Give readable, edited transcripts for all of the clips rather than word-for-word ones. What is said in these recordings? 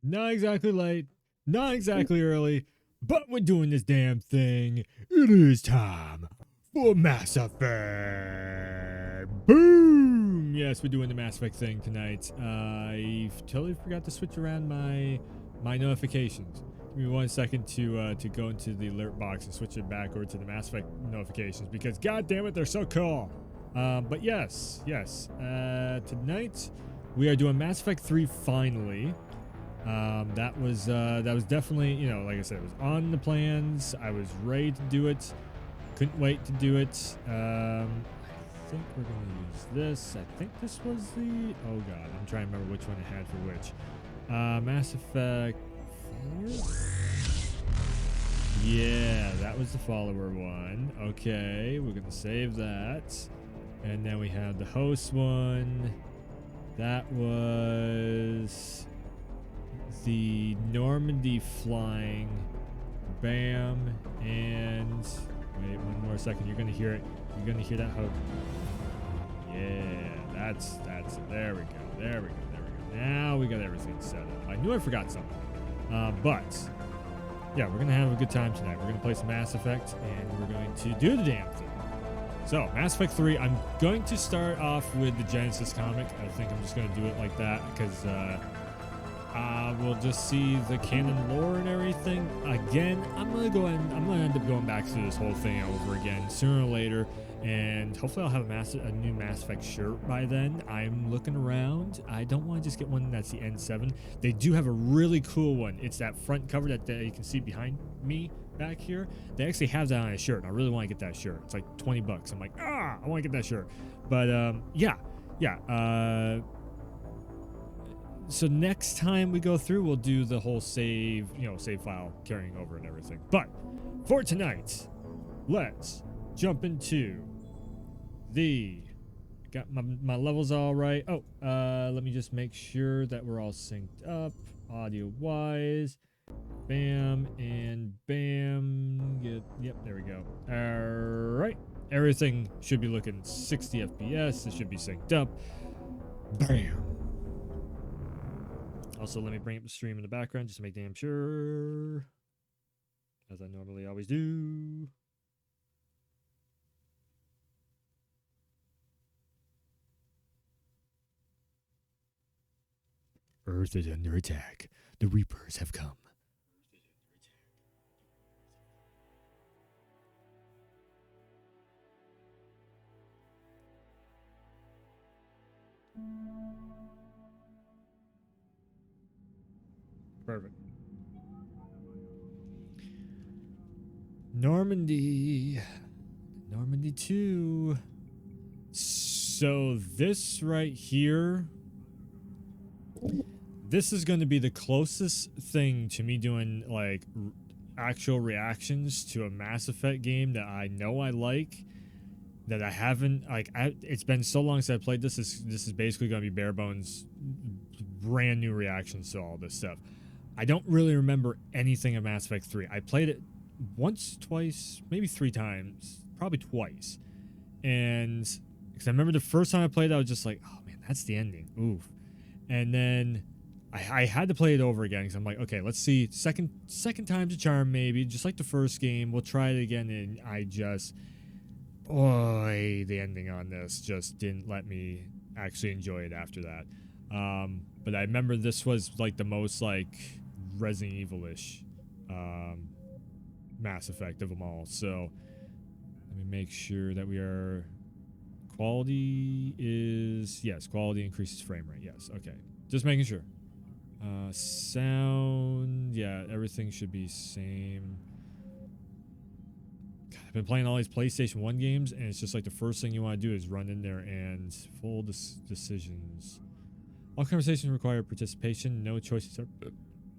Not exactly late, not exactly early, but we're doing this damn thing. It is time for Mass Effect. Boom! Yes, we're doing the Mass Effect thing tonight. I totally forgot to switch around my notifications. Give me 1 second to go into the alert box and switch it back over to the Mass Effect notifications because god damn it, they're so cool. But yes, tonight we are doing Mass Effect 3 finally. That was definitely, you know, like I said, it was on the plans. I was ready to do it. Couldn't wait to do it. I think we're gonna use this. I think this was the. Oh god, I'm trying to remember which one I had for which. Mass Effect 4. Yeah, that was the follower one. Okay, we're gonna save that, and then we have the host one. That was the Normandy flying. Bam. And wait 1 more second. You're gonna hear it. You're gonna hear that hope. Yeah, that's it. There we go. Now we got everything set up. I knew I forgot something. But yeah, we're gonna have a good time tonight. We're gonna play some Mass Effect and we're going to do the damn thing. So, Mass Effect 3, I'm going to start off with the Genesis comic. I think I'm just going to do it like that because we'll just see the canon lore and everything. Again, I'm going to end up going back through this whole thing over again sooner or later. And hopefully I'll have a new Mass Effect shirt by then. I'm looking around. I don't want to just get one that's the N7. They do have a really cool one. It's that front cover that you can see behind me back here. They actually have that on a shirt. And I really want to get that shirt. It's like $20. I'm like, I want to get that shirt. But so next time we go through, we'll do the whole save file carrying over and everything. But for tonight, let's jump into got my levels all right. Let me just make sure that we're all synced up audio wise. Bam and bam. Yep, there we go. All right, everything should be looking 60 FPS. It should be synced up. Bam. Also, let me bring up the stream in the background just to make damn sure, as I normally always do. Earth is under attack. The Reapers have come. Perfect. Normandy 2. So this right here, this is going to be the closest thing to me doing like actual reactions to a Mass Effect game that I know I like, that I haven't it's been so long since I played this. This is basically going to be bare bones, brand new reactions to all this stuff. I don't really remember anything of Mass Effect 3. I played it once, twice, maybe 3 times, probably twice. And because I remember the first time I played it, I was just like, oh man, that's the ending. Oof. And then I had to play it over again because I'm like, okay, let's see. Second time's a charm, maybe. Just like the first game. We'll try it again. And the ending on this just didn't let me actually enjoy it after that. But I remember this was like the most like Resident Evil-ish Mass Effect of them all. So let me make sure that we are. Quality is, yes, quality increases frame rate. Yes, okay. Just making sure. Sound, yeah, everything should be same. God, I've been playing all these PlayStation 1 games, and it's just like the first thing you want to do is run in there and full decisions. All conversations require participation. No choices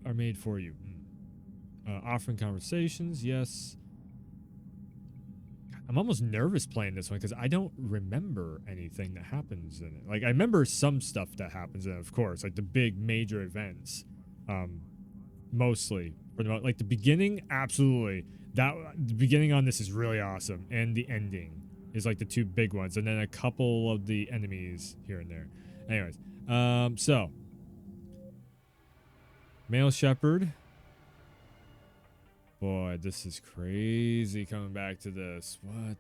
are made for you. Offering conversations, yes. I'm almost nervous playing this one because I don't remember anything that happens in it. Like, I remember some stuff that happens in it, of course, like the big major events, mostly. Like the beginning, absolutely. The beginning on this is really awesome, and the ending is like the 2 big ones, and then a couple of the enemies here and there. Anyways, so Male shepherd. Boy, this is crazy coming back to this. What?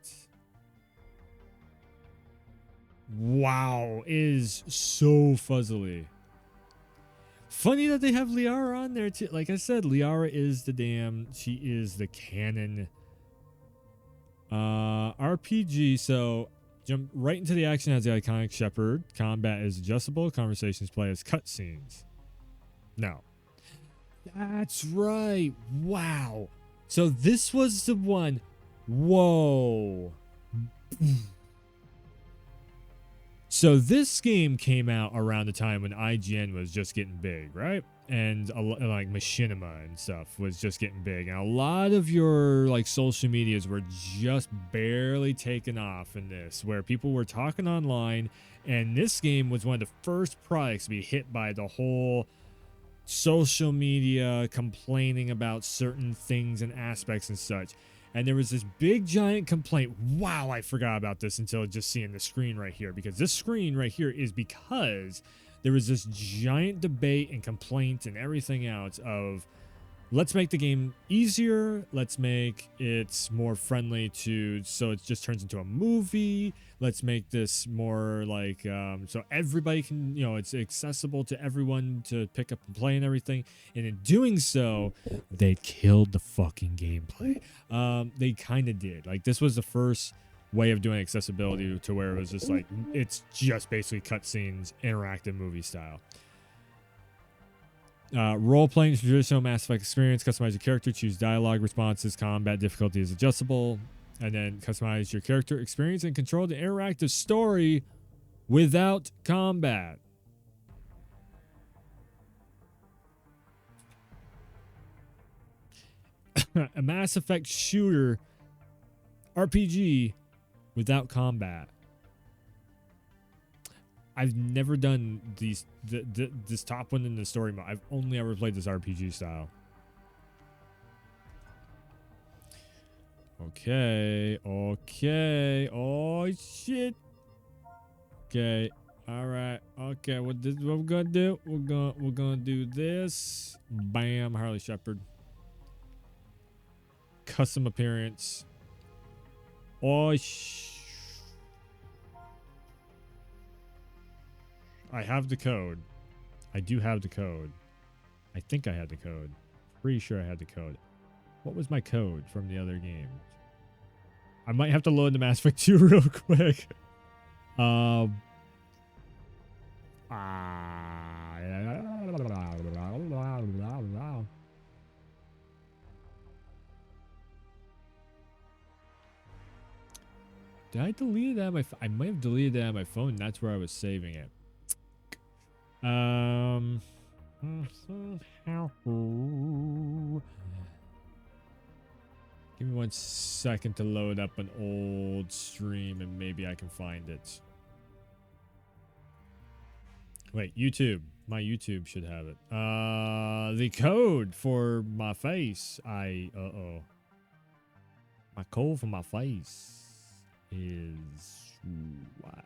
Wow, it is so fuzzily. Funny that they have Liara on there too. Like I said, Liara is she is the canon RPG. So jump right into the action as the iconic shepherd. Combat is adjustable. Conversations play as cutscenes. No. That's right. Wow. So this was the one. Whoa. So this game came out around the time when IGN was just getting big, right? And like Machinima and stuff was just getting big. And a lot of your like social medias were just barely taking off in this, where people were talking online. And this game was one of the first products to be hit by the whole social media complaining about certain things and aspects and such. And there was this big giant complaint. Wow, I forgot about this until just seeing the screen right here, because this screen right here is because there was this giant debate and complaint and everything else of, let's make the game easier. Let's make it more friendly so it just turns into a movie. Let's make this more like, so everybody can, it's accessible to everyone to pick up and play and everything. And in doing so, they killed the fucking gameplay. They kind of did. Like, this was the first way of doing accessibility to where it was just like, it's just basically cutscenes, interactive movie style. Role-playing traditional Mass Effect experience. Customize your character. Choose dialogue responses. Combat difficulty is adjustable. And then customize your character experience and control the interactive story without combat. A Mass Effect shooter RPG without combat. I've never done this top one in the story mode. I've only ever played this RPG style. Okay. Oh shit. Okay. All right. Okay. What we're gonna do? We're gonna do this. Bam. Harley Shepherd. Custom appearance. Oh I have the code. I do have the code. I think I had the code. Pretty sure I had the code. What was my code from the other games? I might have to load the Mass Effect 2 real quick. Did I delete it on my phone? I might have deleted it on my phone. That's where I was saving it. Give me 1 second to load up an old stream and maybe I can find it. Wait, YouTube. My YouTube should have it. The code for my face. My code for my face is what?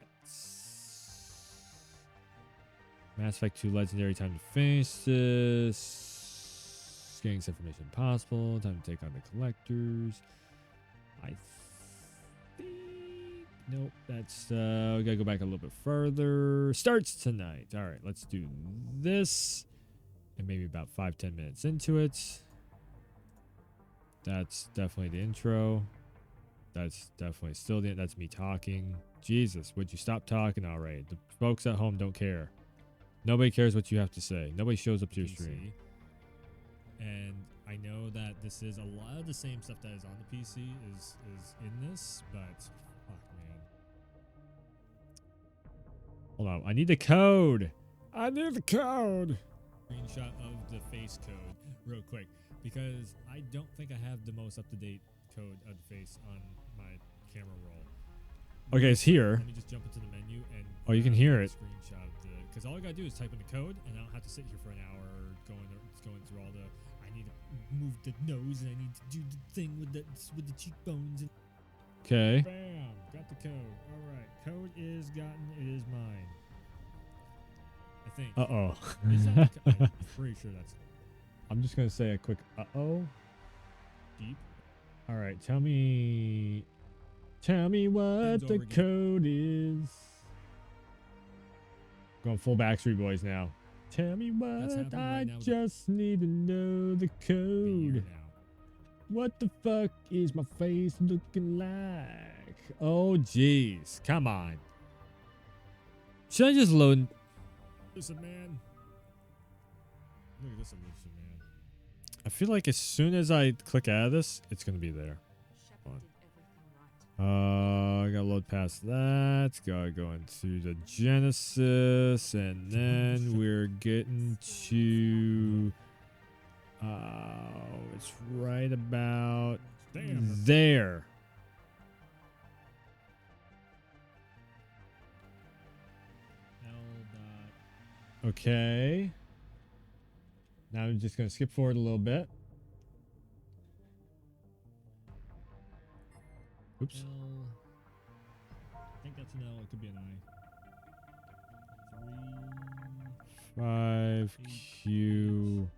Mass Effect 2 legendary time to face this. Getting information possible. Time to take on the collectors. I think. Nope. That's. We gotta go back a little bit further. Starts tonight. All right. Let's do this. And maybe about 5-10 minutes into it. That's definitely the intro. That's definitely still the. That's me talking. Jesus, would you stop talking already? The folks at home don't care. Nobody cares what you have to say. Nobody shows up to your stream. And I know that this is a lot of the same stuff that is on the PC is in this, but fuck, man. Hold on. I need the code. I need the code. Screenshot of the face code real quick, because I don't think I have the most up-to-date code of the face on my camera roll. Okay, it's here. Let me just jump into the menu and you can hear it. Screenshot of the, because all I gotta do is type in the code, and I don't have to sit here for an hour going through all the. I need to move the nose, and I need to do the thing with the cheekbones. Okay. Bam! Got the code. All right, code is gotten. It is mine. I think. I'm pretty sure that's. I'm just gonna say a quick uh-oh. Deep. All right, tell me what the code is. Going full Backstreet Boys now. Tell me what, I just need to know the code. What the fuck is my face looking like? Oh, jeez. Come on. Should I just load? Listen, man. Look at this illusion, man. I feel like as soon as I click out of this, it's going to be there. I gotta load past that. Gotta go into the Genesis, and then we're getting to it's right about there. Okay. Now I'm just gonna skip forward a little bit. Oops. I think that's an L. It could be an I. 5 Q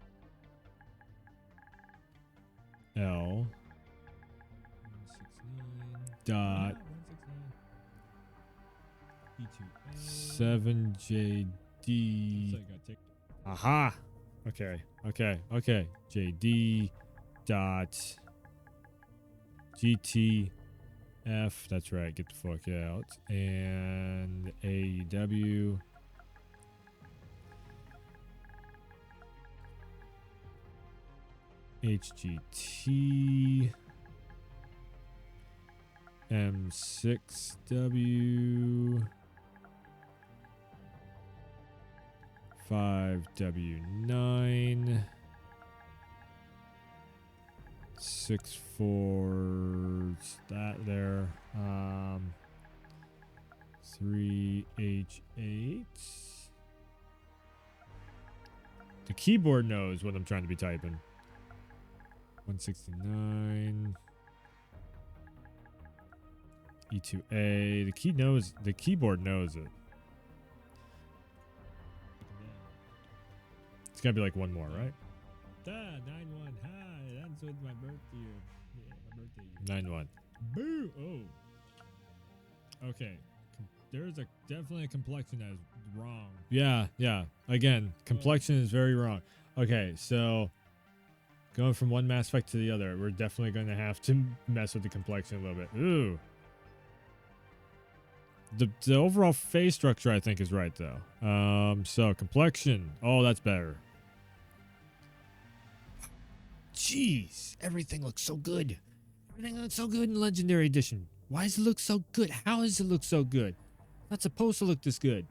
L 169 dot 7 J D. Aha. Okay. JD dot GT F, that's right, get the fuck out. And AEW. HGT. M6W. 5W9. 6/4, that there. 3H8. The keyboard knows what I'm trying to be typing. 169. E2A. The keyboard knows it. It's gotta be like one more, right? 9-1. Hi, that's with my birthday year. Yeah, my birthday year. 9-1. Boo! Oh. Okay. There's definitely a complexion that is wrong. Yeah. Again, complexion is very wrong. Okay, so going from one Mass Effect to the other, we're definitely going to have to mess with the complexion a little bit. Ooh. The overall face structure, I think, is right, though. So complexion. Oh, that's better. Jeez, everything looks so good. Everything looks so good in Legendary Edition. Why does it look so good? How does it look so good? Not supposed to look this good.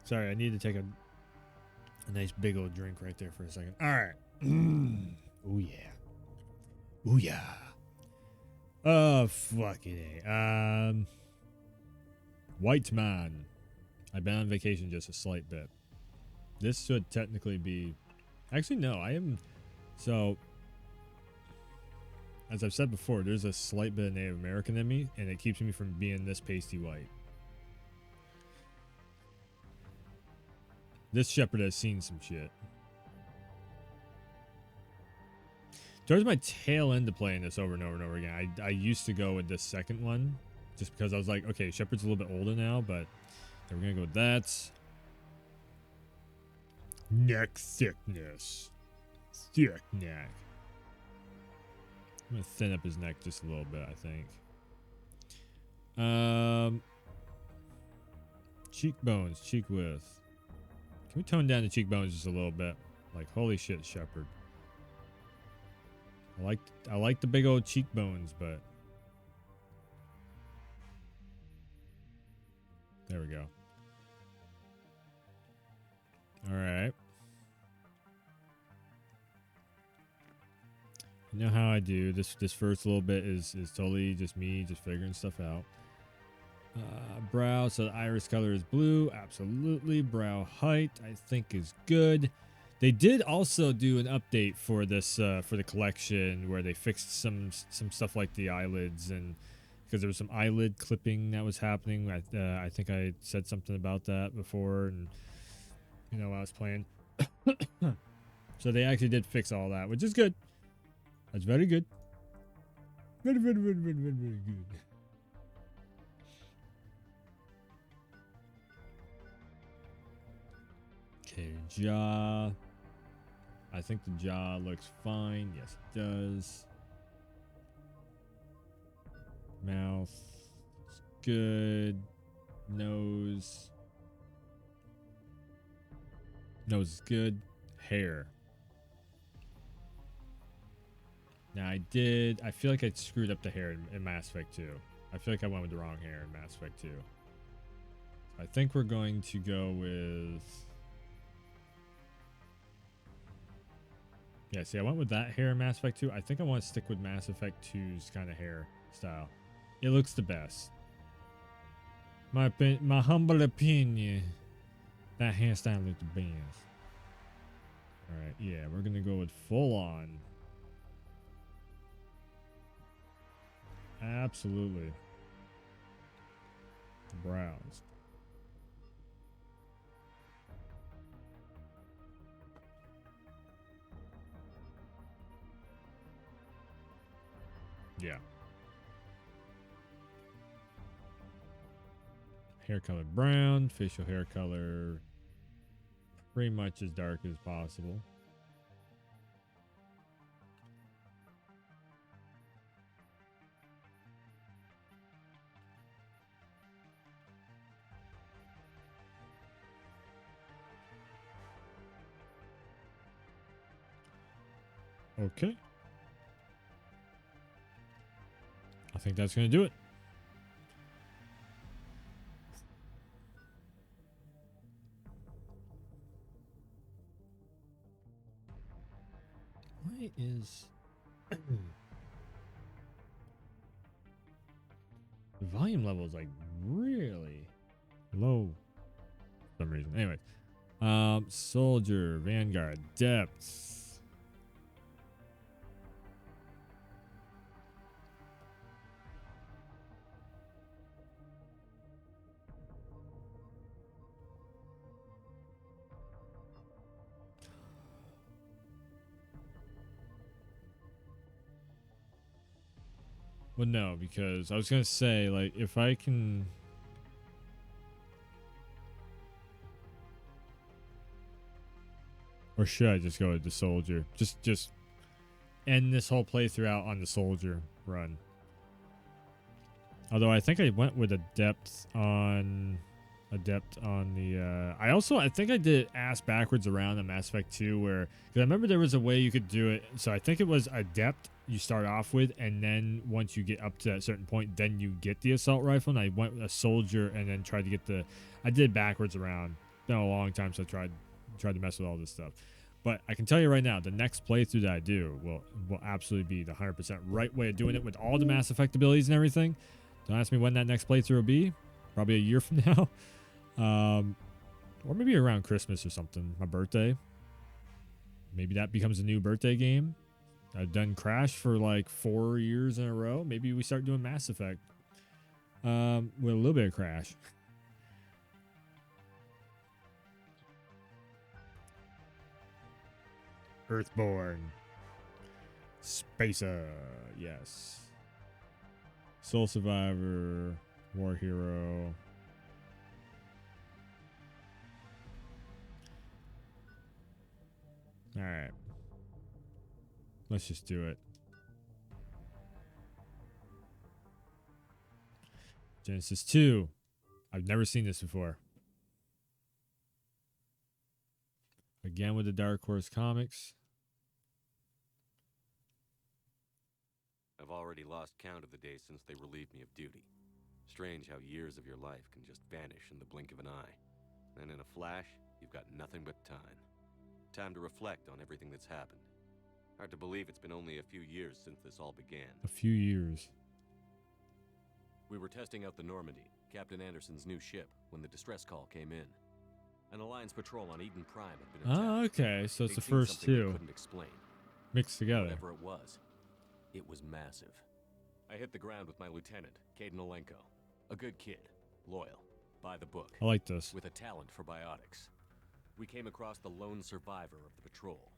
Sorry, I need to take a nice big old drink right there for a second. All right. Oh yeah. Oh yeah. Oh fucking A. White man. I've been on vacation just a slight bit. This should technically be. Actually, no. I am. So, as I've said before, there's a slight bit of Native American in me, and it keeps me from being this pasty white. This shepherd has seen some shit. Towards my tail end of playing this over and over and over again, I used to go with this second one just because I was like, okay, shepherd's a little bit older now, but we're going to go with that. Neck thickness. Thick neck. I'm going to thin up his neck just a little bit, I think. Cheekbones, cheek width. Can we tone down the cheekbones just a little bit? Like, holy shit, shepherd. I like the big old cheekbones, but there we go. All right. You know how I do this first little bit is totally just me just figuring stuff out. Brow, so the iris color is blue. Absolutely. Brow height, I think, is good. They did also do an update for this for the collection where they fixed some stuff like the eyelids, and because there was some eyelid clipping that was happening. I think I said something about that before, and you know, while I was playing. So they actually did fix all that, which is good. That's very good. Very, very, very, very, very, very good. Okay, jaw. I think the jaw looks fine. Yes, it does. Mouth. It's good. Nose. Nose is good. Hair. Now I feel like I screwed up the hair in Mass Effect 2. I feel like I went with the wrong hair in Mass Effect 2. So I think we're going to go with... Yeah, see, I went with that hair in Mass Effect 2. I think I want to stick with Mass Effect 2's kind of hair style. It looks the best. My humble opinion, that hairstyle looks the best. Alright, yeah, we're going to go with full on. Absolutely. Brows. Yeah. Hair color brown, facial hair color pretty much as dark as possible. Okay. I think that's going to do it. Why is... the volume level is like really low for some reason. Anyways. Soldier, Vanguard, Depths. Well, no, because I was going to say, like, if I can... Or should I just go with the soldier? Just end this whole playthrough out on the soldier run. Although I think I went with a depth on the I think I did ass backwards around in Mass Effect 2 where, because I remember there was a way you could do it. So I think it was adept you start off with, and then once you get up to a certain point, then you get the assault rifle. And I went with a soldier and then tried to get I did backwards around. It's been a long time, so I tried to mess with all this stuff. But I can tell you right now, the next playthrough that I do will absolutely be the 100% right way of doing it with all the Mass Effect abilities and everything. Don't ask me when that next playthrough will be. Probably a year from now. Or maybe around Christmas or something. My birthday. Maybe that becomes a new birthday game. I've done Crash for like 4 years in a row. Maybe we start doing Mass Effect. With a little bit of Crash. Earthborn. Spacer. Yes. Soul Survivor. War Hero. Alright. Let's just do it. Genesis 2. I've never seen this before. Again with the Dark Horse comics. I've already lost count of the days since they relieved me of duty. Strange how years of your life can just vanish in the blink of an eye. And in a flash, you've got nothing but time. Time to reflect on everything that's happened. Hard to believe it's been only a few years since this all began. A few years. We were testing out the Normandy, Captain Anderson's new ship, when the distress call came in. An Alliance patrol on Eden Prime had been attacked. Oh, okay. So it's They'd the seen first something they two couldn't explain. mixed together. Whatever it was massive. I hit the ground with my lieutenant, Caden Olenko. A good kid, loyal, by the book, I like this. with a talent for biotics. We came across the lone survivor of the patrol,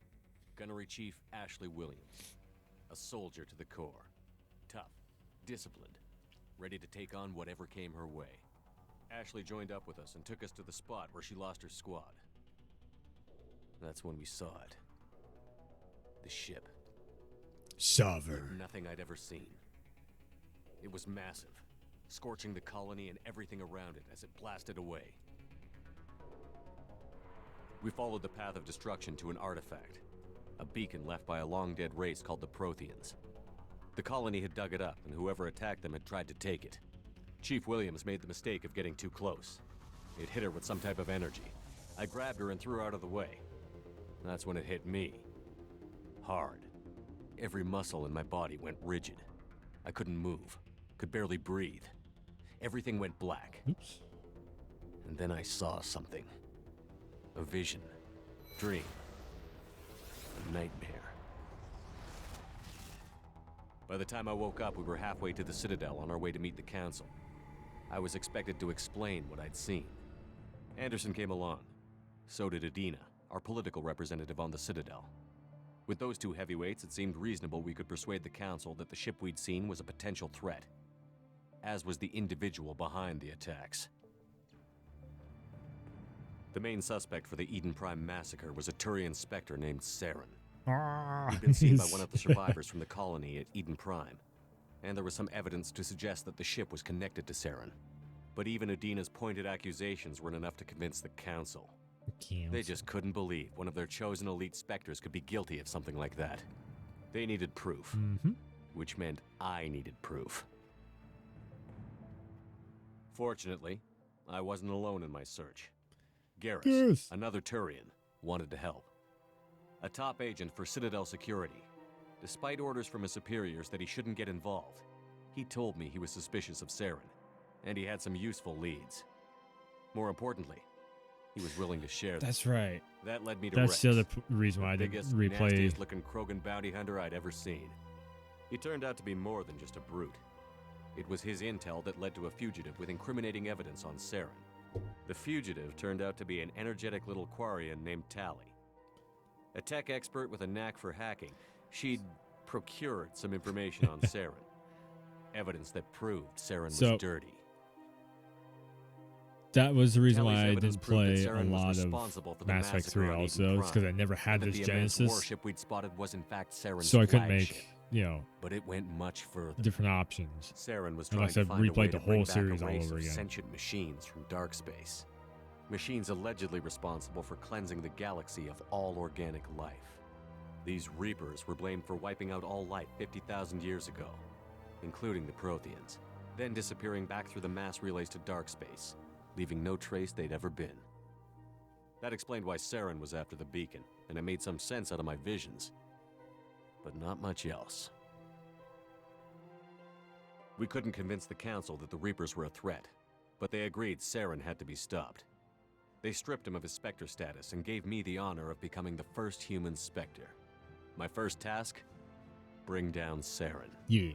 Gunnery Chief Ashley Williams. A soldier to the core. Tough, disciplined, ready to take on whatever came her way. Ashley joined up with us and took us to the spot where she lost her squad. That's when we saw it. The ship. Sovereign. Nothing I'd ever seen. It was massive, scorching the colony and everything around it as it blasted away. We followed the path of destruction to an artifact, a beacon left by a long-dead race called the Protheans. The colony had dug it up, and whoever attacked them had tried to take it. Chief Williams made the mistake of getting too close. It hit her with some type of energy. I grabbed her and threw her out of the way. That's when it hit me. Hard. Every muscle in my body went rigid. I couldn't move, could barely breathe. Everything went black. Oops. And then I saw something. A vision. Dream. A nightmare. By the time I woke up, we were halfway to the Citadel on our way to meet the Council. I was expected to explain what I'd seen. Anderson came along. So did Adina, our political representative on the Citadel. With those two heavyweights, it seemed reasonable we could persuade the Council that the ship we'd seen was a potential threat, as was the individual behind the attacks. The main suspect for the Eden Prime massacre was a Turian Spectre named Saren. He'd been seen by one of the survivors from the colony at Eden Prime, and there was some evidence to suggest that the ship was connected to Saren. But even Adina's pointed accusations weren't enough to convince the Council. They just couldn't believe one of their chosen elite Spectres could be guilty of something like that. They needed proof, which meant I needed proof. Fortunately, I wasn't alone in my search. Garrus, another Turian, wanted to help. A top agent for Citadel Security. Despite orders from his superiors that he shouldn't get involved, he told me he was suspicious of Saren, and he had some useful leads. More importantly, he was willing to share them. That's right. That led me to That's Rex, the other reason why I the didn't biggest, replay. nastiest-looking Krogan bounty hunter I'd ever seen. He turned out to be more than just a brute. It was his intel that led to a fugitive with incriminating evidence on Saren. The fugitive turned out to be an energetic little Quarian named Tally. A tech expert with a knack for hacking, she'd procured some information on Saren. Evidence that proved Saren was dirty. That was the reason Tally's why I evidence didn't proved play that a Saren was lot responsible for of the Mass Effect massacre 3 on Eden also. It's because I Prime, never had and that this the immense Genesis, warship we'd spotted was in fact Saren's so I couldn't flagship. make, you know, But it went much further. different options. Saren was trying Unless to I've find a way replayed to the bring whole back series a all race over of again. sentient machines from dark space. Machines allegedly responsible for cleansing the galaxy of all organic life. These Reapers were blamed for wiping out all life 50,000 years ago, including the Protheans, then disappearing back through the mass relays to dark space, leaving no trace they'd ever been. That explained why Saren was after the beacon, and it made some sense out of my visions. But not much else. We couldn't convince the Council that the Reapers were a threat, but they agreed Saren had to be stopped. They stripped him of his Spectre status and gave me the honor of becoming the first human Spectre. My first task? Bring down Saren. Yeah.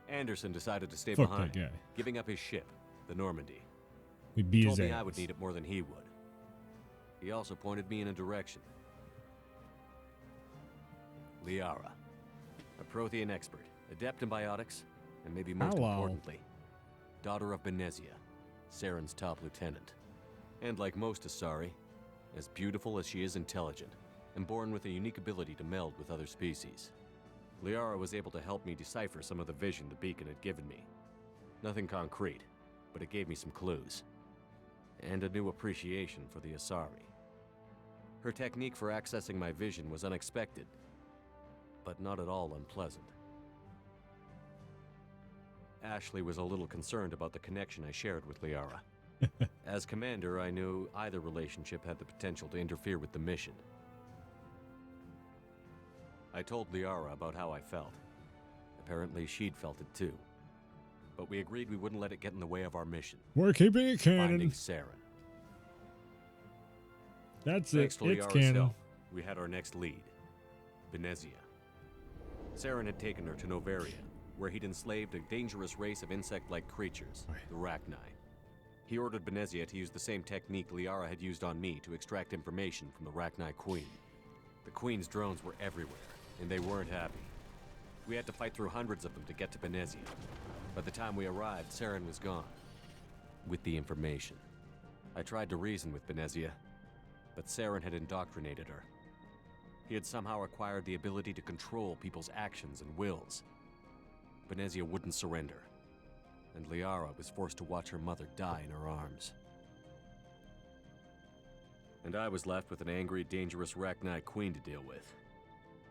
Anderson decided to stay Fuck behind, that guy. giving up his ship, the Normandy. We beat Told his me ass. I would need it more than he would. He also pointed me in a direction. Liara, a Prothean expert, adept in biotics, and maybe most importantly, daughter of Benezia, Saren's top lieutenant. And like most Asari, as beautiful as she is intelligent, and born with a unique ability to meld with other species. Liara was able to help me decipher some of the vision the beacon had given me. Nothing concrete, but it gave me some clues. And a new appreciation for the Asari. Her technique for accessing my vision was unexpected, but not at all unpleasant. Ashley was a little concerned about the connection I shared with Liara. As commander, I knew either relationship had the potential to interfere with the mission. I told Liara about how I felt. Apparently, she'd felt it too. But we agreed we wouldn't let it get in the way of our mission. We're keeping it Finding canon. Saren. That's Thanks it. to It's Liara's canon. help, we had our next lead, Benezia. Saren had taken her to Novaria, where he'd enslaved a dangerous race of insect-like creatures, the Rachni. He ordered Benezia to use the same technique Liara had used on me to extract information from the Rachni Queen. The Queen's drones were everywhere, and they weren't happy. We had to fight through hundreds of them to get to Benezia. By the time we arrived, Saren was gone. With the information. I tried to reason with Benezia, but Saren had indoctrinated her. He had somehow acquired the ability to control people's actions and wills. Benezia wouldn't surrender, and Liara was forced to watch her mother die in her arms. And I was left with an angry, dangerous Rachni Queen to deal with.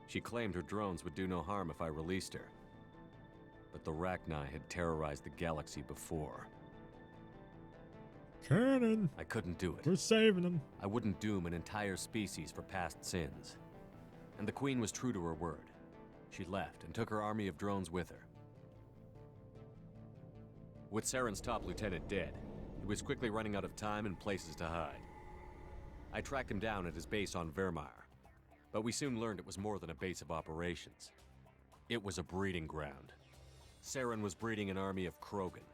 She claimed her drones would do no harm if I released her. But the Rachni had terrorized the galaxy before. Canon. I couldn't do it. We're saving them. I wouldn't doom an entire species for past sins. And the Queen was true to her word. She left and took her army of drones with her. With Saren's top lieutenant dead, he was quickly running out of time and places to hide. I tracked him down at his base on Vermeer, but we soon learned it was more than a base of operations. It was a breeding ground. Saren was breeding an army of Krogan.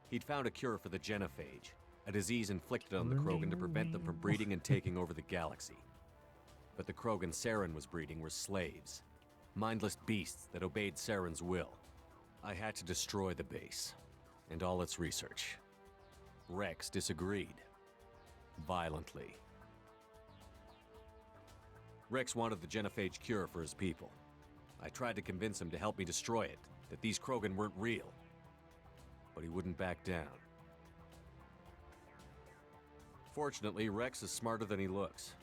He'd found a cure for the genophage, a disease inflicted on the Krogan to prevent them from breeding and taking over the galaxy. But the Krogan Saren was breeding were slaves, mindless beasts that obeyed Saren's will. I had to destroy the base, and all its research. Rex disagreed. Violently. Rex wanted the genophage cure for his people. I tried to convince him to help me destroy it, that these Krogan weren't real. But he wouldn't back down. Fortunately, Rex is smarter than he looks.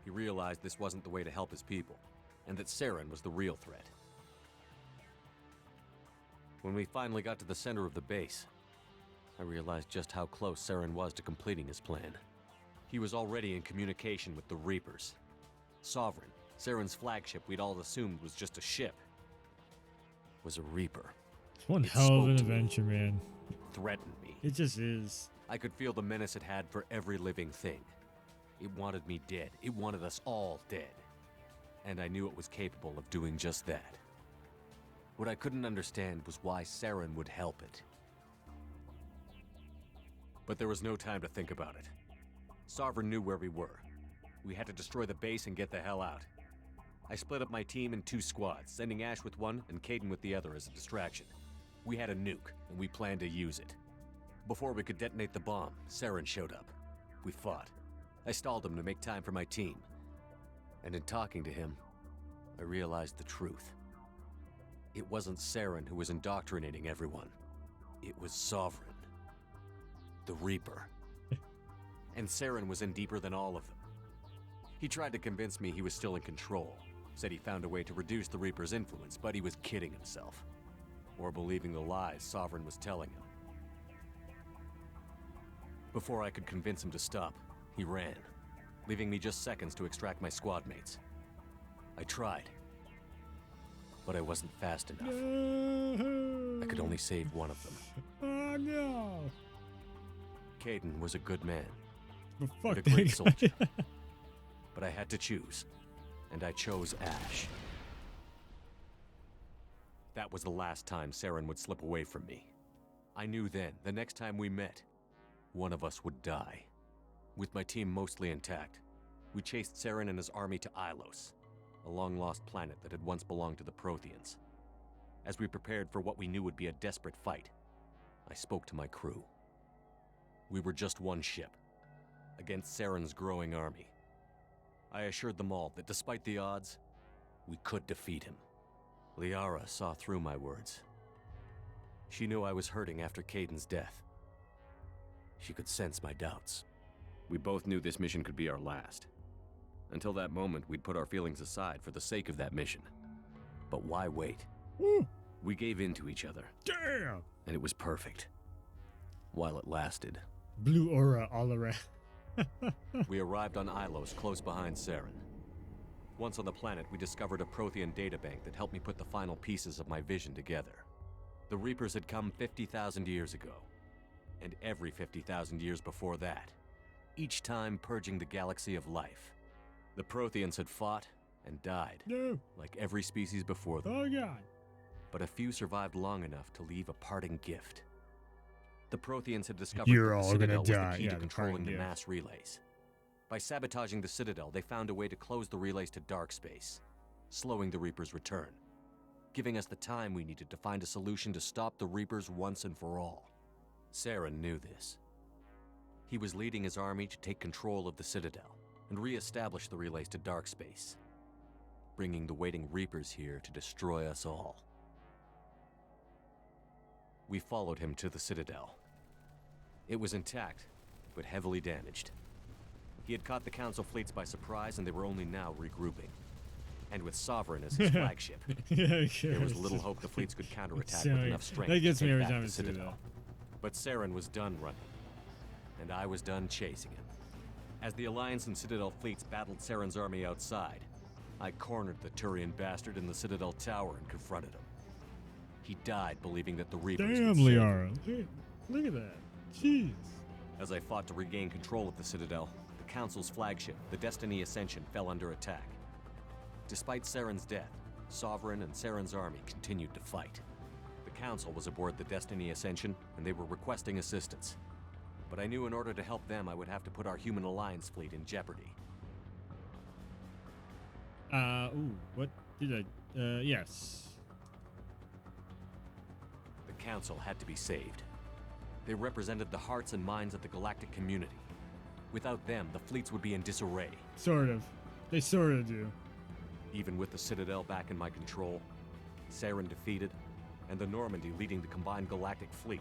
He realized this wasn't the way to help his people, and that Saren was the real threat. When we finally got to the center of the base, I realized just how close Saren was to completing his plan. He was already in communication with the Reapers. Sovereign, Saren's flagship we'd all assumed was just a ship, was a Reaper. It's one It hell of an spoke to me. adventure, man. Threatened me. It just is. I could feel the menace it had for every living thing. It wanted me dead. It wanted us all dead. And I knew it was capable of doing just that. What I couldn't understand was why Saren would help it. But there was no time to think about it. Sovereign knew where we were. We had to destroy the base and get the hell out. I split up my team in 2 squads, sending Ash with one and Caden with the other as a distraction. We had a nuke, and we planned to use it. Before we could detonate the bomb, Saren showed up. We fought. I stalled him to make time for my team. And in talking to him, I realized the truth. It wasn't Saren who was indoctrinating everyone. It was Sovereign. The Reaper. And Saren was in deeper than all of them. He tried to convince me he was still in control. Said he found a way to reduce the Reaper's influence, but he was kidding himself. Or believing the lies Sovereign was telling him. Before I could convince him to stop, he ran, leaving me just seconds to extract my squad mates. I tried, but I wasn't fast enough. No. I could only save one of them. Oh no. Caden was a good man, But and fuck a great that soldier. guy. But I had to choose, and I chose Ash. That was the last time Saren would slip away from me. I knew then, the next time we met, one of us would die. With my team mostly intact, we chased Saren and his army to Ilos, a long-lost planet that had once belonged to the Protheans. As we prepared for what we knew would be a desperate fight, I spoke to my crew. We were just one ship, against Saren's growing army. I assured them all that despite the odds, we could defeat him. Liara saw through my words. She knew I was hurting after Caden's death. She could sense my doubts. We both knew this mission could be our last. Until that moment, we'd put our feelings aside for the sake of that mission. But why wait? Woo. We gave in to each other, Damn. and it was perfect. While it lasted. Blue aura all around. We arrived on Ilos, close behind Saren. Once on the planet, we discovered a Prothean databank that helped me put the final pieces of my vision together. The Reapers had come 50,000 years ago, and every 50,000 years before that, each time purging the galaxy of life. The Protheans had fought and died, No. like every species before them. Oh god. But a few survived long enough to leave a parting gift. The Protheans had discovered You're that the all Citadel gonna was die. the key Yeah, to the controlling parting the gift. mass relays. By sabotaging the Citadel, they found a way to close the relays to dark space, slowing the Reaper's return, giving us the time we needed to find a solution to stop the Reapers once and for all. Saren knew this. He was leading his army to take control of the Citadel and re-establish the relays to dark space, bringing the waiting Reapers here to destroy us all. We followed him to the Citadel. It was intact, but heavily damaged. He had caught the Council fleets by surprise, and they were only now regrouping. And with Sovereign as his flagship, there was little hope the fleets could counterattack with enough strength that gets to me take every back time the I see Citadel. that. But Saren was done running, and I was done chasing him. As the Alliance and Citadel fleets battled Saren's army outside, I cornered the Turian bastard in the Citadel tower and confronted him. He died believing that the Reapers Damn, would save him. Liara. Look at that. Jeez. As I fought to regain control of the Citadel, the Council's flagship, the Destiny Ascension, fell under attack. Despite Saren's death, Sovereign and Saren's army continued to fight. The Council was aboard the Destiny Ascension, and they were requesting assistance. But I knew in order to help them, I would have to put our human alliance fleet in jeopardy. Ooh, what did I, yes. The Council had to be saved. They represented the hearts and minds of the galactic community. Without them, the fleets would be in disarray. Sort of. They sort of do. Even with the Citadel back in my control, Saren defeated, and the Normandy leading the combined galactic fleet,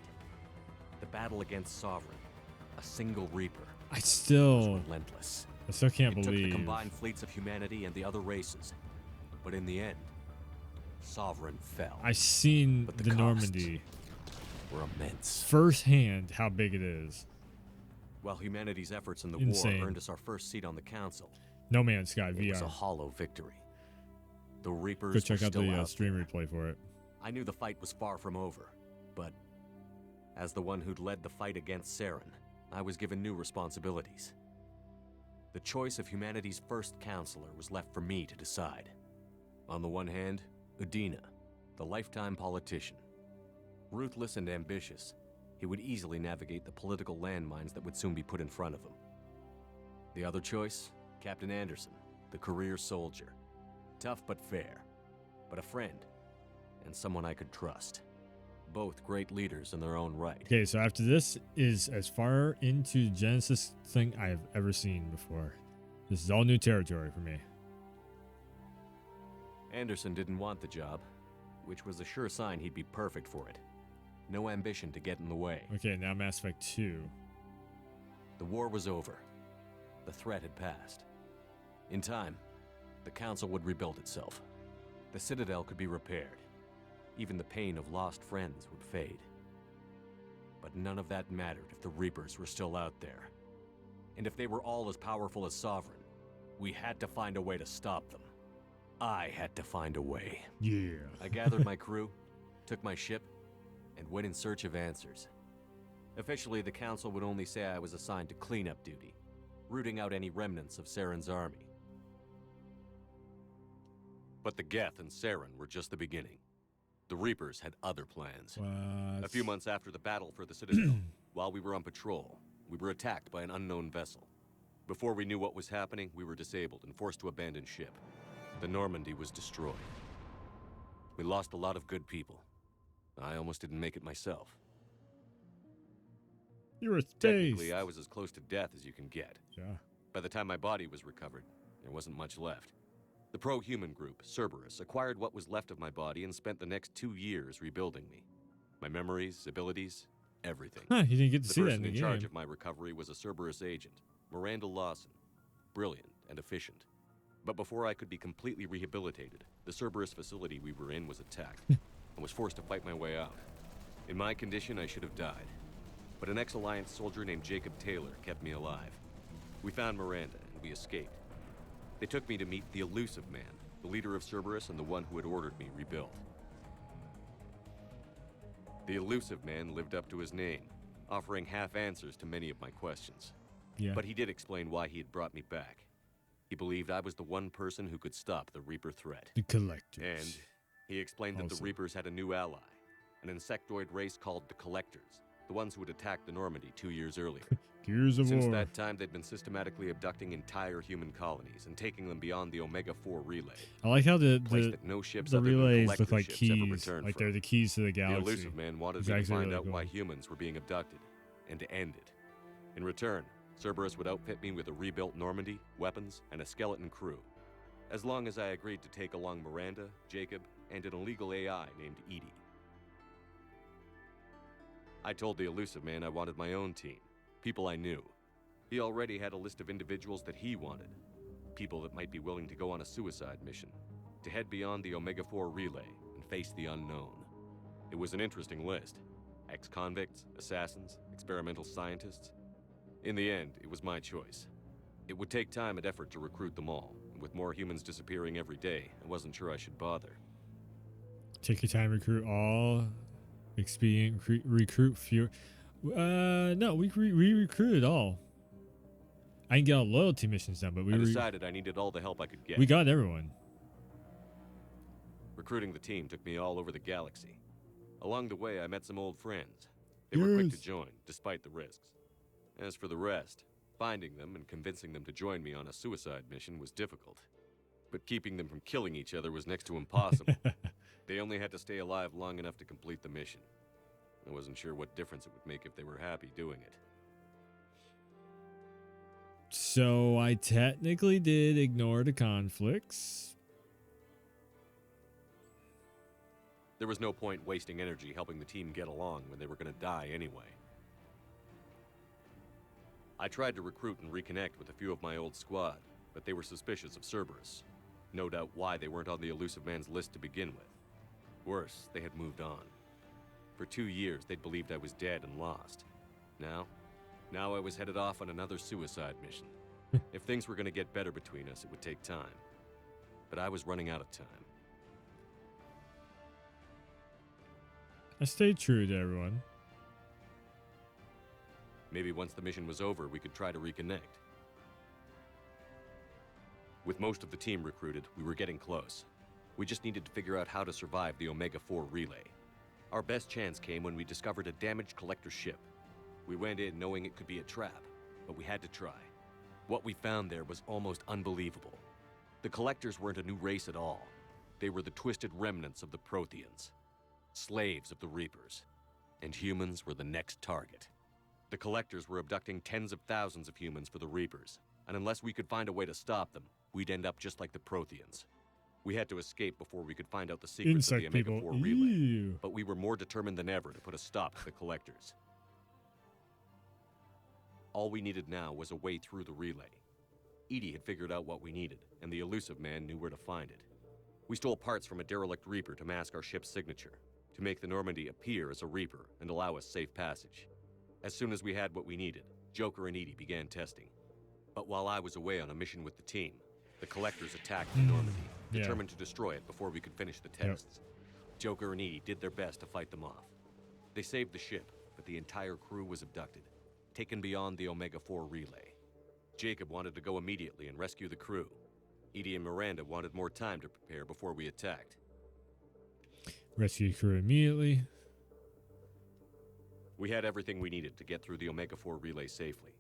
the battle against Sovereign, a single Reaper, I was still relentless. can't It took the believe. combined fleets of humanity and the other races. But in the end, Sovereign fell. I seen But the the costs Normandy were immense. firsthand how big it is. While humanity's efforts in the Insane. war earned us our first seat on the Council, No Man's Sky it was a VR. hollow victory. The Reapers Go check were out still the out stream there. replay for it. I knew the fight was far from over, but as the one who'd led the fight against Saren, I was given new responsibilities. The choice of humanity's first counselor was left for me to decide. On the one hand, Udina, the lifetime politician. Ruthless and ambitious, he would easily navigate the political landmines that would soon be put in front of him. The other choice, Captain Anderson, the career soldier. Tough but fair, but a friend, and someone I could trust. Both great leaders in their own right. Okay, so after this is as far into Genesis thing I have ever seen before. This is all new territory for me. Anderson didn't want the job, which was a sure sign he'd be perfect for it. No ambition to get in the way. Okay, now Mass Effect 2. The war was over. The threat had passed. In time, the Council would rebuild itself. The Citadel could be repaired. Even the pain of lost friends would fade. But none of that mattered if the Reapers were still out there. And if they were all as powerful as Sovereign, we had to find a way to stop them. I had to find a way. Yeah. I gathered my crew, took my ship, and went in search of answers. Officially, the Council would only say I was assigned to cleanup duty, rooting out any remnants of Saren's army. But the Geth and Saren were just the beginning. The Reapers had other plans. What? A few months after the battle for the Citadel, while we were on patrol, we were attacked by an unknown vessel. Before we knew what was happening, we were disabled and forced to abandon ship. The Normandy was destroyed. We lost a lot of good people. I almost didn't make it myself. You're a Technically, space. I was as close to death as you can get. Yeah. By the time my body was recovered, there wasn't much left. The pro-human group, Cerberus, acquired what was left of my body and spent the next 2 years rebuilding me. My memories, abilities, everything. Huh, you didn't get to The see that person in the in charge game. of my recovery was a Cerberus agent, Miranda Lawson. Brilliant and efficient. But before I could be completely rehabilitated, the Cerberus facility we were in was attacked. I was forced to fight my way out. In my condition, I should have died. But an ex-Alliance soldier named Jacob Taylor kept me alive. We found Miranda, and we escaped. They took me to meet the Elusive Man, the leader of Cerberus and the one who had ordered me rebuilt. The Elusive Man lived up to his name, offering half answers to many of my questions. Yeah. But he did explain why he had brought me back. He believed I was the one person who could stop the Reaper threat. The Collectors. And he explained that the Reapers had a new ally, an insectoid race called the Collectors, the ones who had attacked the Normandy 2 years earlier. Gears of Since War. that time, they'd been systematically abducting entire human colonies and taking them beyond the Omega-4 relay. I like how the That no ships the other than relays collector look like ships ever keys, returned like from. they're the keys to the The galaxy. elusive man wanted It's me to actually find really out cool. why humans were being abducted, and to end it. In return, Cerberus would outfit me with a rebuilt Normandy, weapons, and a skeleton crew. As long as I agreed to take along Miranda, Jacob, and an illegal AI named Edie. I told the elusive man I wanted my own team, people I knew. He already had a list of individuals that he wanted, people that might be willing to go on a suicide mission, to head beyond the Omega-4 relay and face the unknown. It was an interesting list. Ex-convicts, assassins, experimental scientists. In the end, it was my choice. It would take time and effort to recruit them all, and with more humans disappearing every day, I wasn't sure I should bother. Take your time, recruit all. Expedient, recruit fewer. No, we recruited all. I didn't get all loyalty missions done, but I decided I needed all the help I could get. we got everyone. Recruiting the team took me all over the galaxy. Along the way, I met some old friends. They were quick to join, despite the risks. As for the rest, finding them and convincing them to join me on a suicide mission was difficult. But keeping them from killing each other was next to impossible. They only had to stay alive long enough to complete the mission. I wasn't sure what difference it would make if they were happy doing it. So I technically did ignore the conflicts. There was no point wasting energy helping the team get along when they were going to die anyway. I tried to recruit and reconnect with a few of my old squad, but they were suspicious of Cerberus. No doubt why they weren't on the elusive man's list to begin with. Worse, they had moved on. For 2 years, they'd believed I was dead and lost. Now I was headed off on another suicide mission. If things were going to get better between us, it would take time. But I was running out of time. I stayed true to everyone. Maybe once the mission was over, we could try to reconnect. With most of the team recruited, we were getting close. We just needed to figure out how to survive the Omega-4 relay. Our best chance came when we discovered a damaged collector ship. We went in knowing it could be a trap, but we had to try. What we found there was almost unbelievable. The collectors weren't a new race at all. They were the twisted remnants of the Protheans, slaves of the Reapers, and humans were the next target. The collectors were abducting tens of thousands of humans for the Reapers, and unless we could find a way to stop them, we'd end up just like the Protheans. We had to escape before we could find out the secrets of the Omega-4 relay, but we were more determined than ever to put a stop to the collectors. All we needed now was a way through the relay. Edie had figured out what we needed, and the elusive man knew where to find it. We stole parts from a derelict Reaper to mask our ship's signature, to make the Normandy appear as a Reaper and allow us safe passage. As soon as we had what we needed, Joker and Edie began testing. But while I was away on a mission with the team, the collectors attacked the Normandy, determined to destroy it before we could finish the tests. Joker and Edie did their best to fight them off. They saved the ship, but the entire crew was abducted, taken beyond the Omega-4 relay. Jacob wanted to go immediately and rescue the crew. Edie and Miranda wanted more time to prepare before we attacked. Rescue crew immediately. We had everything we needed to get through the Omega-4 relay safely.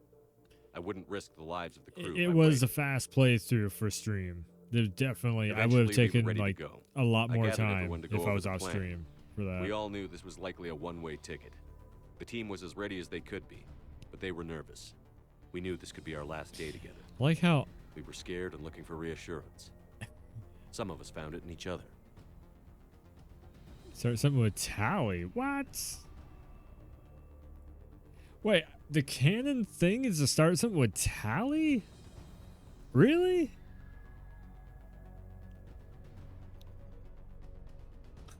I wouldn't risk the lives of the crew. It was a fast playthrough for stream. There's definitely, I would have taken like a lot more time if I was off stream for that. We all knew this was likely a one-way ticket. The team was as ready as they could be, but they were nervous. We knew this could be our last day together. Like how we were scared and looking for reassurance. Some of us found it in each other. Start something with Tally. What? Wait, the canon thing is to start something with Tally? Really?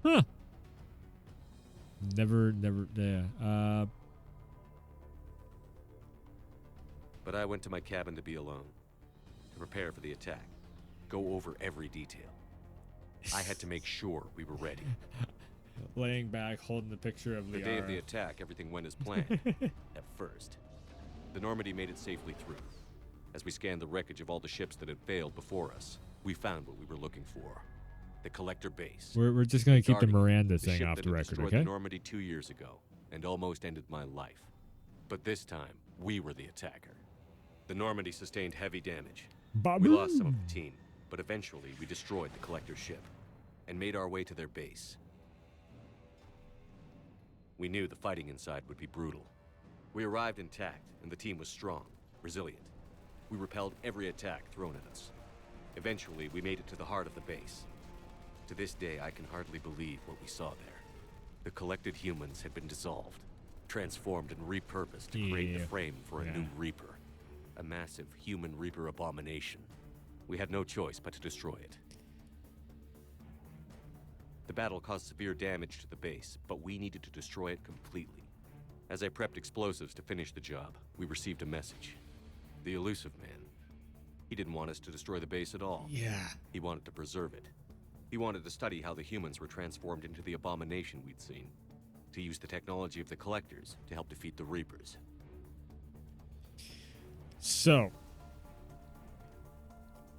Huh. Never, yeah. But I went to my cabin to be alone, to prepare for the attack, go over every detail. I had to make sure we were ready. Laying back, holding the picture of Liara. The day of the attack, everything went as planned. At first. the Normandy made it safely through. As we scanned the wreckage of all the ships that had failed before us, we found what we were looking for. The Collector base. We're just going to keep the Guardian, Miranda the thing ship off that the had record, destroyed okay? the Normandy 2 years ago and almost ended my life. But this time, we were the attacker. The Normandy sustained heavy damage. We lost some of the team, but eventually we destroyed the Collector's ship and made our way to their base. We knew the fighting inside would be brutal. We arrived intact, and the team was strong, resilient. We repelled every attack thrown at us. Eventually, we made it to the heart of the base. To this day, I can hardly believe what we saw there. The collected humans had been dissolved, transformed and repurposed to create the frame for a new Reaper. A massive human Reaper abomination. We had no choice but to destroy it. The battle caused severe damage to the base, but we needed to destroy it completely. As I prepped explosives to finish the job, we received a message. The elusive man. He didn't want us to destroy the base at all. Yeah. He wanted to preserve it. He wanted to study how the humans were transformed into the abomination we'd seen. To use the technology of the Collectors to help defeat the Reapers. So,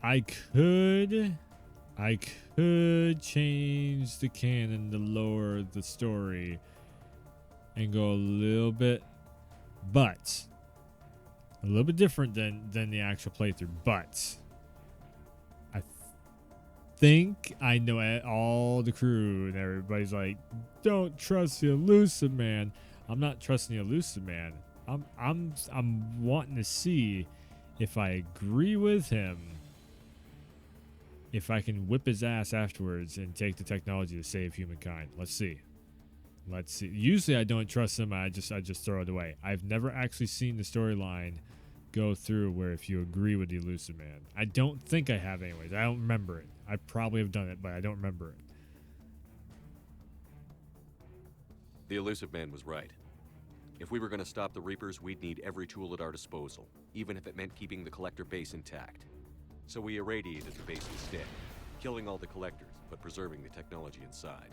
I could change the canon to lower the story and go a little bit different than the actual playthrough, but I think I know all the crew and everybody's like, don't trust the elusive man. I'm not trusting the elusive man. I'm wanting to see if I agree with him, if I can whip his ass afterwards and take the technology to save humankind. Let's see. Usually I don't trust him. I just throw it away. I've never actually seen the storyline go through where if you agree with the elusive man. I don't think I have anyways. I don't remember it. I probably have done it, but I don't remember it. The elusive man was right. If we were going to stop the Reapers, we'd need every tool at our disposal, even if it meant keeping the Collector base intact. So we irradiated the base instead, killing all the Collectors, but preserving the technology inside.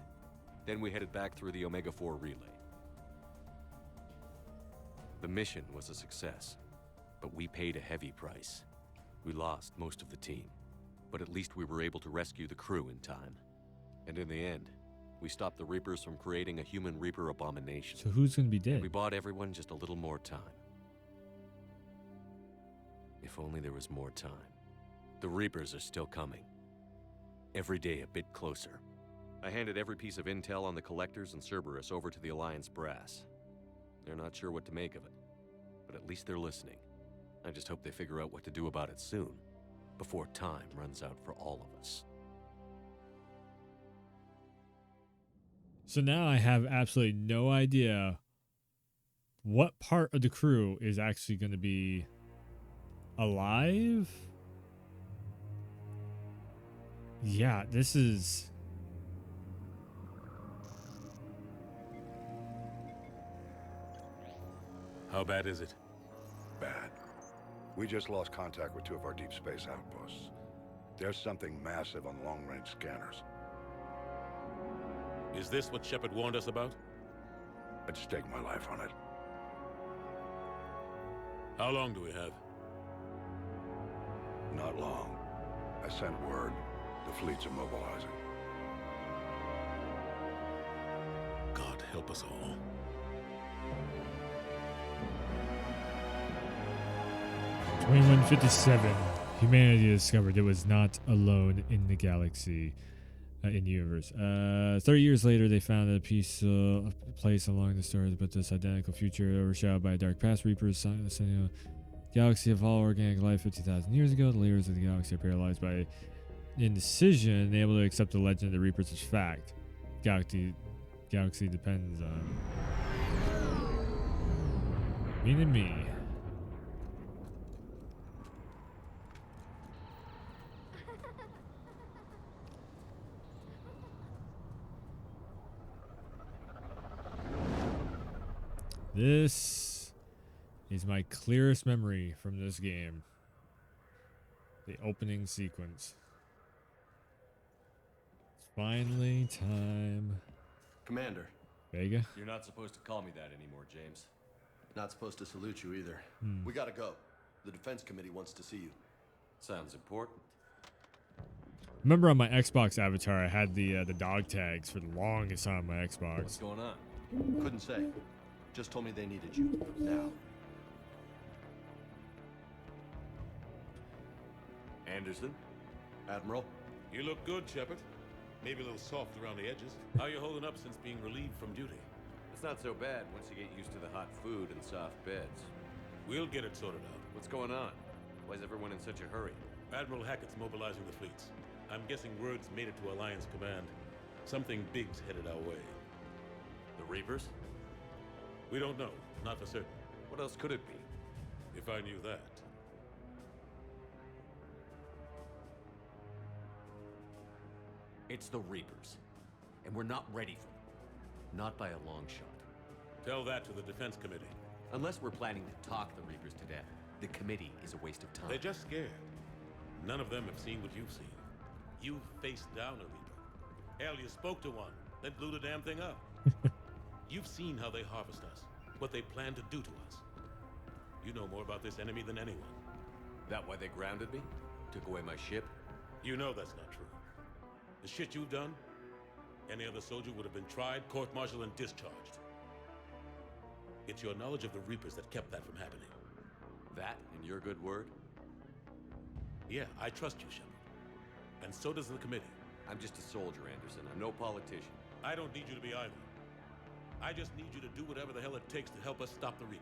Then we headed back through the Omega-4 relay. The mission was a success, but we paid a heavy price. We lost most of the team, but at least we were able to rescue the crew in time. And in the end, we stopped the Reapers from creating a human Reaper abomination. So who's going to be dead? We bought everyone just a little more time. If only there was more time. The Reapers are still coming. Every day a bit closer. I handed every piece of intel on the Collectors and Cerberus over to the Alliance brass. They're not sure what to make of it, but at least they're listening. I just hope they figure out what to do about it soon, before time runs out for all of us. So now I have absolutely no idea what part of the crew is actually going to be alive. Yeah, this is... How bad is it? Bad. We just lost contact with 2 of our deep space outposts. There's something massive on long-range scanners. Is this what Shepard warned us about? I'd stake my life on it. How long do we have? Not long. I sent word. The fleet's immobilizing. God help us all. (2157) Humanity discovered it was not alone in the galaxy, in the universe. 30 years later, they found a place along the stars, but this identical future overshadowed by a dark past. Reapers, the galaxy of all organic life 50,000 years ago. The leaders of the galaxy are paralyzed by indecision, able to accept the legend of the Reapers as fact. Galaxy depends on me. This is my clearest memory from this game. The opening sequence. It's finally time. Commander. Vega? You're not supposed to call me that anymore, James. Not supposed to salute you either. We gotta go. The defense committee wants to see you. Sounds important. Remember on my Xbox avatar, I had the dog tags for the longest time on my What's Xbox. going on? Couldn't say. Just told me they needed you. Now. Anderson? Admiral? You look good, Shepard. Maybe a little soft around the edges. How you holding up since being relieved from duty? It's not so bad once you get used to the hot food and soft beds. We'll get it sorted out. What's going on? Why is everyone in such a hurry? Admiral Hackett's mobilizing the fleets. I'm guessing word's made it to Alliance Command. Something big's headed our way. The Reapers? We don't know. Not for certain. What else could it be? If I knew that. It's the Reapers. And we're not ready for them. Not by a long shot. Tell that to the Defense Committee. Unless we're planning to talk the Reapers to death, the committee is a waste of time. They're just scared. None of them have seen what you've seen. You faced down a Reaper. Hell, you spoke to one, then blew the damn thing up. You've seen how they harvest us, what they plan to do to us. You know more about this enemy than anyone. That why they grounded me? Took away my ship? You know that's not true. The shit you've done, any other soldier would have been tried, court-martialed, and discharged. It's your knowledge of the Reapers that kept that from happening. That and your good word? Yeah, I trust you, Shepard. And so does the committee. I'm just a soldier, Anderson. I'm no politician. I don't need you to be either. I just need you to do whatever the hell it takes to help us stop the Reapers.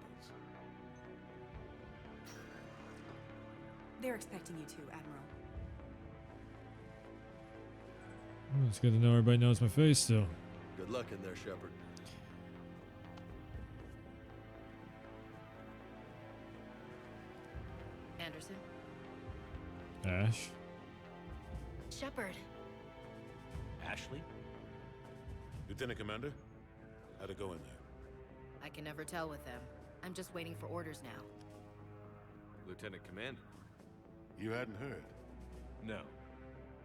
They're expecting you to, Admiral. Well, it's good to know everybody knows my face still. Good luck in there, Shepard. Anderson? Ash. Shepard. Ashley? Lieutenant Commander, how'd it go in there? I can never tell with them. I'm just waiting for orders now. Lieutenant Commander? You hadn't heard. No.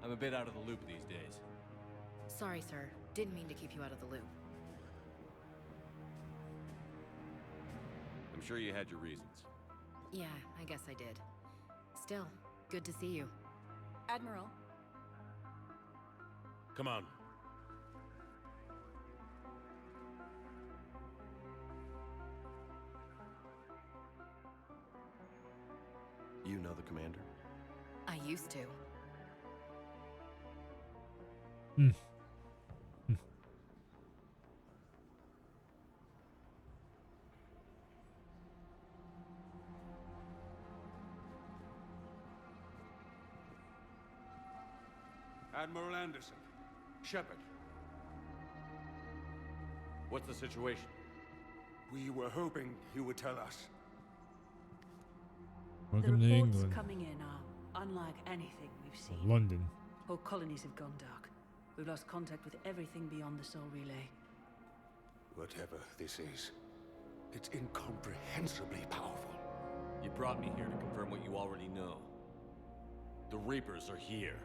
I'm a bit out of the loop these days. Sorry, sir. Didn't mean to keep you out of the loop. I'm sure you had your reasons. Yeah, I guess I did. Still, good to see you. Admiral, Come on. You know the commander? I used to. Admiral Anderson. Shepard. What's the situation? We were hoping you would tell us. Welcome The to reports England. coming in are unlike anything we've seen. London. Whole colonies have gone dark. We've lost contact with everything beyond the Soul Relay. Whatever this is, it's incomprehensibly powerful. You brought me here to confirm what you already know. The Reapers are here.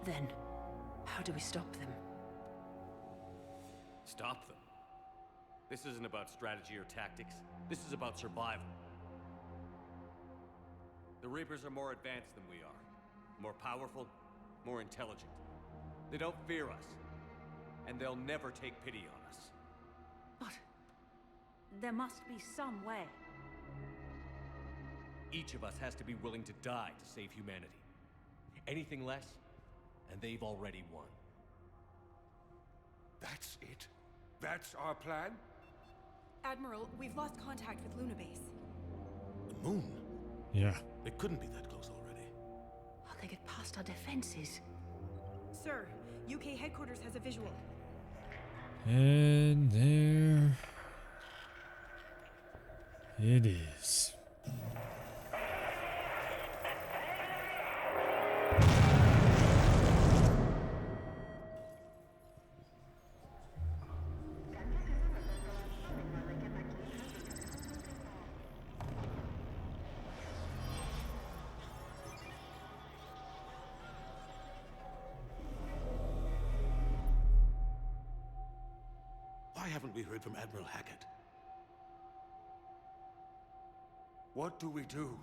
Then, how do we stop them? Stop them. This isn't about strategy or tactics. This is about survival. The Reapers are more advanced than we are. More powerful, more intelligent. They don't fear us. And they'll never take pity on us. But there must be some way. Each of us has to be willing to die to save humanity. Anything less, and they've already won. That's it? That's our plan? Admiral, we've lost contact with Luna Base. The moon? Yeah. It couldn't be that close already. How'd they get past our defenses? Sir, UK headquarters has a visual. And there it is. haven't we heard from Admiral Hackett? What do we do?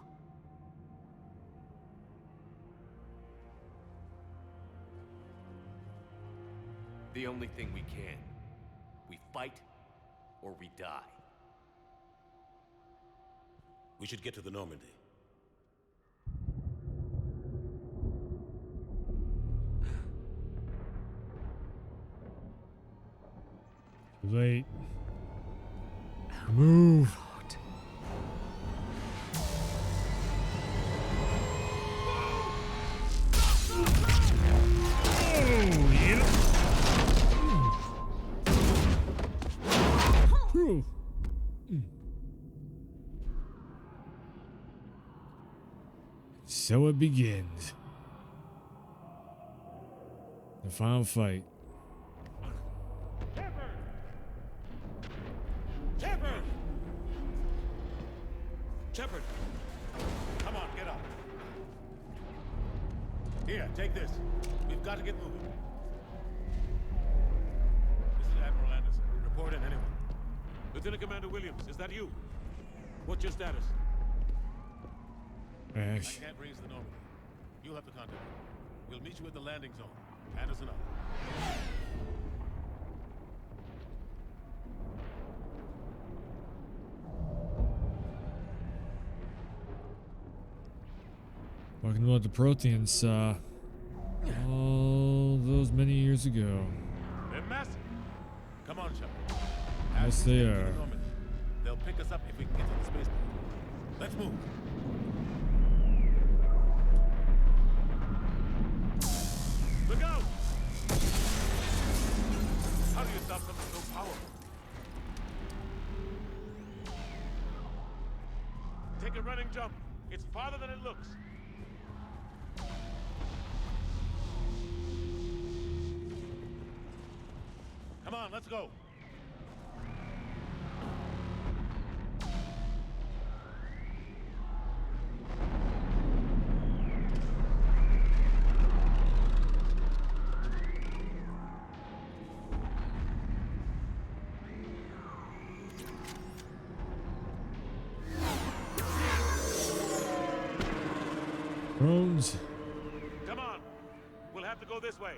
The only thing we can. We fight, or we die. We should get to the Normandy. Too late. Move. So it begins. The final fight. Shepard! Shepard! Come on, get up. Here, take this. We've got to get moving. This is Admiral Anderson. Report in, anyone. Lieutenant Commander Williams, is that you? What's your status? Ash. I can't raise the Normandy. You'll have to contact me. We'll meet you at the landing zone. Anderson up. Talking about the Proteans saw all those many years ago. They're massive. Come on, Shepard. Yes, they Get to are. the Normandy. They'll pick us up if we can get to the spaceport. Let's move. Look out! How do you stop something so powerful? Take a running jump. It's farther than it looks. Come on, let's go. Drones. Come on. We'll have to go this way.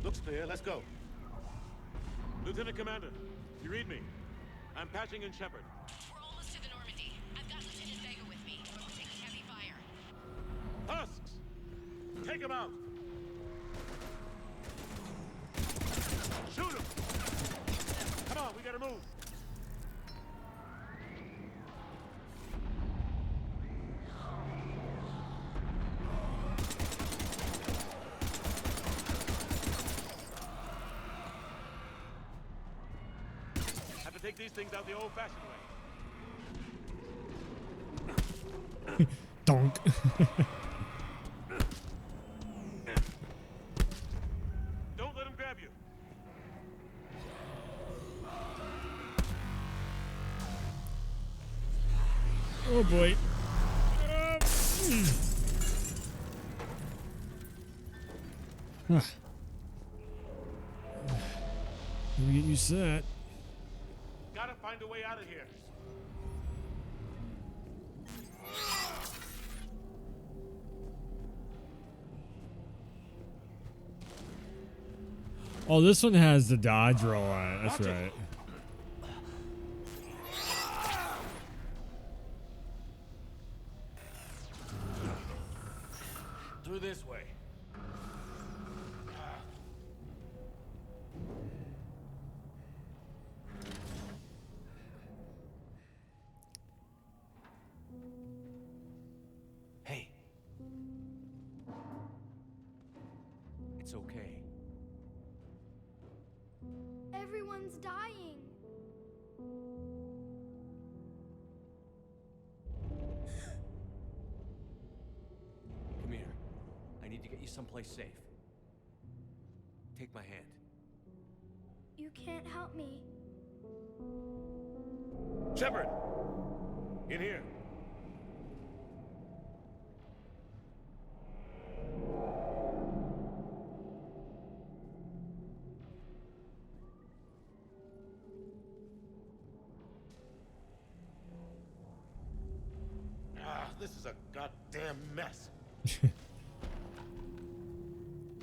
Looks clear. Let's go. Lieutenant Commander, you read me? I'm patching in Shepard. We're almost to the Normandy. I've got Lieutenant Vega with me. We're taking heavy fire. Husks! Take him out! Shoot him! Come on, we gotta move. Have to take these things out the old-fashioned way. Donk. Don't let him grab you. Oh boy. Let me get used to that. Gotta find a way out of here. Oh, this one has the dodge roll on it. That's Watch it. right. Through this way. Hey. It's okay. Everyone's dying. Come here. I need to get you someplace safe. Take my hand. You can't help me. Shepard! In here. goddamn mess.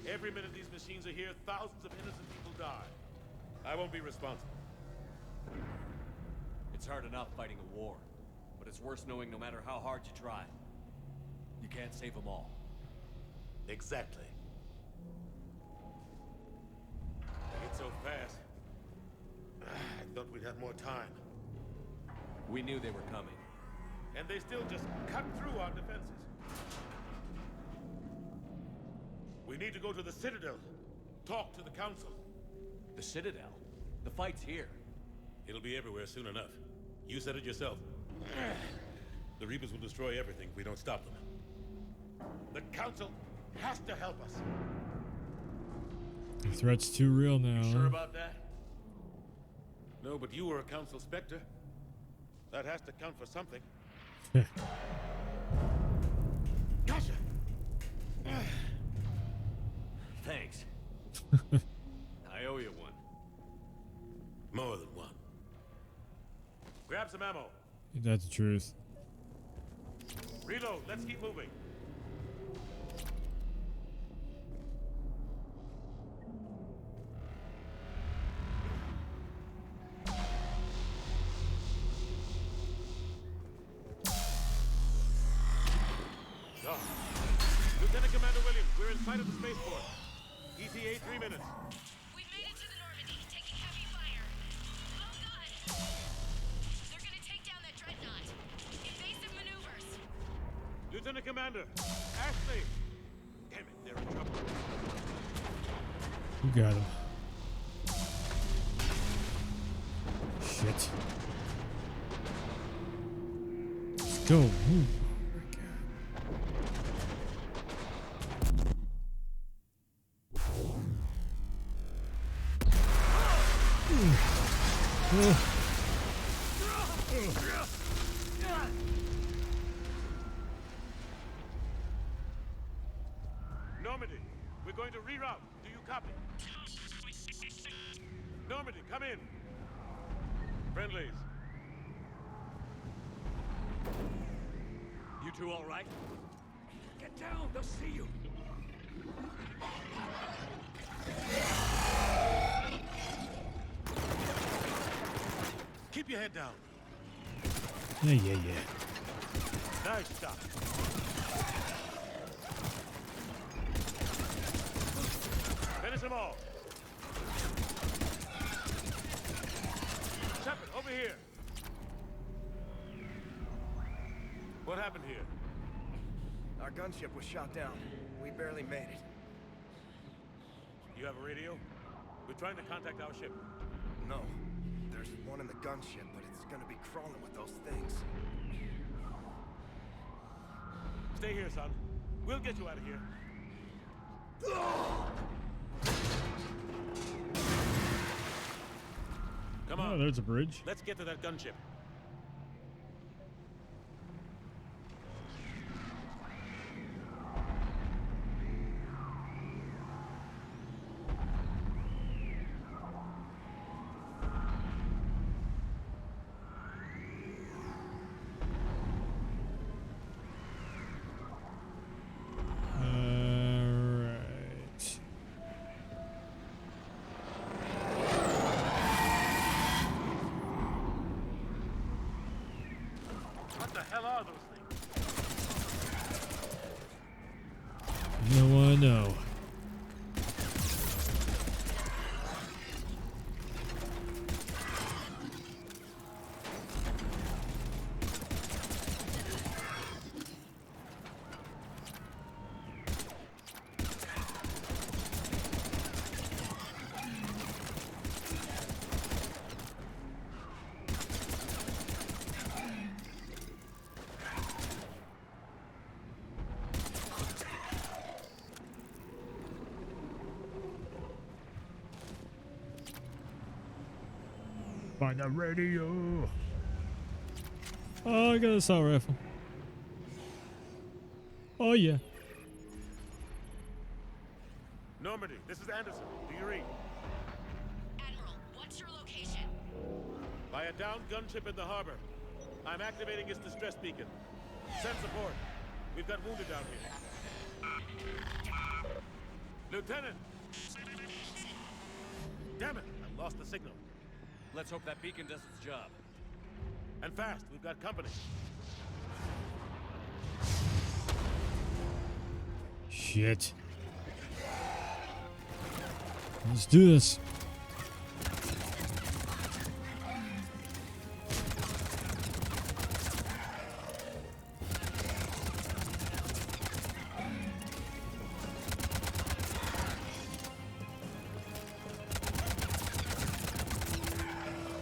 Every minute these machines are here, thousands of innocent people die. I won't be responsible. It's hard enough fighting a war, but it's worse knowing no matter how hard you try, you can't save them all. Exactly. It's so fast. I thought we'd have more time. We knew they were coming. And they still just cut through our defenses. We need to go to the Citadel. Talk to the Council. The Citadel? The fight's here. It'll be everywhere soon enough. You said it yourself. The Reapers will destroy everything if we don't stop them. The Council has to help us. The threat's too real now. You sure about that? No, but you were a Council Spectre. That has to count for something. Gotcha! Thanks. I owe you one. More than one. Grab some ammo. That's the truth. Reload. Let's keep moving. Lieutenant Commander Williams, we're in sight of the spaceport. ETA 3 minutes. We've made it to the Normandy, taking heavy fire. Oh god! They're gonna take down that dreadnought. Invasive maneuvers. Lieutenant Commander, Ashley! Damn it, they're in trouble. You got him. Shit. Let's go. Move. Normandy, we're going to reroute. Do you copy? Normandy, come in. Friendlies. You two all right? Get down, they'll see you. Keep your head down. Yeah. Nice shot. Finish them all. Shepard, over here. What happened here? Our gunship was shot down. We barely made it. You have a radio? We're trying to contact our ship. No. There's one in the gunship, but it's gonna be crawling with those things. Stay here, son. We'll get you out of here. Come on. Oh, there's a bridge. Let's get to that gunship. What the hell are those things? No one know. Find a radio. Oh, I got an assault rifle. Oh yeah. Normandy, this is Anderson. Do you read? Admiral, what's your location? By a downed gunship in the harbor. I'm activating its distress beacon. Send support. We've got wounded down here. Lieutenant! Damn it! I lost the signal. Let's hope that beacon does its job. And fast, we've got company. Shit. Let's do this.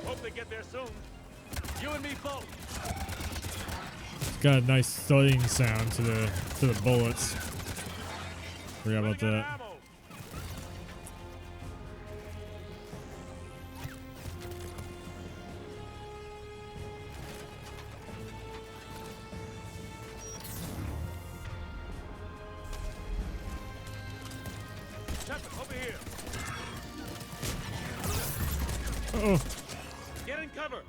Hope they get there soon. You and me both. It's got a nice thudding sound to the bullets. Forgot about that. Shepard, over here. Uh-oh. Get in cover.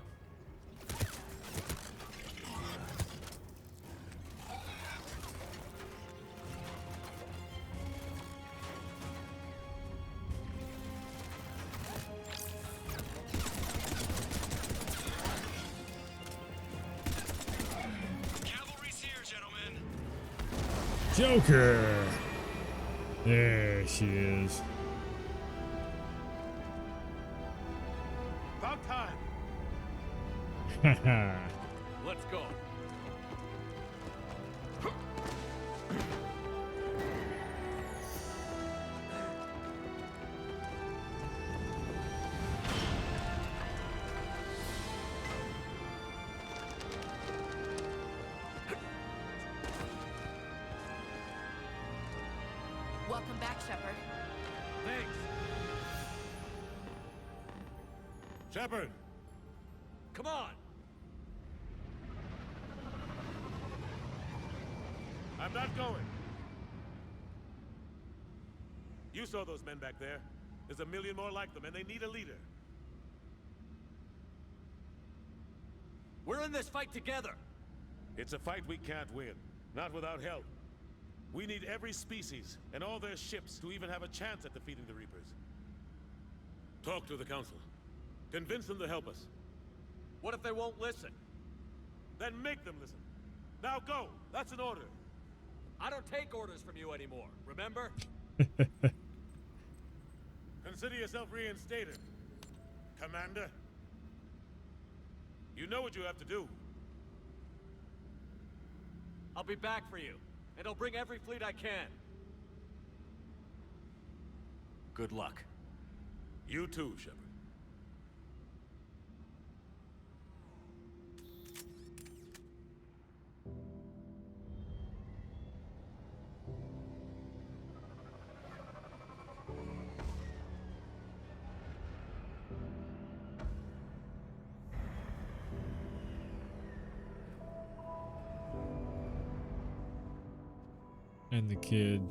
Cavalry's here, gentlemen. Joker. There she is. About time. Haha. Let's go. Welcome back, Shepard. Thanks. Shepard. Come on. I'm not going. You saw those men back there. There's a million more like them, and they need a leader. We're in this fight together. It's a fight we can't win. Not without help. We need every species and all their ships to even have a chance at defeating the Reapers. Talk to the Council. Convince them to help us. What if they won't listen? Then make them listen. Now go! That's an order. I don't take orders from you anymore, remember? Consider yourself reinstated, Commander. You know what you have to do. I'll be back for you, and I'll bring every fleet I can. Good luck. You too, Shepard. And the kid.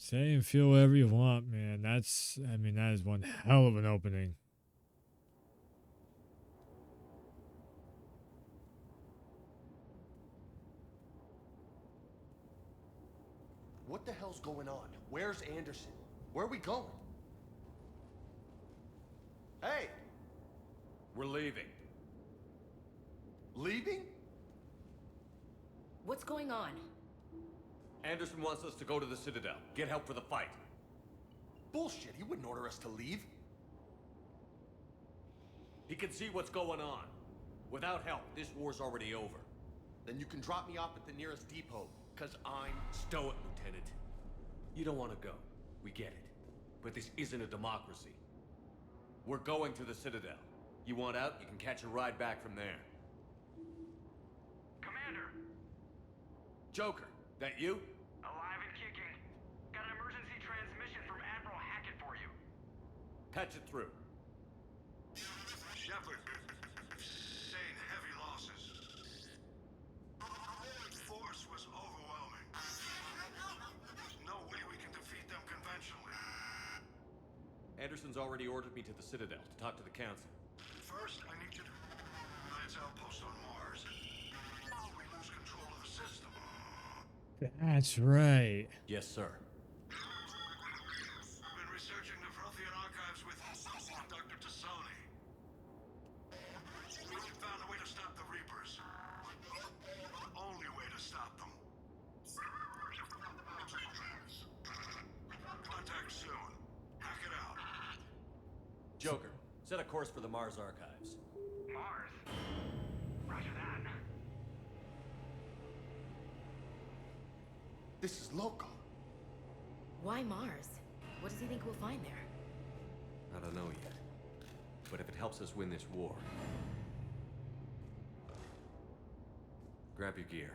Say and feel whatever you want, man. That's, I mean, that is one hell of an opening. What the hell's going on? Where's Anderson? Where are we going? Hey! We're leaving. Leaving? What's going on? Anderson wants us to go to the Citadel. Get help for the fight. Bullshit, he wouldn't order us to leave. He can see what's going on. Without help, this war's already over. Then you can drop me off at the nearest depot, cause I'm... Stow it, Lieutenant. You don't want to go. We get it. But this isn't a democracy. We're going to the Citadel. You want out, you can catch a ride back from there. Commander! Joker, that you? Alive and kicking. Got an emergency transmission from Admiral Hackett for you. Patch it through. Shepard, sustained heavy losses. The force was overwhelming. There's no way we can defeat them conventionally. Anderson's already ordered me to the Citadel to talk to the Council. First, I need you to Alliance outpost on Mars. We lose control of the system. That's right. Yes, sir. I've been researching the Prothean archives with Dr. Tassoni. We found a way to stop the Reapers. The only way to stop them. Contact soon. Hack it out. Joker, set a course for the Mars archives. Mars? Roger that. This is local. Why Mars? What does he think we'll find there? I don't know yet. But if it helps us win this war... Grab your gear.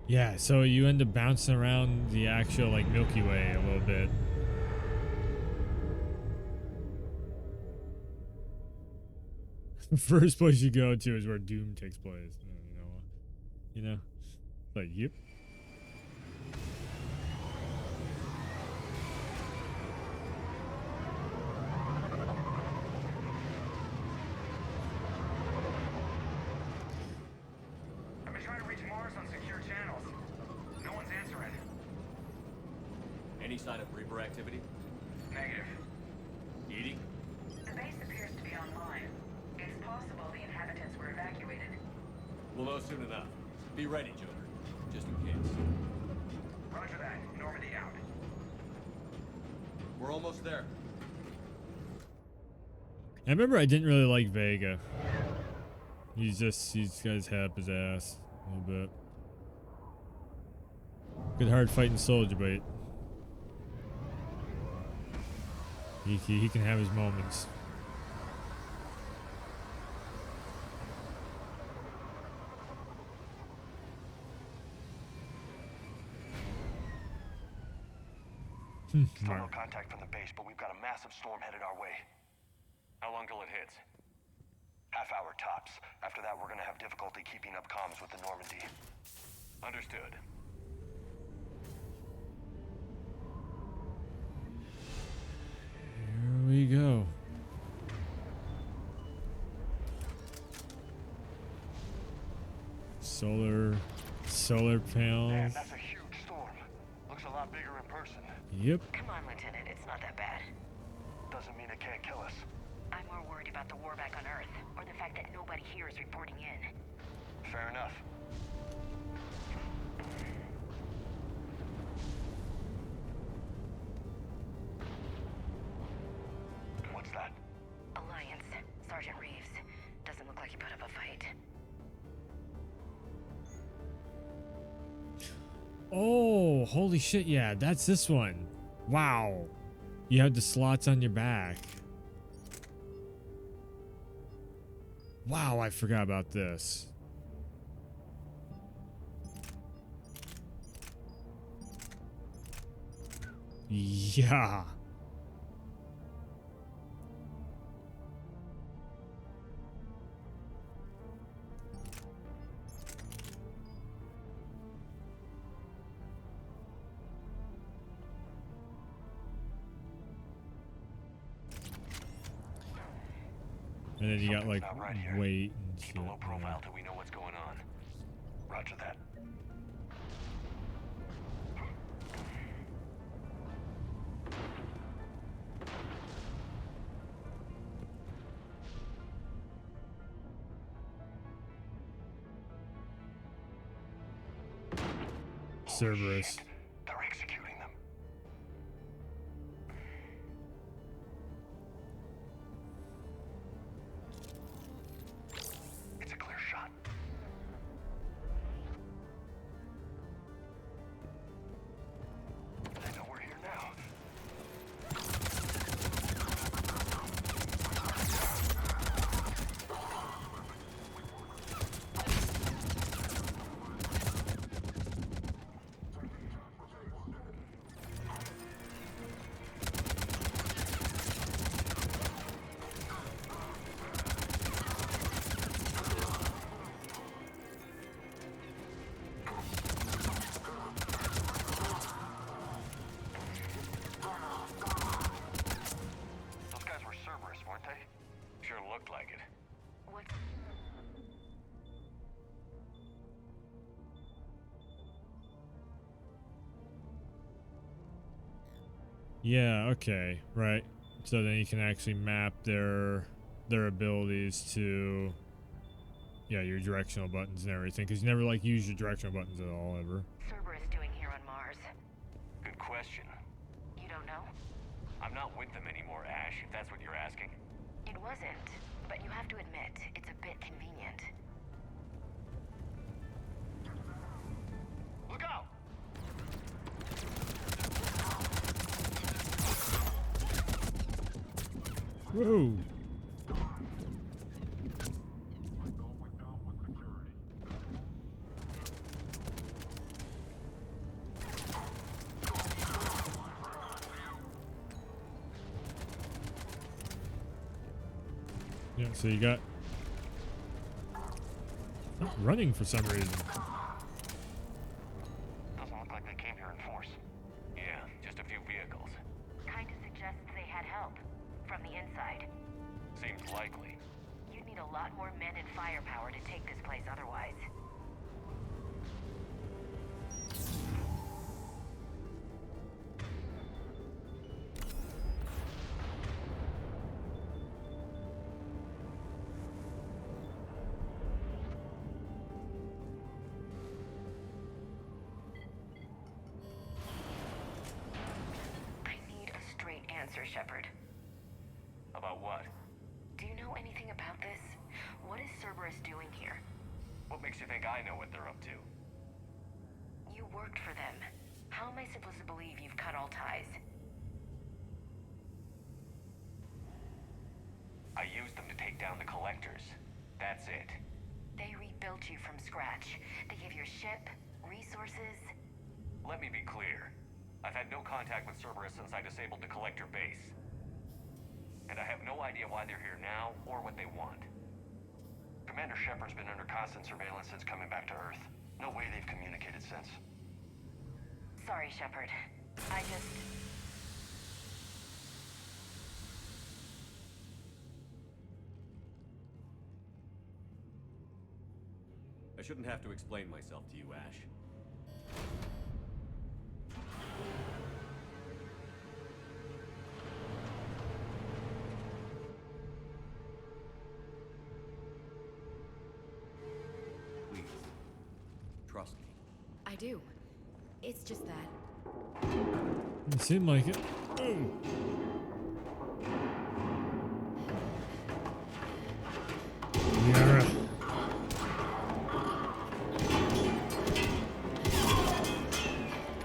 Yeah, so you end up bouncing around the actual, like, Milky Way a little bit. The first place you go to is where Doom takes place. You know? Like, yep. I've been trying to reach Mars on secure channels. No one's answering. Any sign of Reaper activity? Negative. Edie? The base appears to be online. It's possible the inhabitants were evacuated. We'll know soon enough. Be ready, Joker. Just in case. Roger that. Normandy out. We're almost there. I remember I didn't really like Vega. He's got his head up his ass a little bit. Good hard fighting soldier, but he can have his moments. Still no contact from the base, but we've got a massive storm headed our way. How long till it hits? Half hour tops. After that, we're gonna have difficulty keeping up comms with the Normandy. Understood. Here we go. Solar panels. Man, that's a huge storm. Looks a lot bigger in person. Yep. Come on, Lieutenant. It's not that bad. Doesn't mean it can't kill us. I'm more worried about the war back on Earth, or the fact that nobody here is reporting in. Fair enough. What's that? Alliance. Sergeant Reeves. Doesn't look like he put up a fight. Oh, holy shit, yeah, that's this one. Wow. You have the slots on your back. Wow, I forgot about this. Yeah. And then you got like Something's not right here. weight and shit. Keep a low profile till we know what's going on. Roger that. Cerberus. They're executing them. It's a clear shot. They know we're here now. Those guys were Cerberus, weren't they? Sure looked like it. What? Yeah, okay, right. So then you can actually map their abilities to your directional buttons and everything, because you never like use your directional buttons at all ever. Cerberus doing here on Mars? Good question. You don't know? I'm not with them anymore, Ash, if that's what you're asking. It wasn't, but you have to admit, it's a bit convenient. Look out! Woohoo! Yeah, so you got not running for some reason. Doesn't look like they came here in force. Yeah, just a few vehicles. Kinda suggests they had help. From the inside. Seems likely. You'd need a lot more men and firepower to take this place otherwise. I need a straight answer, Shepard. About what? Do you know anything about this? What is Cerberus doing here? What makes you think I know what they're up to? You worked for them. How am I supposed to believe you've cut all ties? I used them to take down the collectors. That's it. They rebuilt you from scratch. They gave you a ship, resources. Let me be clear. I've had no contact with Cerberus since I disabled the collector base. And I have no idea why they're here now or what they want. Commander Shepard's been under constant surveillance since coming back to Earth. No way they've communicated since. Sorry, Shepard. I just... I shouldn't have to explain myself to you, Ash. Please, trust me. I do. It's just that. It seemed like it. Ooh. Yeah.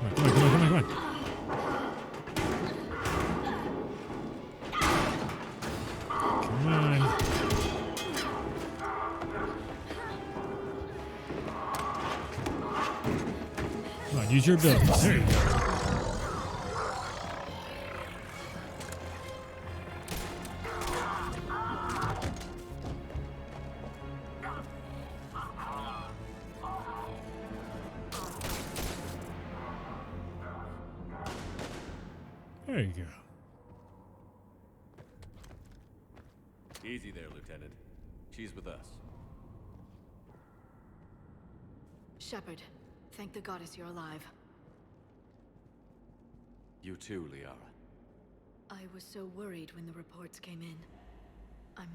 Come on. Come on. Come on, use your abilities. There you go. There you go. Easy there, Lieutenant. She's with us. Shepard, thank the goddess you're alive. You too, Liara. I was so worried when the reports came in. I'm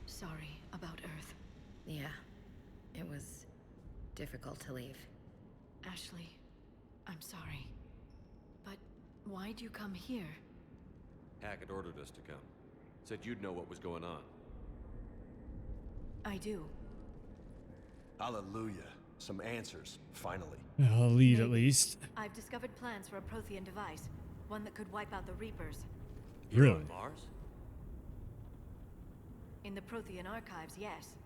sorry about Earth. Yeah, it was difficult to leave. Ashley, I'm sorry. But why'd you come here? Hackett ordered us to come. Said you'd know what was going on. I do. Hallelujah. Some answers, finally. I'll lead at least. I've discovered plans for a Prothean device. One that could wipe out the Reapers. Really? On Mars? In the Prothean archives, yes.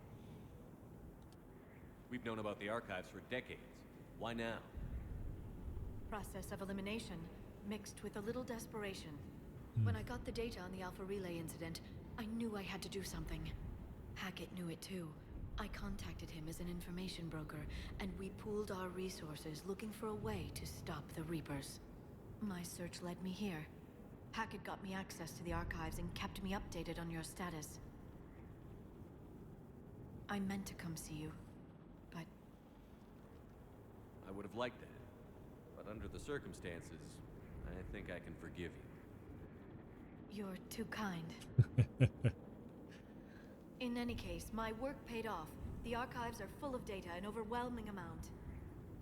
We've known about the archives for decades. Why now? Process of elimination, mixed with a little desperation. When I got the data on the Alpha Relay incident, I knew I had to do something. Hackett knew it too. I contacted him as an information broker, and we pooled our resources looking for a way to stop the Reapers. My search led me here. Hackett got me access to the archives and kept me updated on your status. I meant to come see you, but... I would have liked that. But under the circumstances, I think I can forgive you. You're too kind. In any case, my work paid off. The archives are full of data, an overwhelming amount.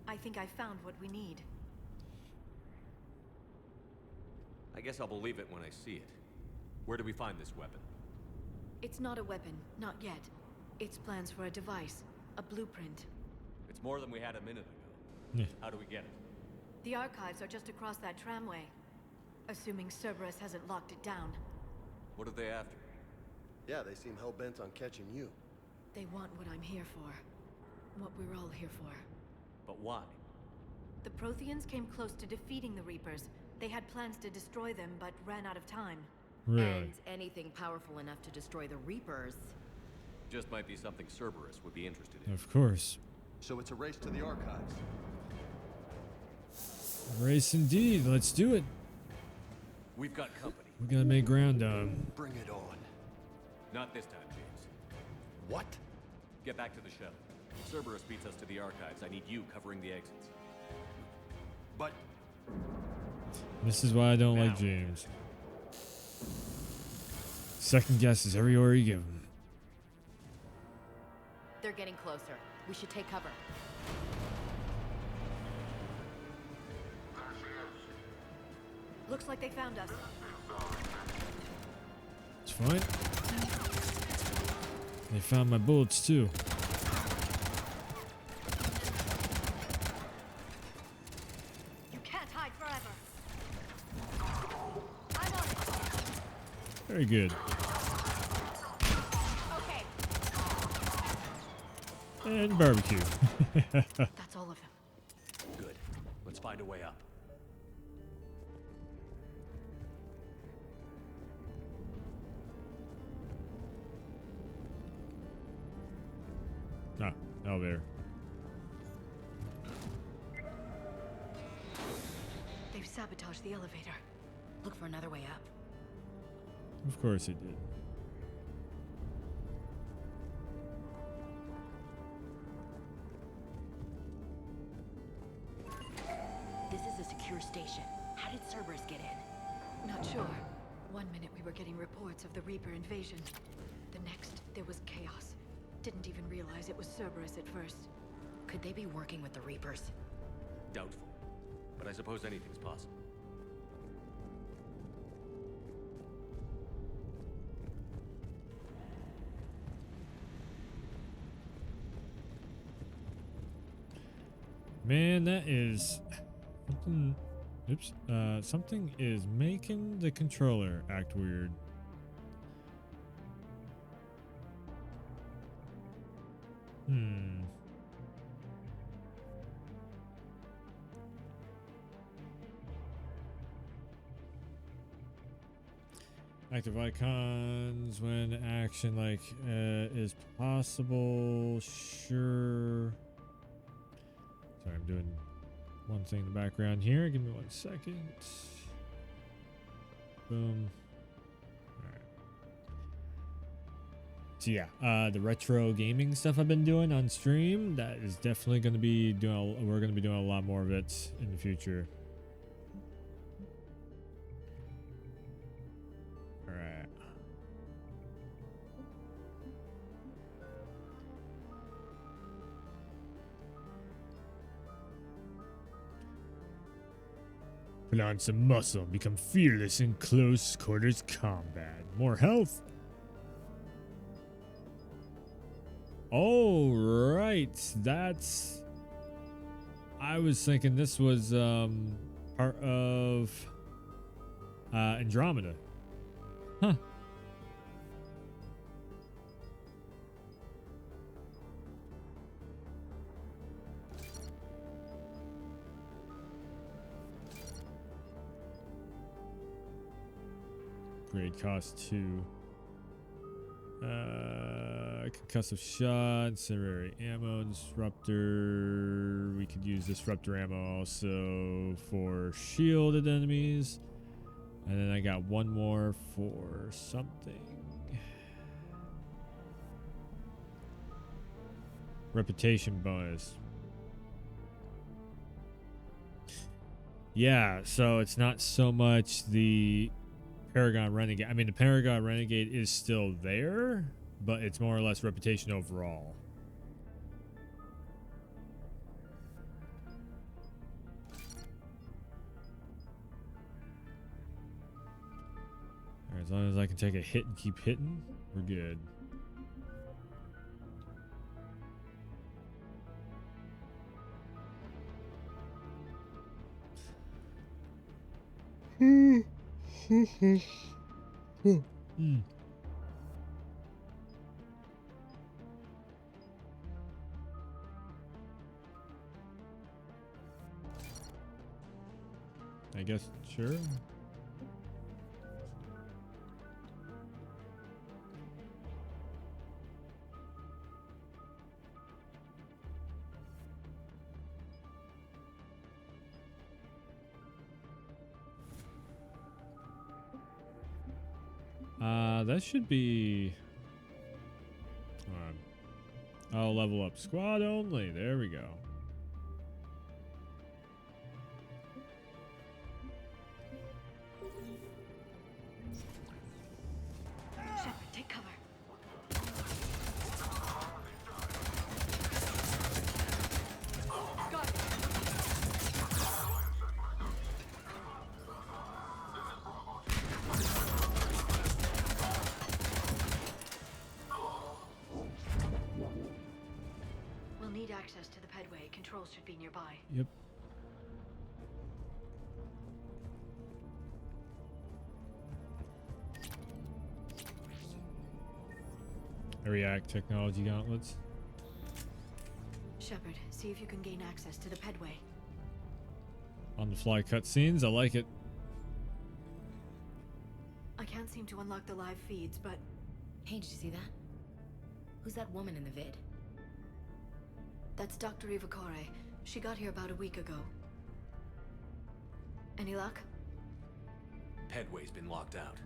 I think I found what we need. I guess I'll believe it when I see it. Where do we find this weapon? It's not a weapon, not yet. It's plans for a device, a blueprint. It's more than we had a minute ago. Yeah. How do we get it? The archives are just across that tramway. Assuming Cerberus hasn't locked it down. What are they after? Yeah, they seem hell-bent on catching you. They want what I'm here for. What we're all here for. But why? The Protheans came close to defeating the Reapers. They had plans to destroy them, but ran out of time. Really? And anything powerful enough to destroy the Reapers. Just might be something Cerberus would be interested in. Of course. So it's a race to the archives. Race indeed. Let's do it. We've got company. We gotta make ground on. Bring it on. Not this time, James. What? Get back to the shuttle. If Cerberus beats us to the archives, I need you covering the exits. But... This is why I don't like James. Second guesses every order you give him. They're getting closer. We should take cover. Looks like they found us. It's fine. They found my bullets too. You can't hide forever. I'm on it. Very good. Okay. And barbecue. That's all of them. Good. Let's find a way up. Ah, elevator. They've sabotaged the elevator. Look for another way up. Of course it did. This is a secure station. How did Cerberus get in? Not sure. One minute we were getting reports of the Reaper invasion. The next, there was chaos. Didn't even realize it was Cerberus at first. Could they be working with the Reapers? Doubtful. But I suppose anything's possible. Man, that is something. Oops. Something is making the controller act weird. Active icons when action like is possible. Sure. Sorry, I'm doing one thing in the background here. Give me 1 second. Boom. So yeah, the retro gaming stuff I've been doing on stream, that is definitely going to be doing. We're going to be doing a lot more of it in the future. All right. Put on some muscle and become fearless in close quarters combat. More health. Oh, right. That's... I was thinking this was part of Andromeda. Huh. Grade cost 2. Concussive shot, incendiary ammo, disruptor. We could use disruptor ammo also for shielded enemies. And then I got one more for something. Reputation bonus. Yeah, so it's not so much the Paragon Renegade. I mean, the Paragon Renegade is still there, but it's more or less reputation overall. All right, as long as I can take a hit and keep hitting, we're good. I guess, sure. That should be... I'll level up squad only. There we go. Shepard, take cover. Got it. We'll need access to the pedway. Controls should be nearby. Yep. React technology gauntlets. Shepard, see if you can gain access to the pedway. On the fly cutscenes, I like it. I can't seem to unlock the live feeds, but... Hey, did you see that? Who's that woman in the vid? That's Dr. Ivakore. She got here about a week ago. Any luck? Pedway's been locked out.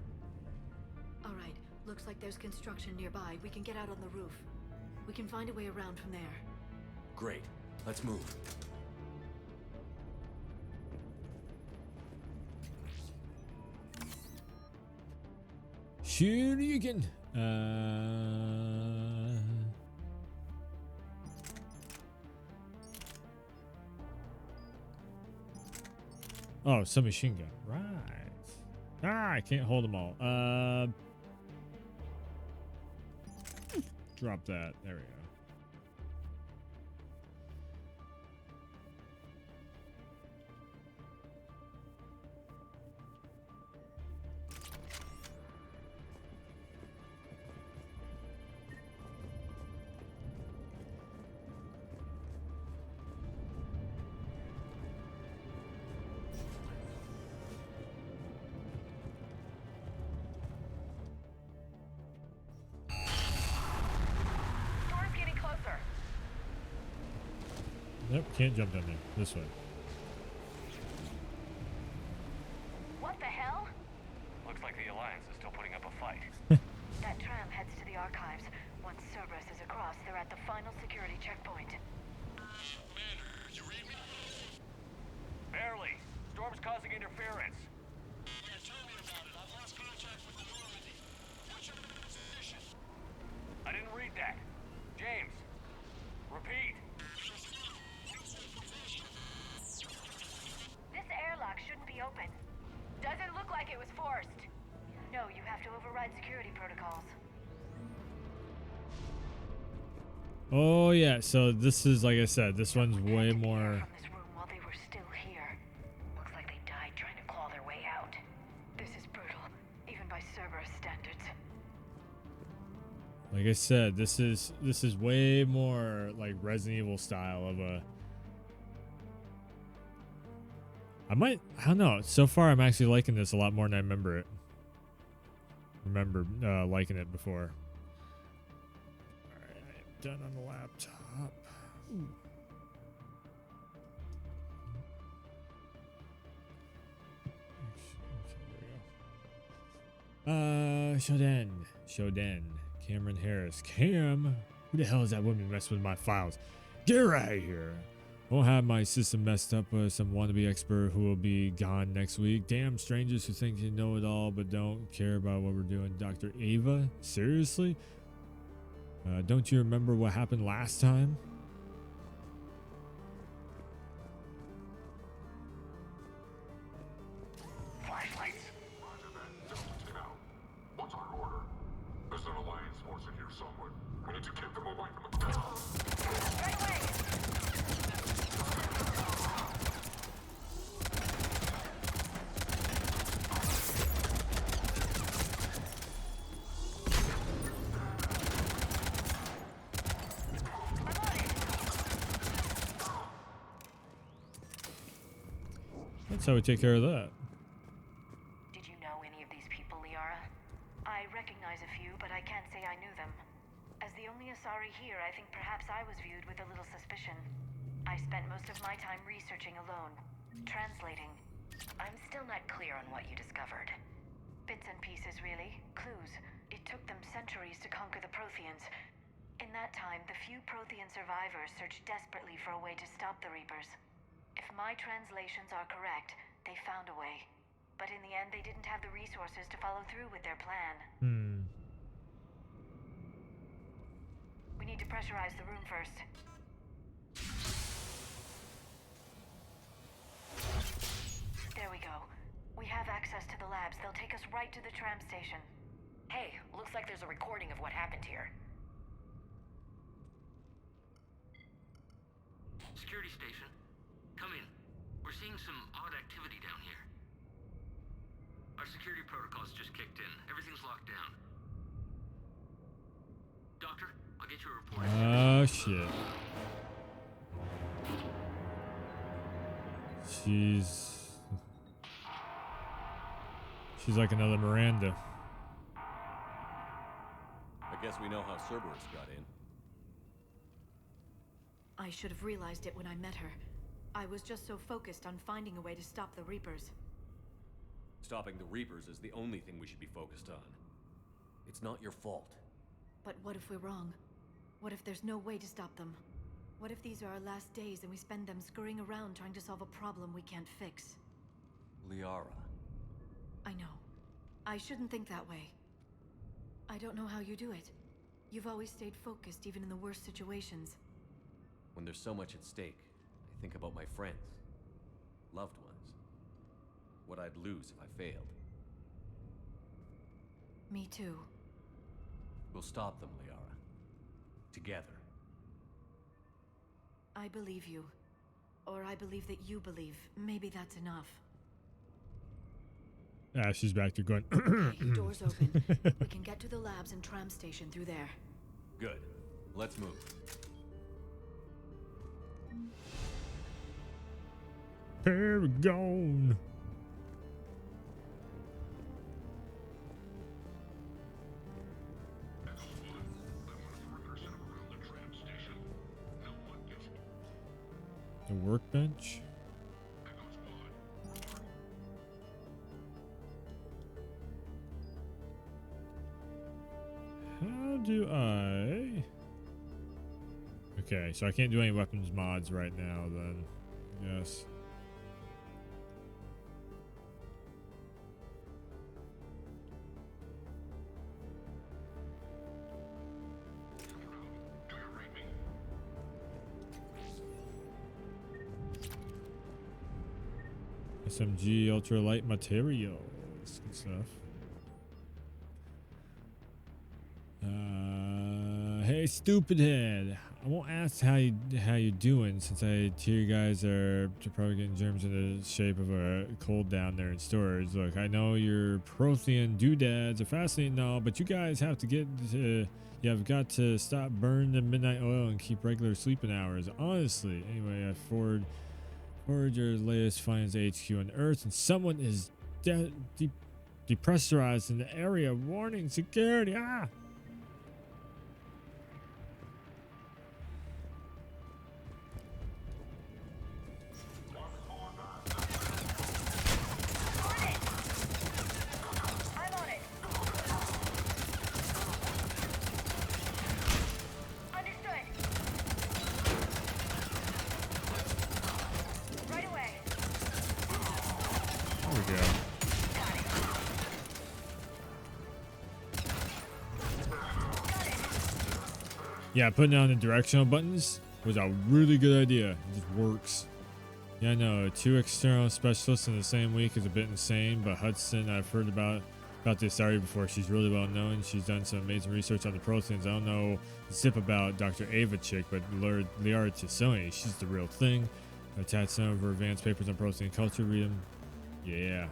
All right. Looks like there's construction nearby. We can get out on the roof. We can find a way around from there. Great. Let's move. Shuriken. Oh, submachine gun. Right. Ah, I can't hold them all. Drop that. There we go. Nope, can't jump down there. This way. What the hell? Looks like the Alliance is still putting up a fight. That tram heads to the archives. they're at the final security checkpoint. Commander, you read me? Barely. Storm's causing interference. Yeah, tell me about it. I've lost contact with the Normandy. What's your position? I didn't read that. James, repeat. This airlock shouldn't be open. Doesn't look like it was forced. No, you have to override security protocols. Oh yeah, so this is, like I said, this one's way more. From this room while they were still here. Looks like they died trying to claw their way out. This is brutal, even by Cerberus standards. Like I said, this is way more like Resident Evil style of a. I don't know. So far, I'm actually liking this a lot more than I remember it. Liking it before. All right, I am done on the laptop. Ooh. Shoden, Cameron Harris. Cam, who the hell is that woman messing with my files? Get her out of here. Won't have my system messed up by some wannabe expert who will be gone next week. Damn strangers who think you know it all but don't care about what we're doing. Dr. Ava? Seriously? Don't you remember what happened last time? Flashlights. Roger that. Just now. What's our order? There's an Alliance force in here somewhere. We need to keep them away from the ground. Right away! That's how we take care of that. Did you know any of these people, Liara? I recognize a few, but I can't say I knew them. As the only Asari here, I think perhaps I was viewed with a little suspicion. I spent most of my time researching alone, translating. I'm still not clear on what you discovered. Bits and pieces, really. Clues. It took them centuries to conquer the Protheans. In that time, the few Prothean survivors searched desperately for a way to stop the Reapers. If my translations are correct, they found a way. But in the end, they didn't have the resources to follow through with their plan. We need to pressurize the room first. There we go. We have access to the labs. They'll take us right to the tram station. Hey, looks like there's a recording of what happened here. Security station. Come in. We're seeing some odd activity down here. Our security protocols just kicked in. Everything's locked down. Doctor, I'll get you a report. Oh shit. She's like another Miranda. I guess we know how Cerberus got in. I should have realized it when I met her. I was just so focused on finding a way to stop the Reapers. Stopping the Reapers is the only thing we should be focused on. It's not your fault. But what if we're wrong? What if there's no way to stop them? What if these are our last days and we spend them scurrying around trying to solve a problem we can't fix? Liara. I know. I shouldn't think that way. I don't know how you do it. You've always stayed focused even in the worst situations. When there's so much at stake, I think about my friends, loved ones, what I'd lose if I failed. Me too. We'll stop them, Liara. Together. I believe you. Or I believe that you believe. Maybe that's enough. She's back to going. Okay, doors open. We can get to the labs and tram station through there. Good. Let's move. Paragon. The workbench. How do I Okay, so I can't do any weapons mods right now then. Yes. SMG ultralight materials. Good stuff. Hey, stupid head. I won't ask how you're doing since I hear you guys are probably getting germs in the shape of a cold down there in storage. Look, I know your Prothean doodads are fascinating and all, but you guys have to you have got to stop burning the midnight oil and keep regular sleeping hours. Honestly. Anyway, I forward your latest finds HQ on Earth, and someone is depressurized in the area. Warning, security. Ah! Yeah, putting down the directional buttons was a really good idea. It just works. Yeah, I know. 2 external specialists in the same week is a bit insane, but Hudson, I've heard about this already before. She's really well known. She's done some amazing research on the Protheans. I don't know zip about Dr. Ava chick, but Liara Tassoni, she's the real thing. Attached some of her advanced papers on Prothean culture. Read them. Yeah.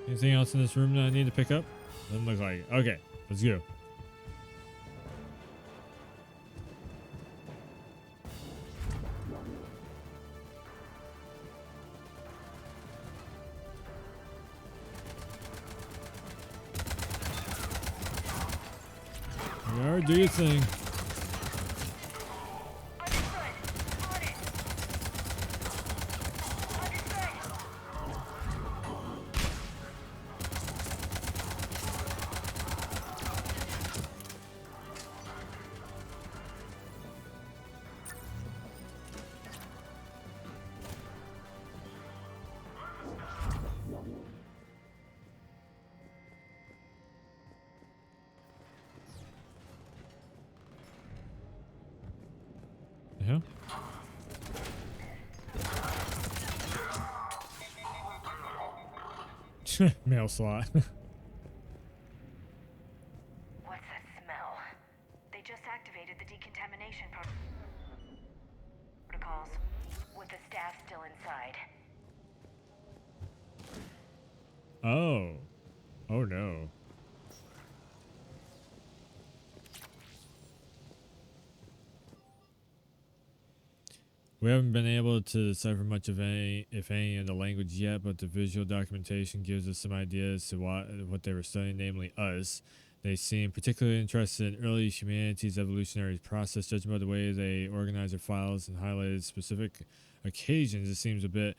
Anything else in this room that I need to pick up? Doesn't look like it. Okay, let's go. Alright, do your thing. Yeah. Mail slot. What's that smell? They just activated the decontamination protocols, with the staff still inside. Oh. Oh no. We haven't been able to decipher much of any, if any, of the language yet, but the visual documentation gives us some ideas to what they were studying, namely us. They seem particularly interested in early humanity's evolutionary process, judging by the way they organize their files and highlighted specific occasions. It seems a bit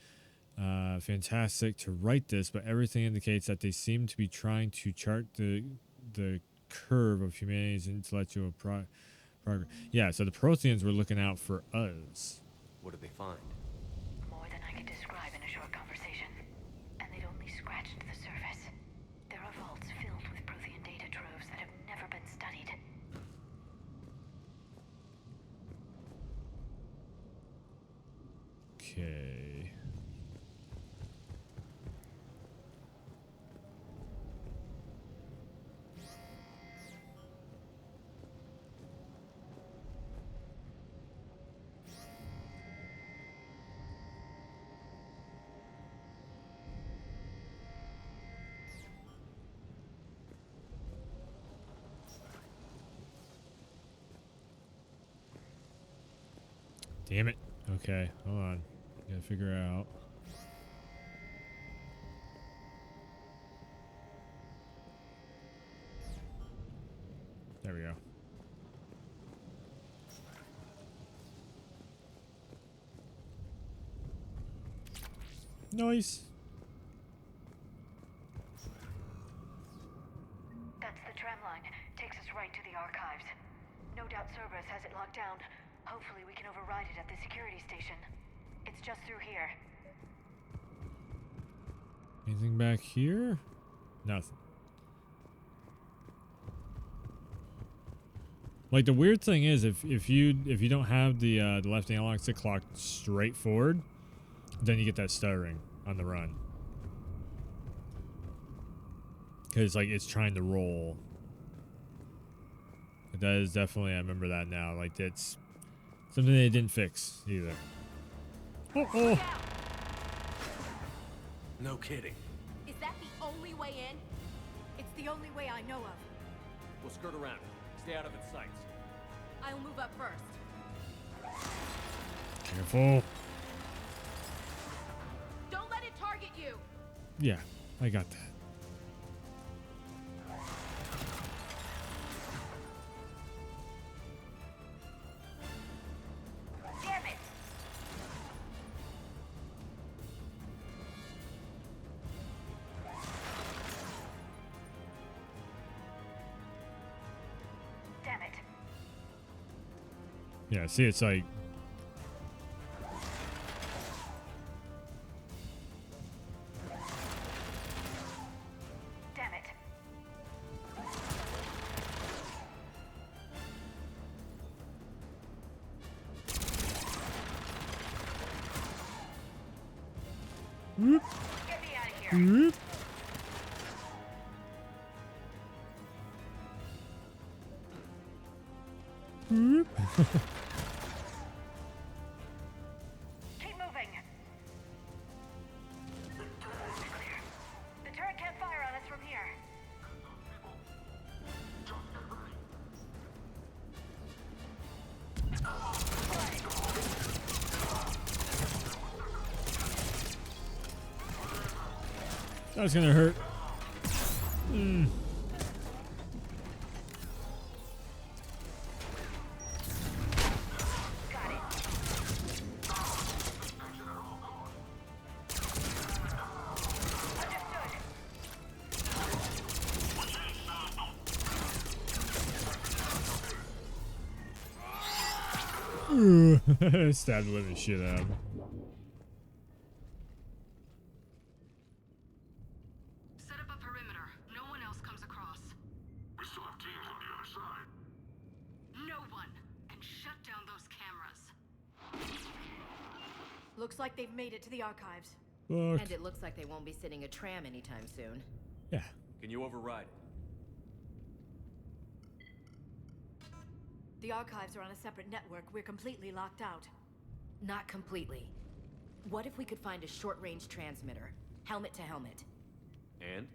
fantastic to write this, but everything indicates that they seem to be trying to chart the curve of humanity's intellectual progress. Yeah, so the Protheans were looking out for us. What did they find? More than I could describe in a short conversation. And they'd only scratched the surface. There are vaults filled with Prothean data troves that have never been studied. Okay. Damn it. Okay, hold on. Gotta figure out. There we go. Nice. That's the tram line. Takes us right to the archives. No doubt Cerberus has it locked down. Hopefully we can override it at the security station. It's just through here. Anything back here? Nothing. Like the weird thing is, if you don't have the left analog stick locked straight forward, then you get that stuttering on the run. Because like it's trying to roll. That is definitely, I remember that now. Like it's something they didn't fix either. Oh. No kidding. Is that the only way in? It's the only way I know of. We'll skirt around. Stay out of its sights. I'll move up first. Careful. Don't let it target you. Yeah, I got that. Damn it! Damn it. Yeah, see, it's like... Damn it. Whoop. Get me out of here. Whoop. Whoop. Keep moving. The turret can't fire on us from here. That's gonna hurt. Stabbed the living shit out of him. Set up a perimeter. No one else comes across. We still have teams on the other side. No one. And shut down those cameras. Looks like they've made it to the archives. Fuck. And it looks like they won't be sitting a tram anytime soon. Yeah. Can you override it? The archives are on a separate network. We're completely locked out. Not completely. What if we could find a short-range transmitter, helmet to helmet? And?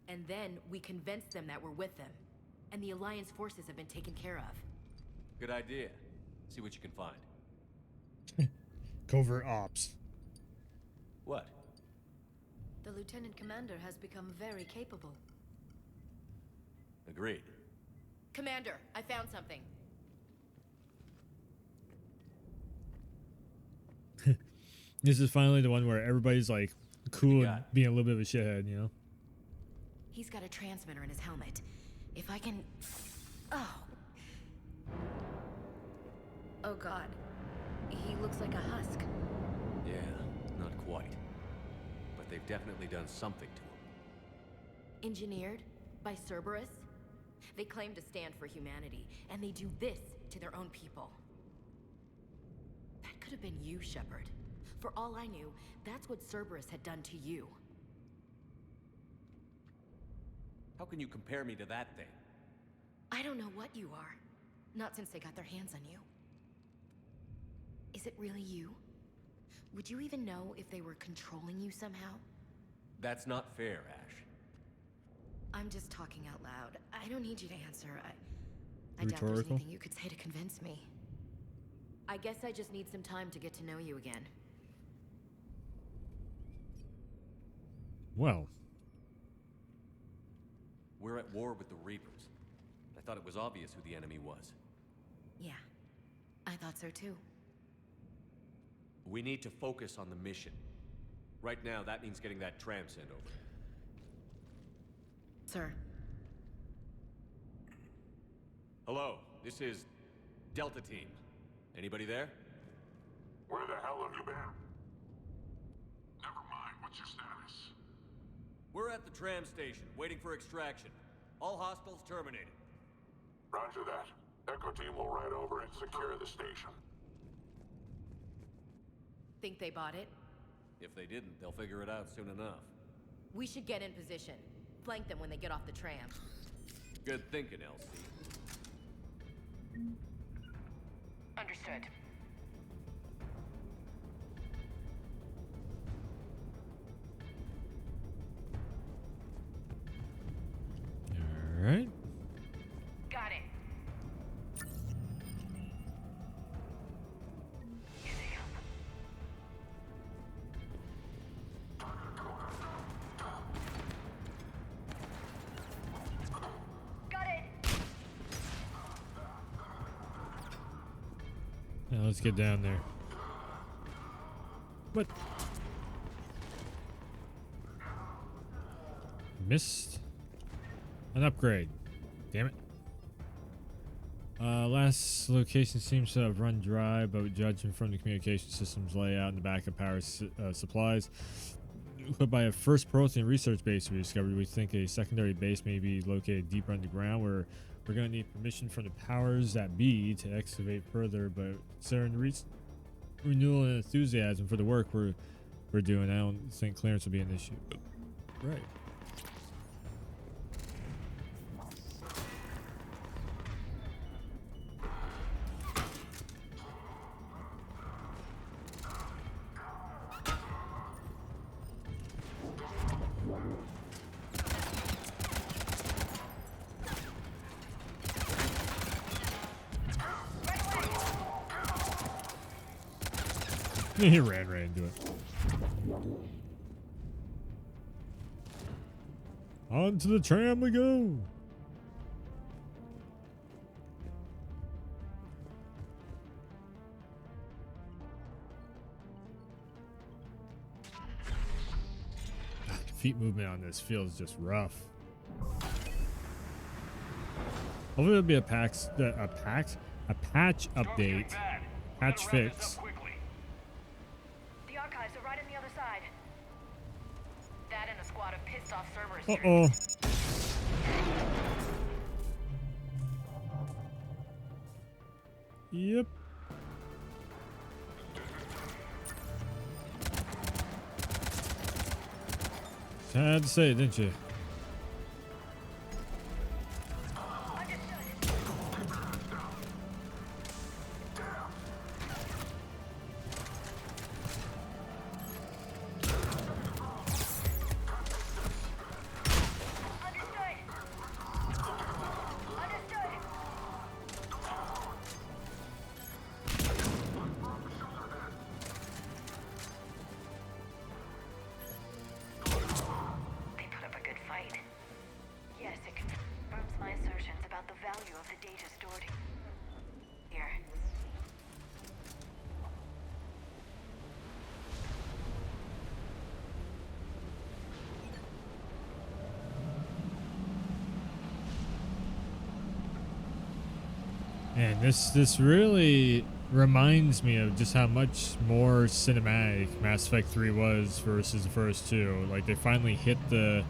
And then we convince them that we're with them. And the Alliance forces have been taken care of. Good idea. See what you can find. Covert ops. What? The Lieutenant Commander has become very capable. Agreed. Commander, I found something. This is finally the one where everybody's like cool and being a little bit of a shithead, you know? He's got a transmitter in his helmet. If I can... Oh. Oh god. He looks like a husk. Yeah, not quite. But they've definitely done something to him. Engineered by Cerberus? They claim to stand for humanity, and they do this to their own people. That could have been you, Shepard. For all I knew, that's what Cerberus had done to you. How can you compare me to that thing? I don't know what you are. Not since they got their hands on you. Is it really you? Would you even know if they were controlling you somehow? That's not fair, Ash. I'm just talking out loud. I don't need you to answer. I doubt there's Rhetorical? anything you could say to convince me. I guess I just need some time to get to know you again. Well. We're at war with the Reapers. I thought it was obvious who the enemy was. Yeah, I thought so too. We need to focus on the mission. Right now, that means getting that tram sent over. Sir. Hello, this is Delta Team. Anybody there? Where the hell have you been? Never mind, what's your status? We're at the tram station, waiting for extraction. All hostiles terminated. Roger that. Echo Team will ride over and secure the station. Think they bought it? If they didn't, they'll figure it out soon enough. We should get in position. Flank them when they get off the tram. Good thinking, Elsie. Understood. All right. Got it. Here they come. Got it. Now let's get down there. What? Missed an upgrade. Damn it. Last location seems to have run dry, but judging from the communication system's layout and the backup power supplies put by a first Prothean research base we discovered, we think a secondary base may be located deeper underground where we're going to need permission from the powers that be to excavate further, but considering the renewal and enthusiasm for the work we're doing, I don't think clearance will be an issue. Right. He ran right into it. On to the tram we go. The feet movement on this feels just rough. Hopefully there'll be a patch update, patch fix. The archives are right on the other side. That and a squad of pissed off Cerberus. Uh-oh. Yep. Had to say it, didn't you? And this really reminds me of just how much more cinematic Mass Effect 3 was versus the first two. Like, they finally hit the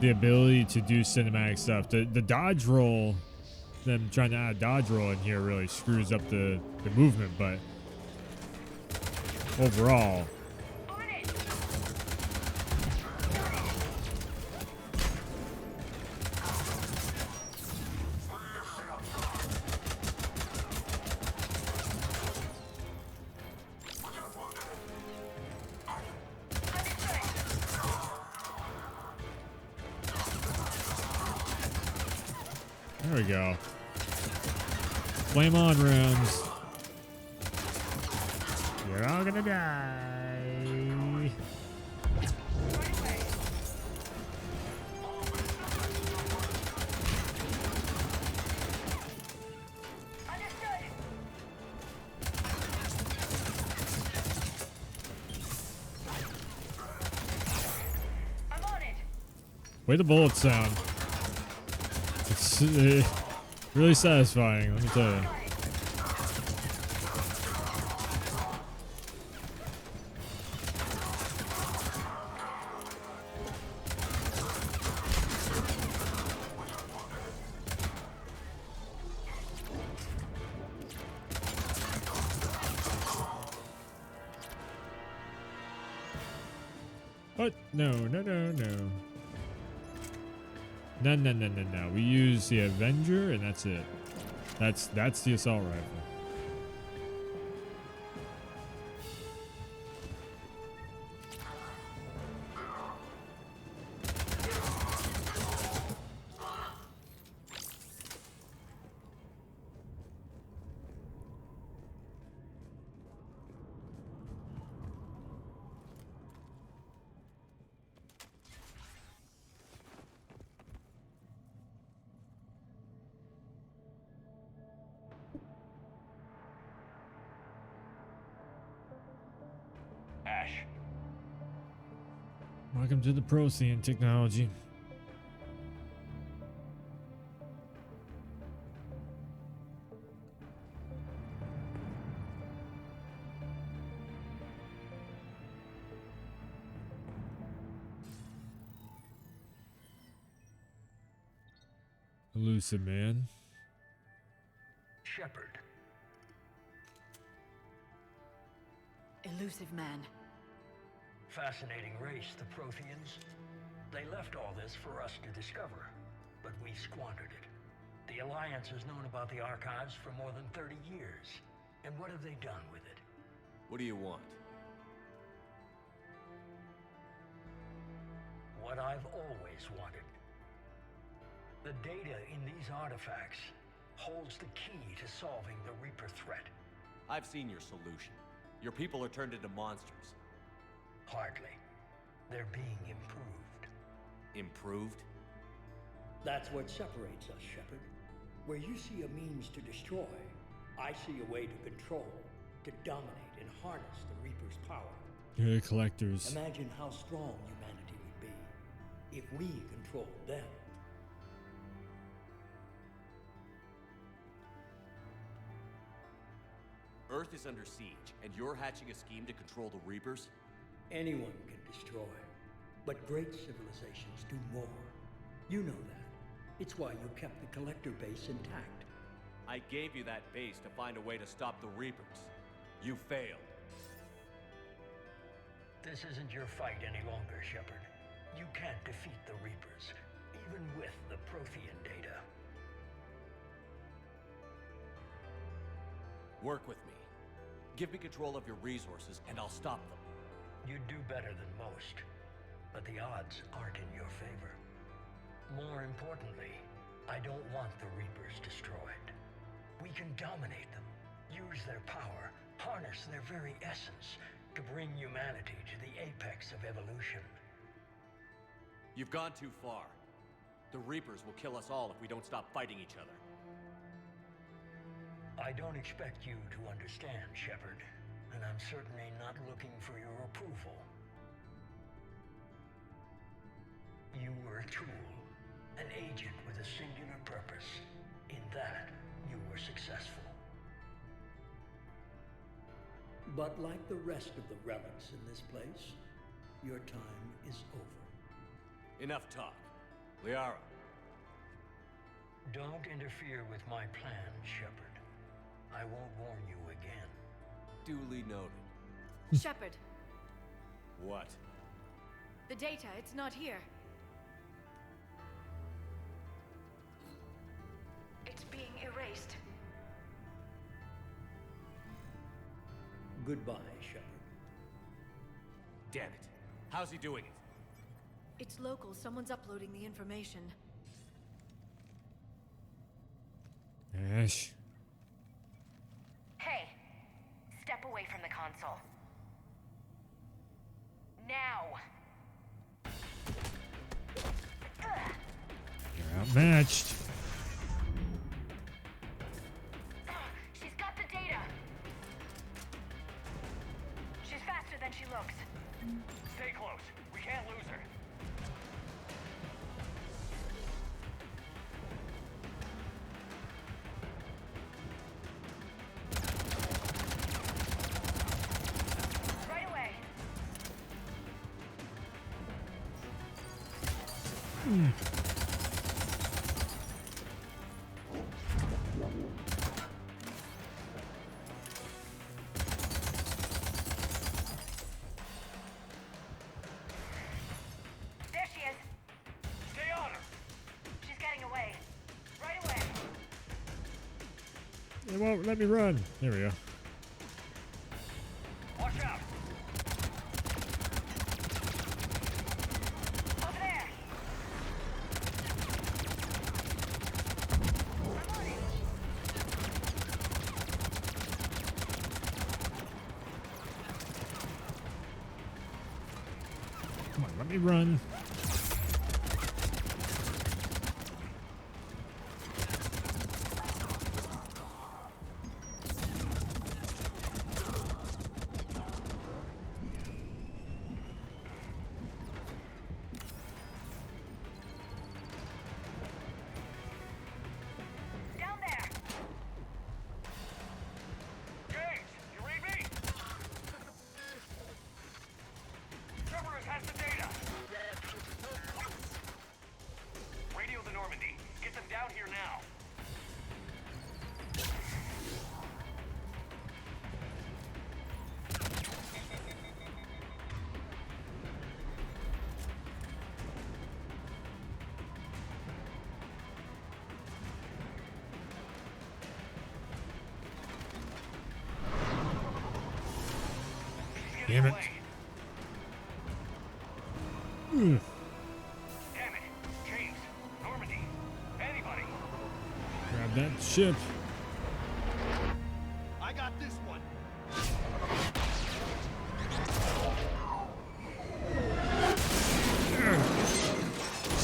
ability to do cinematic stuff. The dodge roll, them trying to add a dodge roll in here really screws up the movement, but overall, there we go. Flame on rounds. You're all gonna die. Way the bullets sound. It's really satisfying, let me tell you. What? No. No. We use the Avenger and that's it. That's the assault rifle. Ash. Welcome to the Procyon technology. Elusive man. Shepard. Elusive man. Fascinating race, the Protheans. They left all this for us to discover, but we squandered it. The Alliance has known about the archives for more than 30 years. And what have they done with it? What do you want? What I've always wanted. The data in these artifacts holds the key to solving the Reaper threat. I've seen your solution. Your people are turned into monsters. Hardly. They're being improved. Improved? That's what separates us, Shepard. Where you see a means to destroy, I see a way to control, to dominate and harness the Reaper's power. You're the collectors. Imagine how strong humanity would be if we controlled them. Earth is under siege, and you're hatching a scheme to control the Reapers? Anyone can destroy, but great civilizations do more. You know that. It's why you kept the Collector base intact. I gave you that base to find a way to stop the Reapers. You failed. This isn't your fight any longer, Shepard. You can't defeat the Reapers, even with the Prothean data. Work with me. Give me control of your resources, and I'll stop them. You'd do better than most, but the odds aren't in your favor. More importantly, I don't want the Reapers destroyed. We can dominate them, use their power, harness their very essence to bring humanity to the apex of evolution. You've gone too far. The Reapers will kill us all if we don't stop fighting each other. I don't expect you to understand, Shepard, and I'm certainly not looking for your approval. You were a tool, an agent with a singular purpose. In that, you were successful. But like the rest of the relics in this place, your time is over. Enough talk. Liara. Don't interfere with my plan, Shepard. I won't warn you again. Duly noted. Shepard, What? the data, it's not here. It's being erased. Goodbye, Shepard. Damn it. How's he doing it? It's local. Someone's uploading the information. Ash. Hey, step away from the console. console. Now! You're outmatched. She's got the data! She's faster than she looks. Stay close. We can't lose her. Right away. There she is. Stay on her. She's getting away. Right away. It won't let me run. There we go. Watch out. Over there. I'm on it. Come on, let me run. Down there. James, you read me? Cerberus has the data. Radio the Normandy. Get them down here now. She's getting Damn it. away. Ugh. Damn it. James, Normandy, anybody. Grab that ship. I got this one.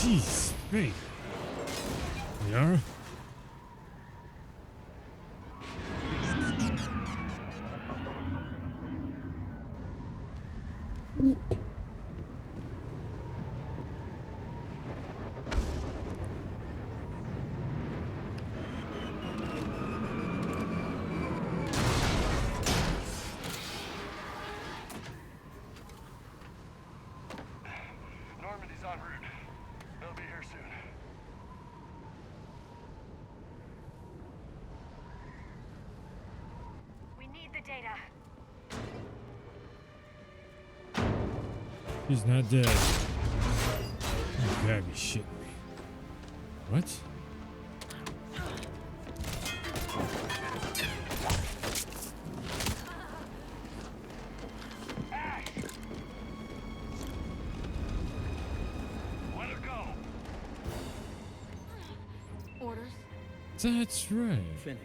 Jeez, hey. Yeah. Normandy's en route. They'll be here soon. We need the data. He's not dead. You gotta be shitting me. What? Ash! Let her go. Orders? That's right. Finish.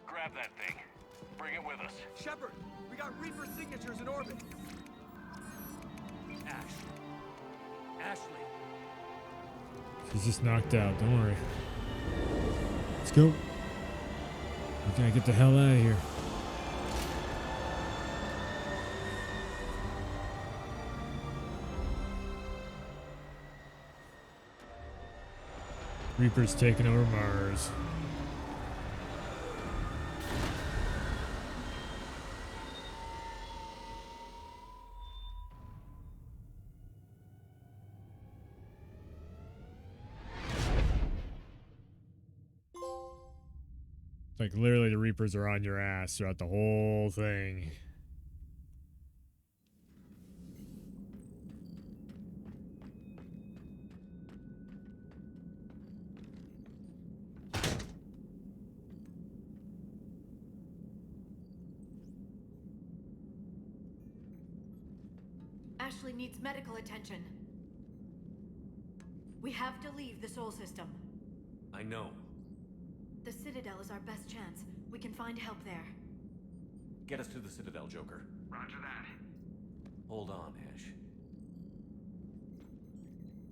Grab that thing. Bring it with us. Shepard, we got Reaper signatures in orbit. Ashley. She's just knocked out. Don't worry. Let's go. We gotta get the hell out of here. Reaper's taking over Mars. Like literally the Reapers are on your ass throughout the whole thing. Ashley needs medical attention. We have to leave the Sol system. I know. The Citadel is our best chance. We can find help there. Get us to the Citadel, Joker. Roger that. Hold on, Ash.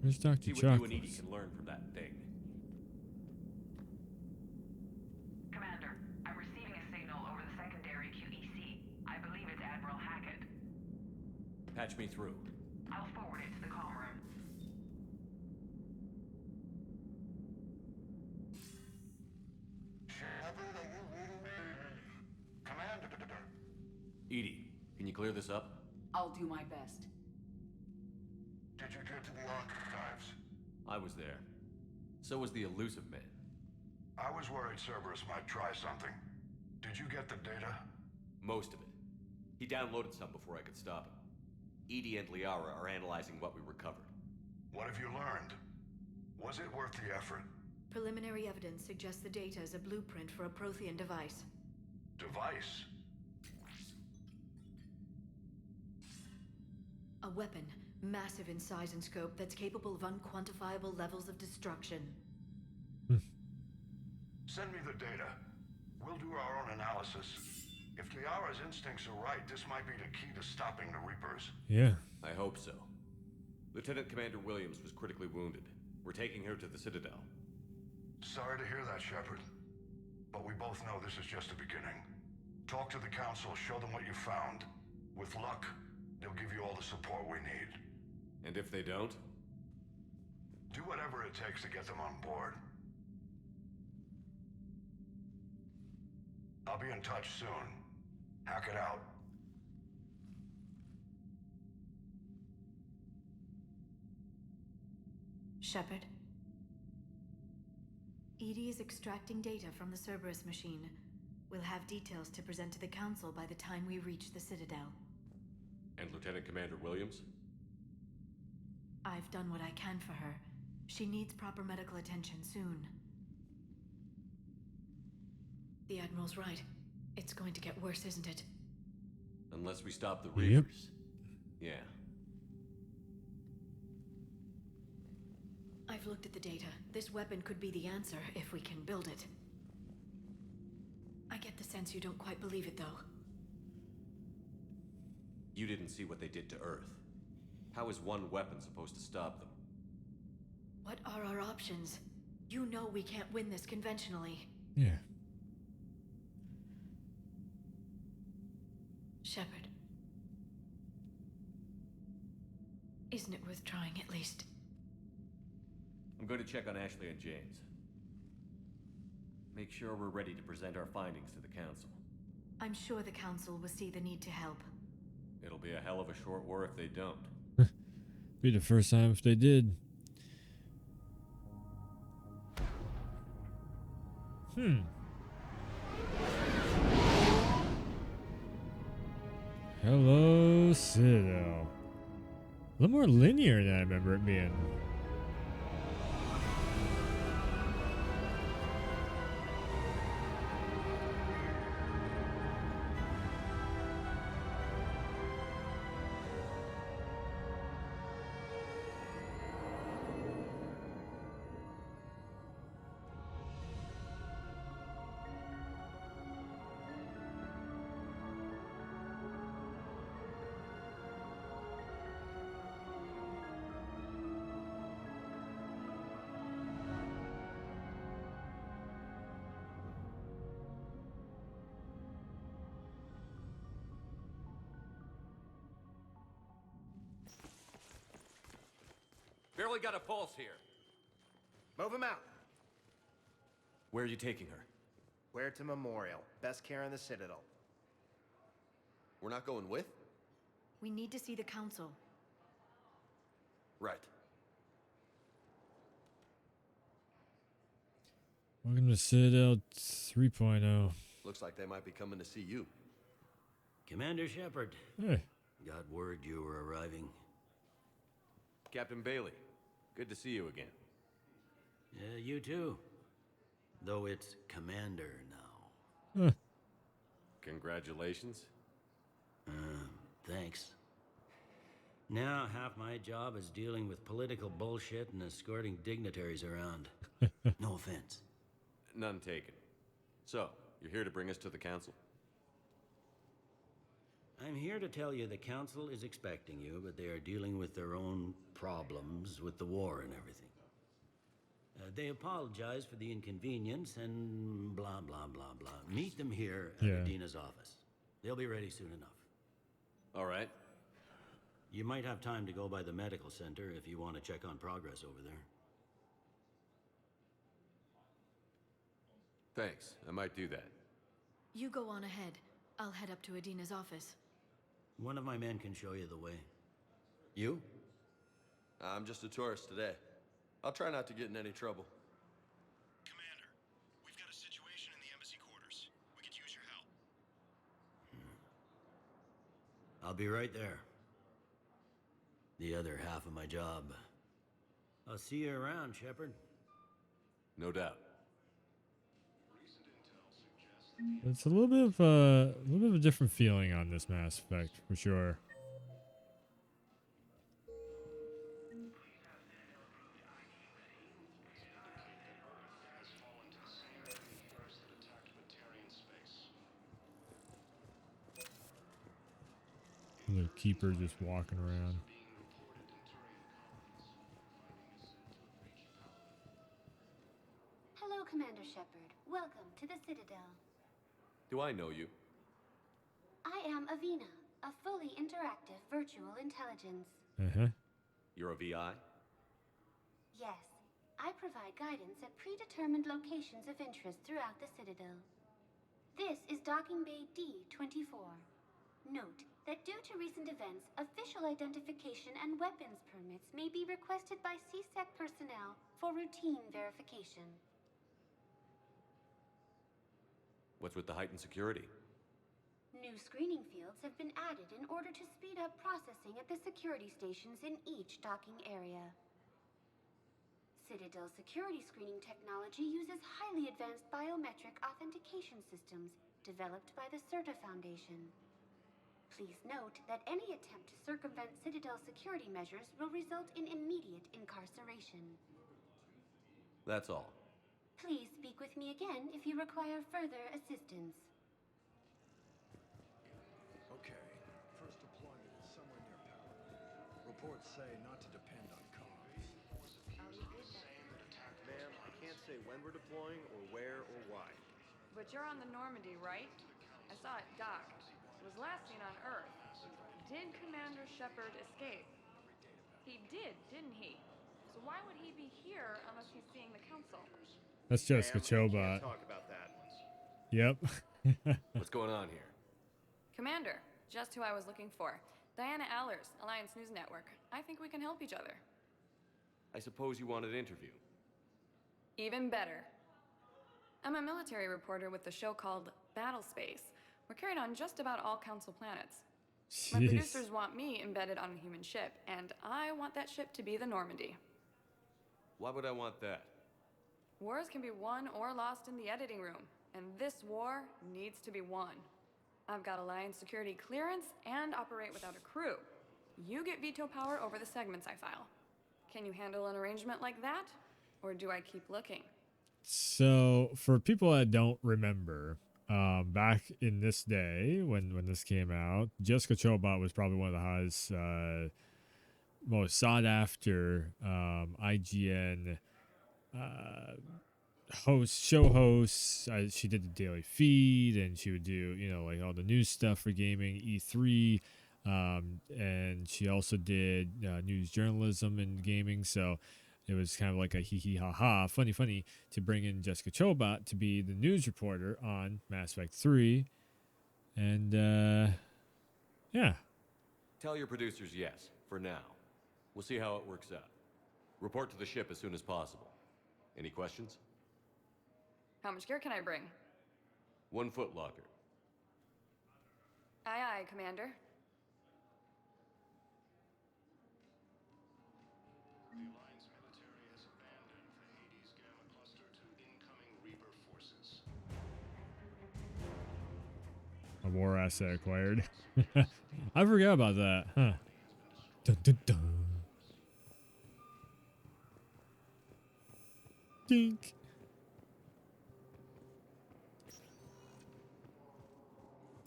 Where's Dr. See what Chocolates? you and Edie can learn from that thing. Commander, I'm receiving a signal over the secondary QEC. I believe it's Admiral Hackett. Patch me through. I'll forward it to the comm room. Shepard, are you reading me? Commander. Edie, can you clear this up? I'll do my best. Did you get to the archives? I was there. So was the elusive man. I was worried Cerberus might try something. Did you get the data? Most of it. He downloaded some before I could stop him. Edie and Liara are analyzing what we recovered. What have you learned? Was it worth the effort? Preliminary evidence suggests the data is a blueprint for a Prothean device. Device? A weapon, massive in size and scope, that's capable of unquantifiable levels of destruction. Send me the data. We'll do our own analysis. If Liara's instincts are right, this might be the key to stopping the Reapers. Yeah. I hope so. Lieutenant Commander Williams was critically wounded. We're taking her to the Citadel. Sorry to hear that, Shepard. But we both know this is just the beginning. Talk to the Council, show them what you found. With luck, they'll give you all the support we need. And if they don't? Do whatever it takes to get them on board. I'll be in touch soon. Hack it out. Shepard? Edie is extracting data from the Cerberus machine. We'll have details to present to the Council by the time we reach the Citadel. And Lieutenant Commander Williams? I've done what I can for her. She needs proper medical attention soon. The Admiral's right. It's going to get worse, isn't it? Unless we stop the Reapers. Yeah. I've looked at the data. This weapon could be the answer if we can build it. I get the sense you don't quite believe it, though. You didn't see what they did to Earth. How is one weapon supposed to stop them? What are our options? You know we can't win this conventionally. Yeah. Shepard. Isn't it worth trying at least? I'm going to check on Ashley and James. Make sure we're ready to present our findings to the Council. I'm sure the Council will see the need to help. It'll be a hell of a short war if they don't. Be the first time if they did. Hello, Citadel. A little more linear than I remember it being. Barely got a pulse here. Move him out. Where are you taking her? Where to Memorial. Best care in the Citadel. We're not going with? We need to see the Council. Right. Welcome to Citadel 3.0. Looks like they might be coming to see you. Commander Shepard. Hey. Got word you were arriving. Captain Bailey, good to see you again. Yeah, you too. Though it's Commander now. Congratulations. Thanks. Now, half my job is dealing with political bullshit and escorting dignitaries around. No offense. None taken. So, you're here to bring us to the council? I'm here to tell you the council is expecting you, but they are dealing with their own problems with the war and everything. They apologize for the inconvenience and blah, blah, blah, blah. Meet them here at Adina's office. They'll be ready soon enough. All right. You might have time to go by the medical center if you want to check on progress over there. Thanks. I might do that. You go on ahead. I'll head up to Adina's office. One of my men can show you the way. You? I'm just a tourist today. I'll try not to get in any trouble. Commander, we've got a situation in the embassy quarters. We could use your help. I'll be right there. The other half of my job. I'll see you around, Shepard. No doubt. It's a little bit of a different feeling on this Mass Effect for sure. The keeper just walking around. Hello, Commander Shepard. Welcome to the Citadel. Do I know you? I am Avina, a fully interactive virtual intelligence. You're a VI? Yes, I provide guidance at predetermined locations of interest throughout the Citadel. This is Docking Bay D-24. Note that due to recent events, official identification and weapons permits may be requested by CSEC personnel for routine verification. What's with the heightened security? New screening fields have been added in order to speed up processing at the security stations in each docking area. Citadel security screening technology uses highly advanced biometric authentication systems developed by the CERTA Foundation. Please note that any attempt to circumvent Citadel security measures will result in immediate incarceration. That's all. Please speak with me again if you require further assistance. Okay, first deployment is somewhere near power. Reports say not to depend on comms. Ma'am, I can't say when we're deploying or where or why. But you're on the Normandy, right? I saw it dock. It was last seen on Earth. Did Commander Shepard escape? He did, didn't he? So why would he be here unless he's seeing the council? That's Jessica Chobot. Talk about that. Yep. What's going on here? Commander, just who I was looking for. Diana Allers, Alliance News Network. I think we can help each other. I suppose you want an interview. Even better. I'm a military reporter with the show called Battle Space. We're carried on just about all council planets. My producers want me embedded on a human ship, and I want that ship to be the Normandy. Why would I want that? Wars can be won or lost in the editing room, and this war needs to be won. I've got Alliance security clearance and operate without a crew. You get veto power over the segments I file. Can you handle an arrangement like that? Or do I keep looking? So, for people that don't remember, back in this day, when this came out, Jessica Chobot was probably one of the hottest, most sought after IGN show hosts. She did the daily feed, and she would do, like all the news stuff for gaming, E3, and she also did news journalism and gaming. So it was kind of like a hee hee ha ha, funny to bring in Jessica Chobot to be the news reporter on Mass Effect 3. And yeah. Tell your producers yes, for now. We'll see how it works out. Report to the ship as soon as possible. Any questions? How much gear can I bring? 1 foot locker. Aye, aye, Commander. The Alliance military has abandoned the Hades Gamma Cluster to incoming Reaper forces. A war asset acquired. I forgot about that. Huh. Dun, dun, dun. Dink.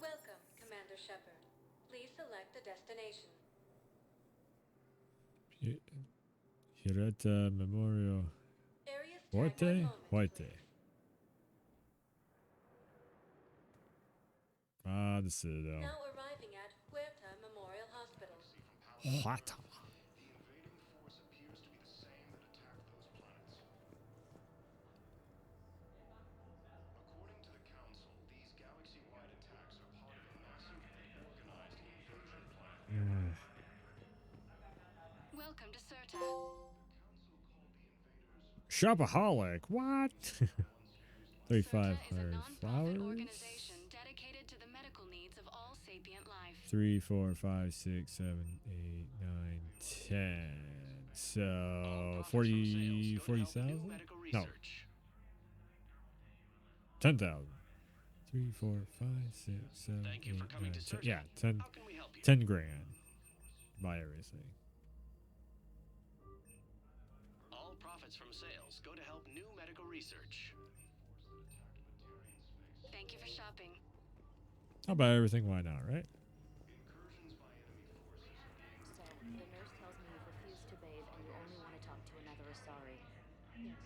Welcome, Commander Shepard. Please select a destination. Hirata Memorial. Areas tag What one day? moment, White please. day. Ah, the Citadel. Now arriving at Huerta Memorial Hospital. What? The invading force appears to be the same that attacked those planets. According to the Council, these galaxy-wide attacks are part of a massive and organized invasion plan. Welcome to Serta. Shopaholic. What? 3,500 flowers. Organization dedicated to the medical needs of all sapient life. 3, 4, 5, 6, 7, 8, 9, 10. So 40,000? No. 10,000. 3, 4, 5, 6, 7, 8, 9, 10. Yeah, 10 grand. Buy everything. All profits from sales go to help new medical research. Thank you for shopping. I'll buy everything. Why not, right? So, the nurse tells me you've refused to bathe and you only want to talk to another Asari. Yes.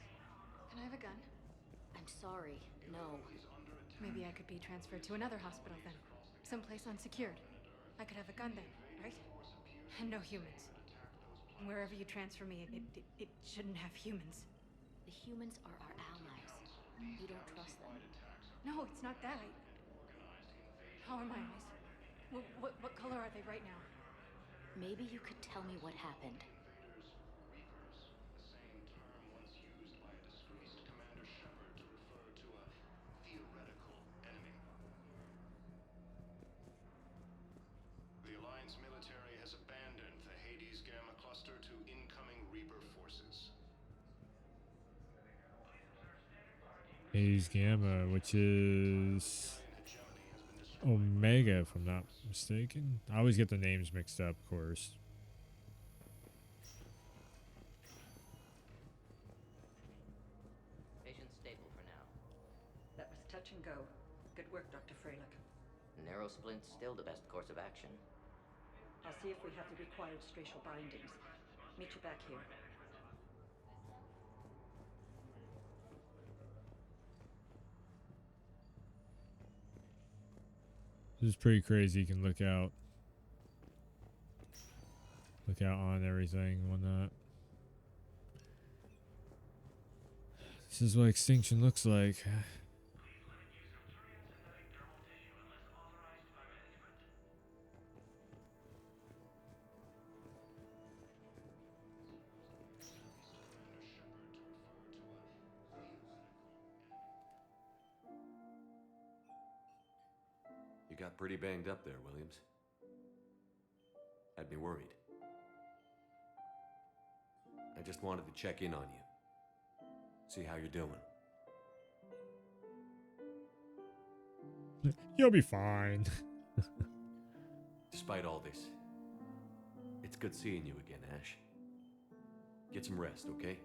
Can I have a gun? I'm sorry, no. Maybe I could be transferred to another hospital then. Someplace unsecured. I could have a gun then, right? And no humans. Wherever you transfer me, it shouldn't have humans. The humans are our allies. You don't trust them. No, it's not that. How are my eyes? What color are they right now? Maybe you could tell me what happened. The same term once used by a disgraced Commander Shepard to refer to a theoretical enemy. The Alliance military has abandoned the Hades Gamma cluster to incoming Reaper forces. Hades Gamma, which is Omega, if I'm not mistaken. I always get the names mixed up, of course. Patient stable for now. That was touch and go. Good work, Dr. Freilich. Narrow splint's still the best course of action. I'll see if we have the required spatial bindings. Meet you back here. This is pretty crazy. You can look out on everything and whatnot. This is what extinction looks like. You got pretty banged up there, Williams. Had me worried. I just wanted to check in on you. See how you're doing. You'll be fine. Despite all this, it's good seeing you again, Ash. Get some rest, okay?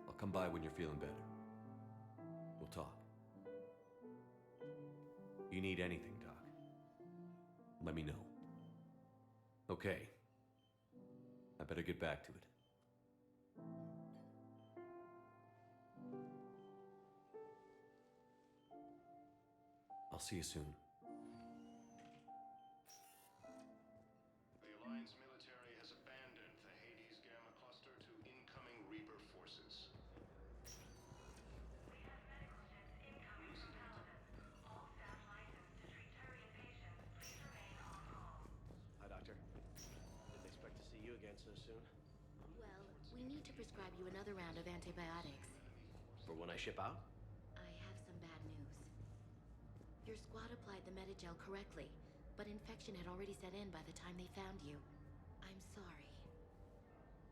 I'll come by when you're feeling better. We'll talk. You need anything, Doc, let me know. Okay. I better get back to it. I'll see you soon. The Alliance military has abandoned the Hades Gamma cluster to incoming Reaper forces. Hi, Doctor. Didn't expect to see you again so soon. Well, we need to prescribe you another round of antibiotics. For when I ship out? I have some bad news. Your squad applied the Medigel correctly, but infection had already set in by the time they found you. I'm sorry.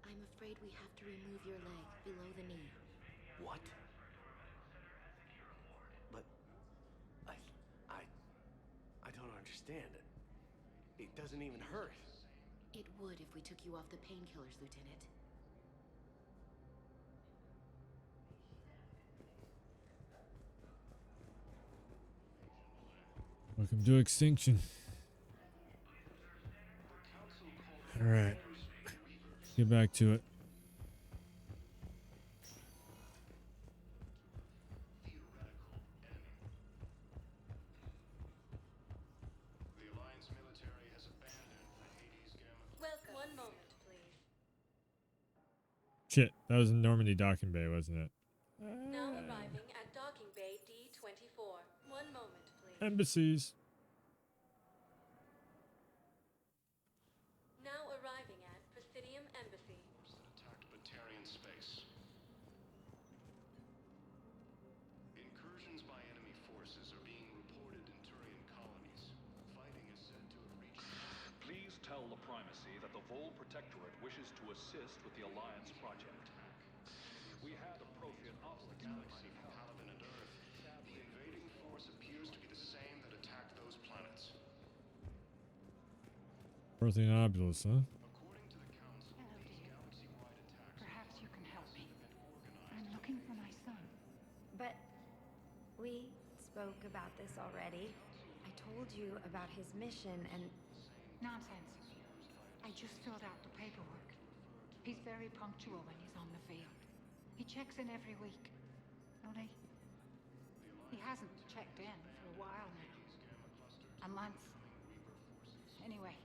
I'm afraid we have to remove your leg below the knee. What? But I don't understand it. It doesn't even hurt. It would if we took you off the painkillers, Lieutenant. Welcome to Extinction. Alright. Get back to it. The Alliance military has abandoned the Hades Gamma. Welcome. One moment, please. Shit, that was in Normandy Docking Bay, wasn't it? Now arriving at Docking Bay D-24. One moment, please. Embassies. Now arriving at Presidium Embassy. Attacked Batarian space. Incursions by enemy forces are being reported in Turian colonies. Fighting is said to have reached. Please tell the Primacy that the Vol Protectorate wishes to assist with the Alliance project. We had a Prothean operative Galaxy from Halavan and Earth. The invading force appears to be the same that attacked those planets. Prothean obulus, huh? According to the Council, these galaxy-wide attacks. Perhaps you can help me. I'm looking for my son. But we spoke about this already. I told you about his mission and... Nonsense. I just filled out the paperwork. He's very punctual when he's on the field. He checks in every week. Only, he hasn't checked in for a while now. A month. Anyway,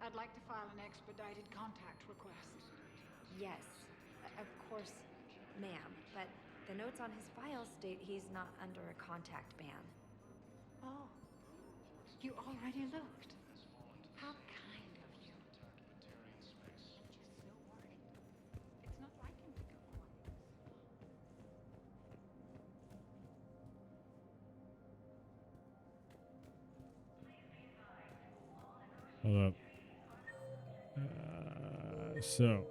I'd like to file an expedited contact request. Yes, of course, ma'am. But the notes on his file state he's not under a contact ban. Oh, you already looked. How kind of you. I'm just so worried. It's not like him to go quiet. Hold up. So.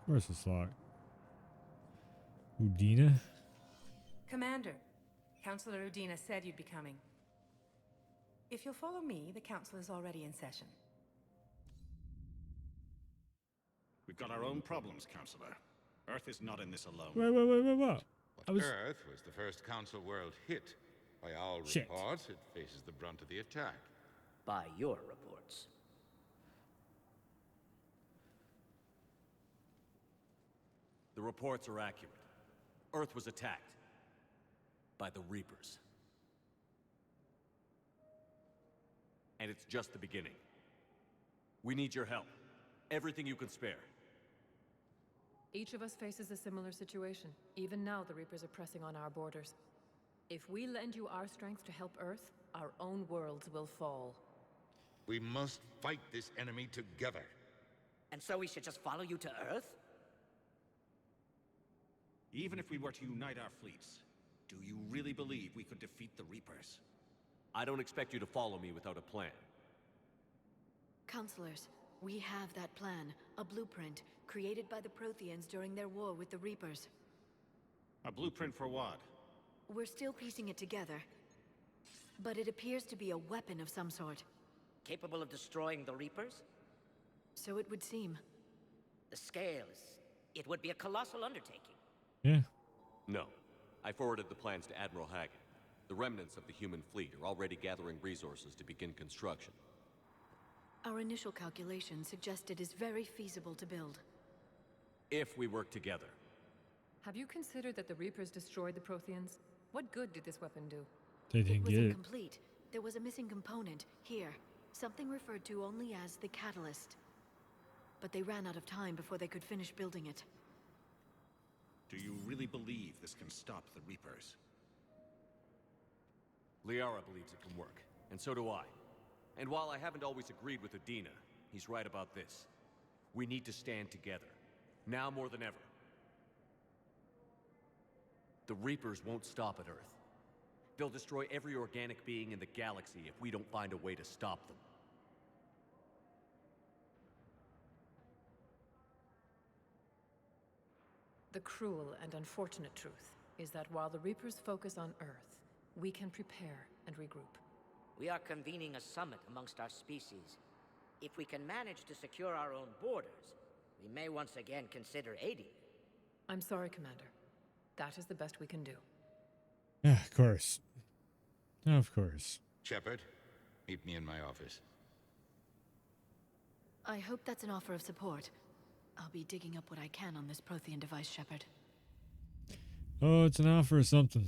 Where's this lock? Udina? Commander, Councillor Udina said you'd be coming. If you'll follow me, the council is already in session. We've got our own problems, Councillor. Earth is not in this alone. What? Earth was the first Council world hit. By all Shit. reports, it faces the brunt of the attack. By your reports. The reports are accurate. Earth was attacked by the Reapers. And it's just the beginning. We need your help. Everything you can spare. Each of us faces a similar situation. Even now, the Reapers are pressing on our borders. If we lend you our strength to help Earth, our own worlds will fall. We must fight this enemy together. And so we should just follow you to Earth? Even if we were to unite our fleets, do you really believe we could defeat the Reapers? I don't expect you to follow me without a plan. Counselors, we have that plan. A blueprint, created by the Protheans during their war with the Reapers. A blueprint for what? We're still piecing it together. But it appears to be a weapon of some sort. Capable of destroying the Reapers? So it would seem. The scales. It would be a colossal undertaking. Yeah. No. I forwarded the plans to Admiral Hagen. The remnants of the human fleet are already gathering resources to begin construction. Our initial calculations suggest it is very feasible to build. If we work together. Have you considered that the Reapers destroyed the Protheans? What good did this weapon do? They didn't It was get it. incomplete. There was a missing component, here. Something referred to only as the catalyst. But they ran out of time before they could finish building it. Do you really believe this can stop the Reapers? Liara believes it can work, and so do I. And while I haven't always agreed with Udina, he's right about this. We need to stand together, now more than ever. The Reapers won't stop at Earth. They'll destroy every organic being in the galaxy if we don't find a way to stop them. The cruel and unfortunate truth is that while the Reapers focus on Earth, we can prepare and regroup. We are convening a summit amongst our species. If we can manage to secure our own borders, we may once again consider aiding you. I'm sorry, Commander. That is the best we can do. Yeah, of course. Of course. Shepard, meet me in my office. I hope that's an offer of support. I'll be digging up what I can on this Prothean device, Shepard. Oh, it's an offer of something.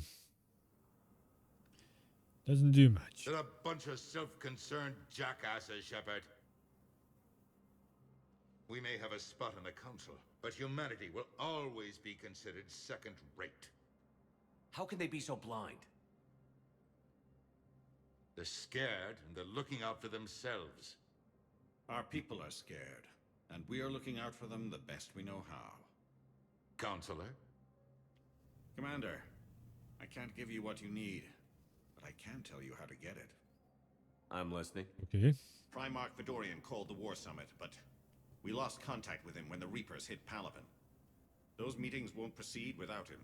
Doesn't do much. They're a bunch of self-concerned jackasses, Shepard. We may have a spot in the council, but humanity will always be considered second-rate. How can they be so blind? They're scared, and they're looking out for themselves. Our people are scared, and we are looking out for them the best we know how. Counselor? Commander, I can't give you what you need, but I can tell you how to get it. I'm listening. Okay. Primarch Vidorian called the War Summit, but we lost contact with him when the Reapers hit Palaven. Those meetings won't proceed without him.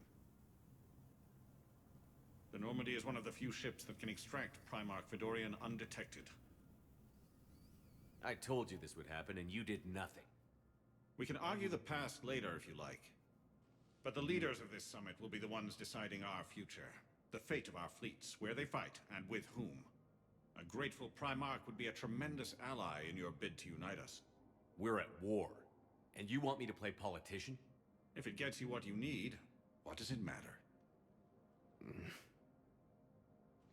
The Normandy is one of the few ships that can extract Primarch Vidorian undetected. I told you this would happen, and you did nothing. We can argue the past later if you like. But the leaders of this summit will be the ones deciding our future. The fate of our fleets, where they fight, and with whom. A grateful Primarch would be a tremendous ally in your bid to unite us. We're at war, and you want me to play politician? If it gets you what you need, what does it matter?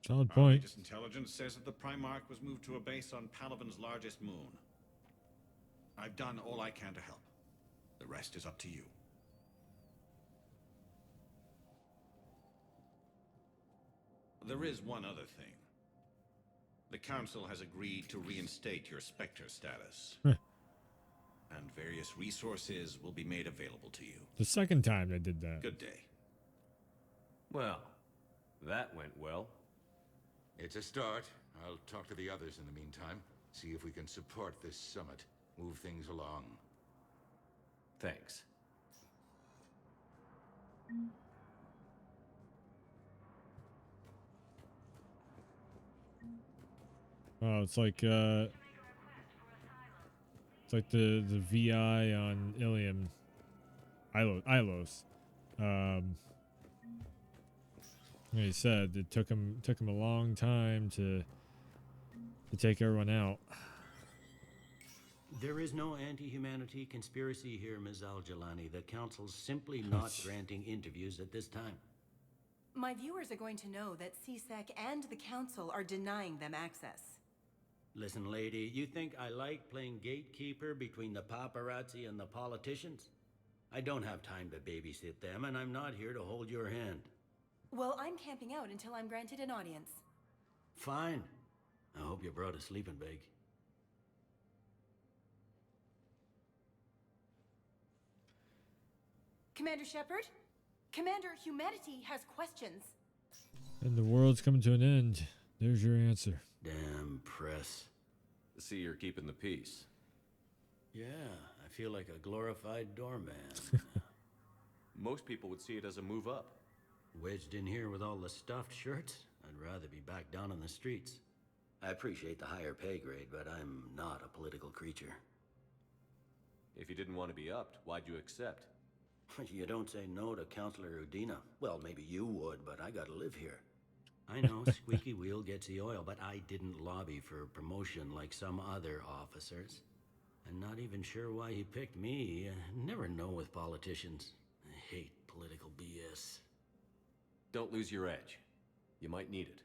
Solid Our point. latest intelligence says that the Primarch was moved to a base on Palaven's largest moon. I've done all I can to help. The rest is up to you. There is one other thing. The Council has agreed to reinstate your Spectre status. And various resources will be made available to you. The second time they did that. Good day. Well, that went well. It's a start. I'll talk to the others in the meantime. See if we can support this summit. Move things along. Thanks. Oh, it's like the VI on Ilium. Ilos. Like he said, it took him a long time to take everyone out. There is no anti-humanity conspiracy here, Ms. Al-Jalani. The Council's simply not granting interviews at this time. My viewers are going to know that CSEC and the Council are denying them access. Listen, lady, you think I like playing gatekeeper between the paparazzi and the politicians? I don't have time to babysit them, and I'm not here to hold your hand. Well, I'm camping out until I'm granted an audience. Fine. I hope you brought a sleeping bag. Commander Shepard? Commander, humanity has questions. And the world's coming to an end. There's your answer. Damn press. See, you're keeping the peace. Yeah, I feel like a glorified doorman. Most people would see it as a move up. Wedged in here with all the stuffed shirts? I'd rather be back down on the streets. I appreciate the higher pay grade, but I'm not a political creature. If you didn't want to be upped, why'd you accept? You don't say no to Counselor Udina. Well, maybe you would, but I gotta live here. I know, squeaky wheel gets the oil, but I didn't lobby for promotion like some other officers. I'm not even sure why he picked me. Never know with politicians. I hate political BS. Don't lose your edge. You might need it.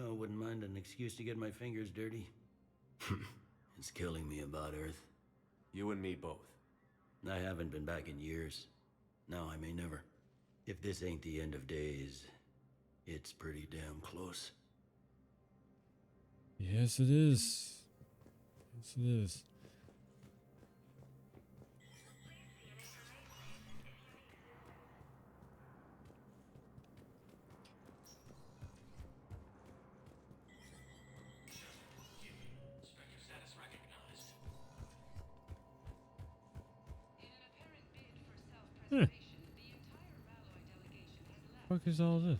Oh, wouldn't mind an excuse to get my fingers dirty. It's killing me about Earth. You and me both. I haven't been back in years. Now I may never. If this ain't the end of days, it's pretty damn close. Yes, it is. Yes, it is. What is all this?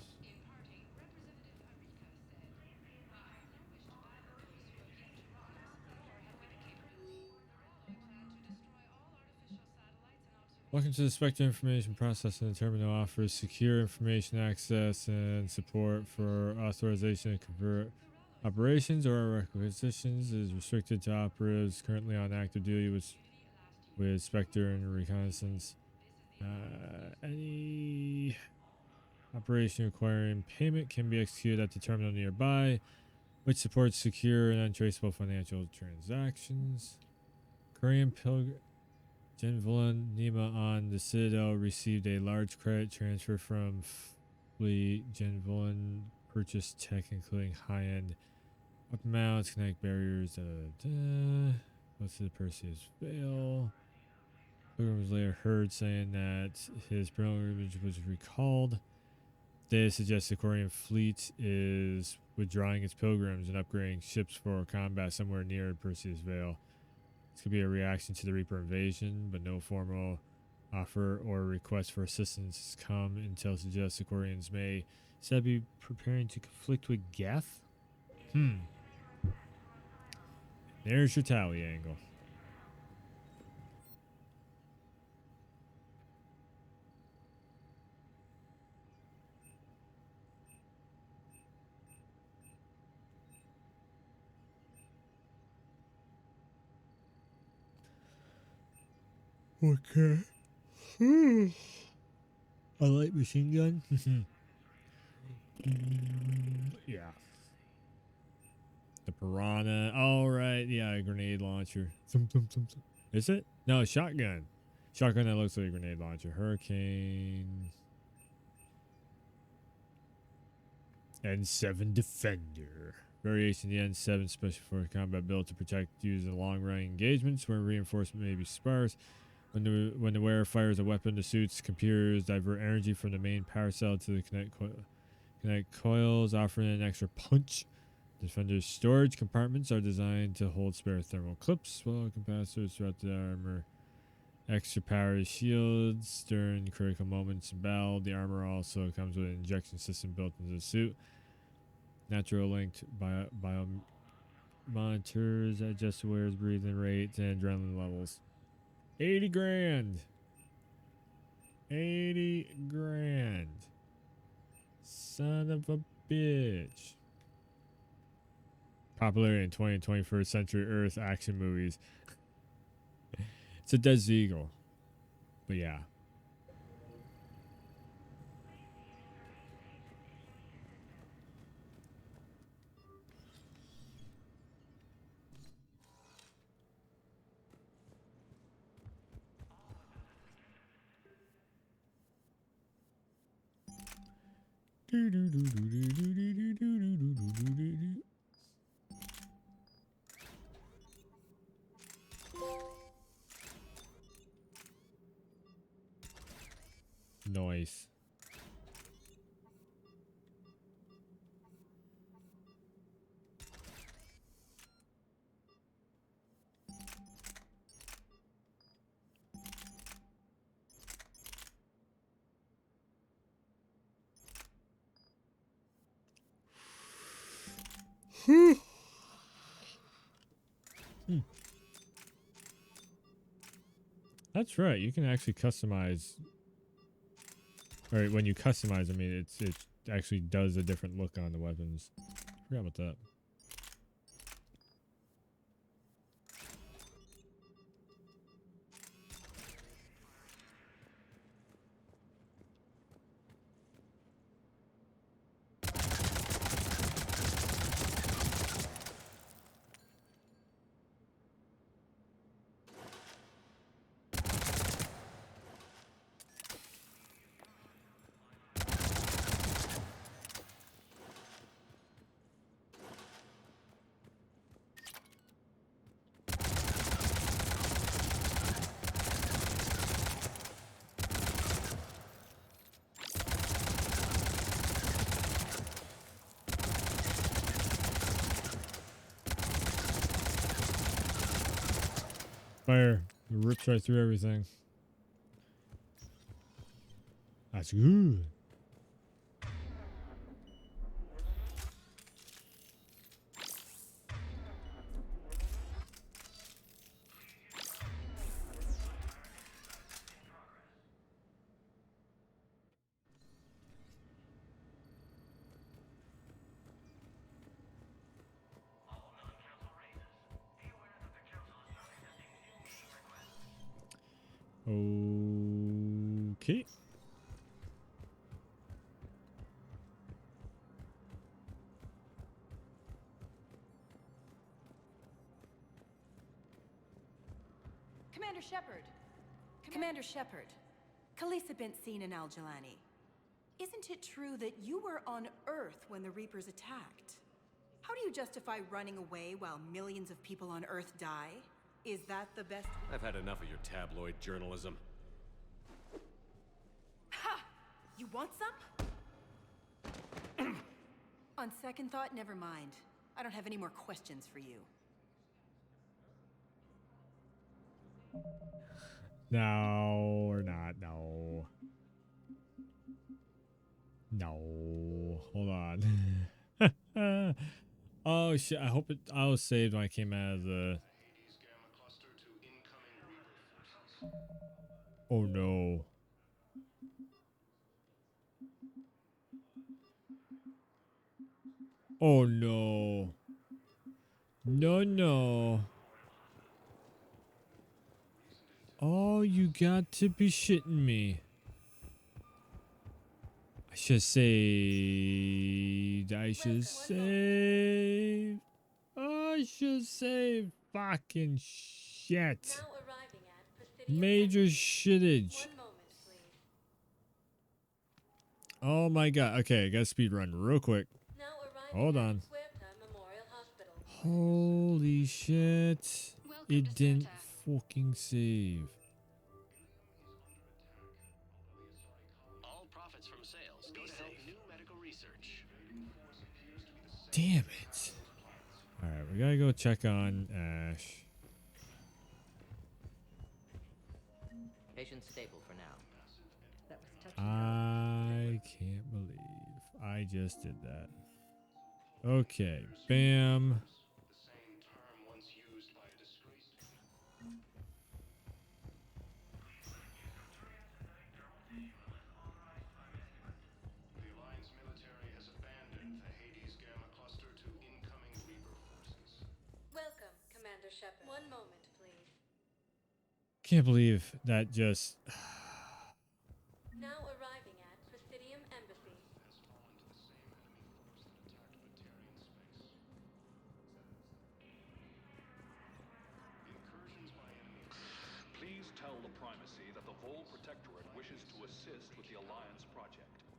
Welcome to the Spectre Information Processing. The terminal offers secure information access and support for authorization to convert operations or requisitions. It is restricted to operatives currently on active duty with Spectre and reconnaissance. Any operation requiring payment can be executed at the terminal nearby, which supports secure and untraceable financial transactions. Korean pilgrim Genvulin Nima on the Citadel received a large credit transfer from Fleet. Genvulin purchased tech including high-end up mounts, kinetic barriers, Goes to the Perseus Veil. Pilgrim was later heard saying that his pilgrimage was recalled. Data suggests the Korean fleet is withdrawing its pilgrims and upgrading ships for combat somewhere near Perseus Veil. This could be a reaction to the Reaper invasion, but no formal offer or request for assistance has come. Intel suggests the Koreans may instead be preparing to conflict with Geth. There's your tally angle. Okay. A light machine gun? Yeah. The Piranha. All right. Yeah, a grenade launcher. Is it? No, a shotgun. Shotgun that looks like a grenade launcher. Hurricane. N7 Defender. Variation of the N7 special force combat built to protect users in long-running engagements where reinforcement may be sparse. When the wearer fires a weapon, the suit's computers divert energy from the main power cell to the connect coils, offering an extra punch. Defender's storage compartments are designed to hold spare thermal clips, while capacitors throughout the armor. Extra power shields during critical moments in battle. The armor also comes with an injection system built into the suit. Natural linked bio monitors adjust the wearer's breathing rate and adrenaline levels. 80 grand. 80 grand. Son of a bitch. Popularity in 20th and 21st century Earth action movies. It's a Desert Eagle. But yeah. Nice. That's right. You can actually customize. Or when you customize, I mean, it actually does a different look on the weapons. Forgot about that. Fire. It rips right through everything. That's good. Okay. Commander Shepard. Commander Shepard. Khaleesa bint seen in Al Jalani. Isn't it true that you were on Earth when the Reapers attacked? How do you justify running away while millions of people on Earth die? Is that the best? I've had enough of your tabloid journalism. Ha! You want some? On second thought, never mind. I don't have any more questions for you. No, or not. No. No. Hold on. Oh shit! I hope I was saved when I came out of the. Oh no. Oh no. No, no. Oh, you got to be shitting me. I should saved. I should save. I should save. Fucking shit. Major shitage. Oh my god. Okay, I gotta speed run real quick. Hold on. Holy shit. It didn't fucking save. All profits from sales go to help new medical research. Damn it. Alright, we gotta go check on Ash. Patient stable for now. That was touching. I can't believe I just did that. Okay, bam. The same term once used by a disgraced. The Alliance military has abandoned the Hades Gamma cluster to incoming Reaper forces. Welcome, Commander Shepard. One moment, please. Can't believe that just. Now arriving at Presidium Embassy. Has fallen to the same enemy force that attacked Batarian space. Incursions by enemy. Please tell the Primacy that the Vol Protectorate wishes to assist with the Alliance project.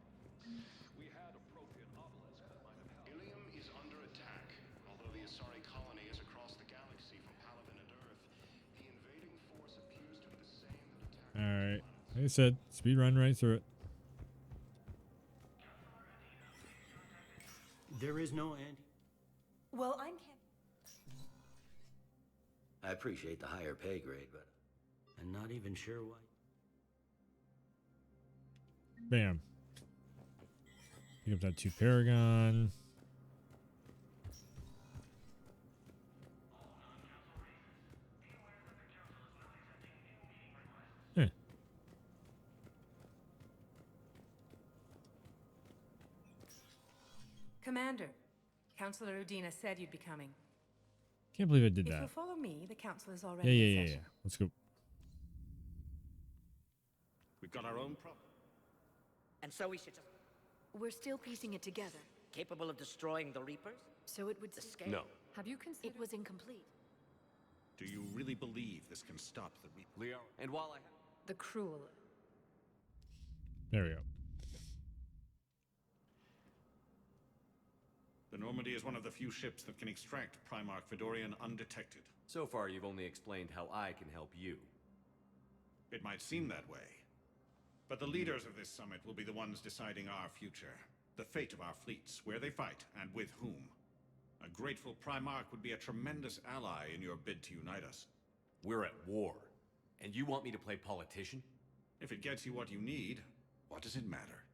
We had a Prothean obelisk that might have helped. Ilium is under attack. Although the Asari colony is across the galaxy from Palaven and Earth, the invading force appears to be the same that attacked. Alright. Like I said, speed run right through it. There is no Andy. Well, I appreciate the higher pay grade, but I'm not even sure why. Bam. Pick up that 2 Paragon. Eh. Commander, Counselor Udina said you'd be coming. Can't believe I did If that. you'll follow me, the council is Yeah, already yeah, in yeah, yeah. session. Let's go. We've got our own problem. And so we should just... We're still piecing it together. Capable of destroying the Reapers? So it would... The scale? No. Have you considered... It was incomplete. Do you really believe this can stop the Reaper? Leo, and while I The cruel... There we go. The Normandy is one of the few ships that can extract Primarch Vidorian undetected. So far, you've only explained how I can help you. It might seem that way. But the leaders of this summit will be the ones deciding our future. The fate of our fleets, where they fight, and with whom. A grateful Primarch would be a tremendous ally in your bid to unite us. We're at war. And you want me to play politician? If it gets you what you need, what does it matter?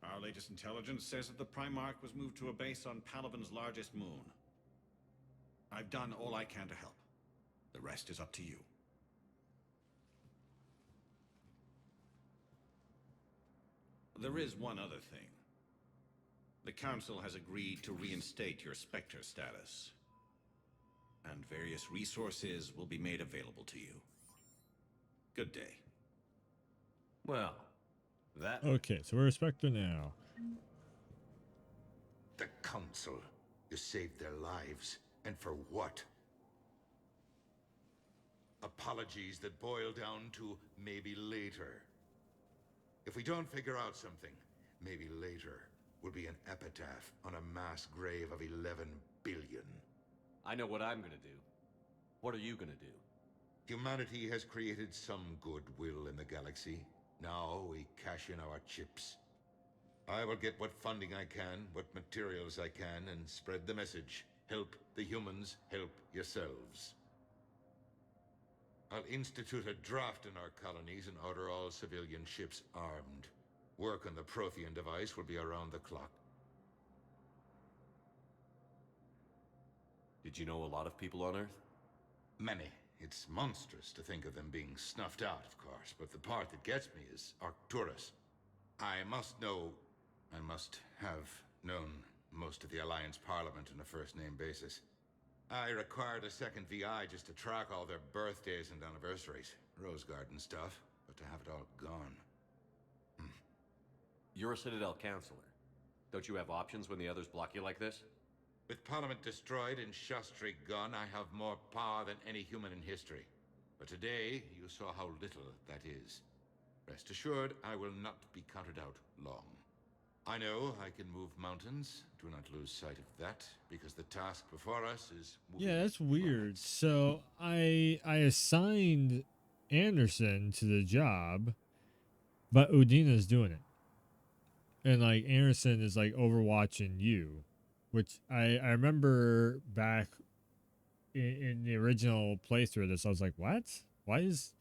Our latest intelligence says that the Primarch was moved to a base on Palaven's largest moon. I've done all I can to help. The rest is up to you. There is one other thing. The Council has agreed to reinstate your Spectre status. and various resources will be made available to you. Good day. Well, that... Okay, so we're a Spectre now. The Council. You saved their lives. And for what? Apologies that boil down to maybe later. If we don't figure out something, maybe later will be an epitaph on a mass grave of 11 billion. I know what I'm gonna do. What are you gonna do? Humanity has created some goodwill in the galaxy. Now we cash in our chips. I will get what funding I can, what materials I can, and spread the message. Help the humans, help yourselves. I'll institute a draft in our colonies and order all civilian ships armed. Work on the Prothean device will be around the clock. Did you know a lot of people on Earth? Many. It's monstrous to think of them being snuffed out, of course, but the part that gets me is Arcturus. I must have known most of the Alliance Parliament on a first-name basis. I required a second VI just to track all their birthdays and anniversaries. Rose Garden stuff, but to have it all gone. You're a Citadel counselor. Don't you have options when the others block you like this? With Parliament destroyed and Shastri gone, I have more power than any human in history. But today, you saw how little that is. Rest assured, I will not be counted out long. I know I can move mountains. Do not lose sight of that, because the task before us is moving. Yeah, that's weird. So I assigned Anderson to the job, but Udina's doing it. And like Anderson is like overwatching you, which I remember back in the original playthrough of this, I was like, what? Why is...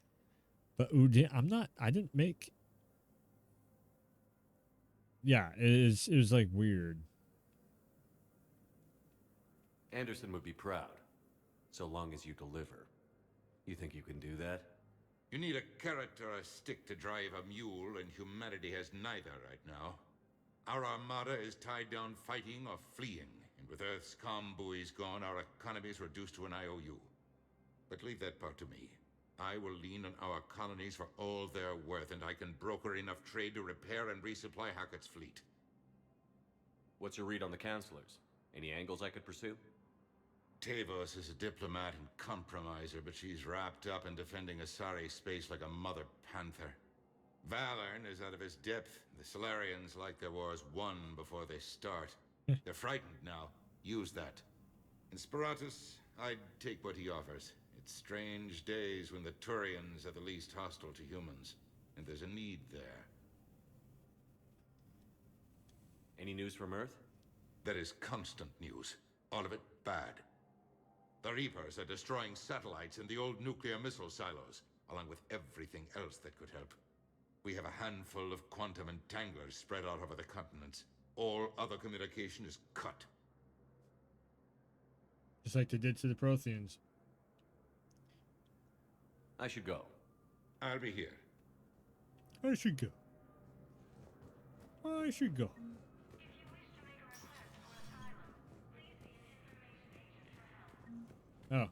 But Udina, I didn't make... Yeah, it was like weird. Anderson would be proud, so long as you deliver. You think you can do that? You need a carrot or a stick to drive a mule, and humanity has neither right now. Our armada is tied down fighting or fleeing, and with Earth's comm buoys gone, our economy is reduced to an IOU. But leave that part to me. I will lean on our colonies for all they're worth, and I can broker enough trade to repair and resupply Hackett's fleet. What's your read on the counselors? Any angles I could pursue? Tavos is a diplomat and compromiser, but she's wrapped up in defending Asari space like a mother panther. Valorn is out of his depth. The Solarians like their wars won before they start. They're frightened now. Use that. In Sparatus, I'd take what he offers. It's strange days when the Turians are the least hostile to humans, and there's a need there. Any news from Earth? There is constant news. All of it bad. The Reapers are destroying satellites and the old nuclear missile silos, along with everything else that could help. We have a handful of quantum entanglers spread out over the continents. All other communication is cut. Just like they did to the Protheans. I should go. I'll be here. I should go. I should go. Oh.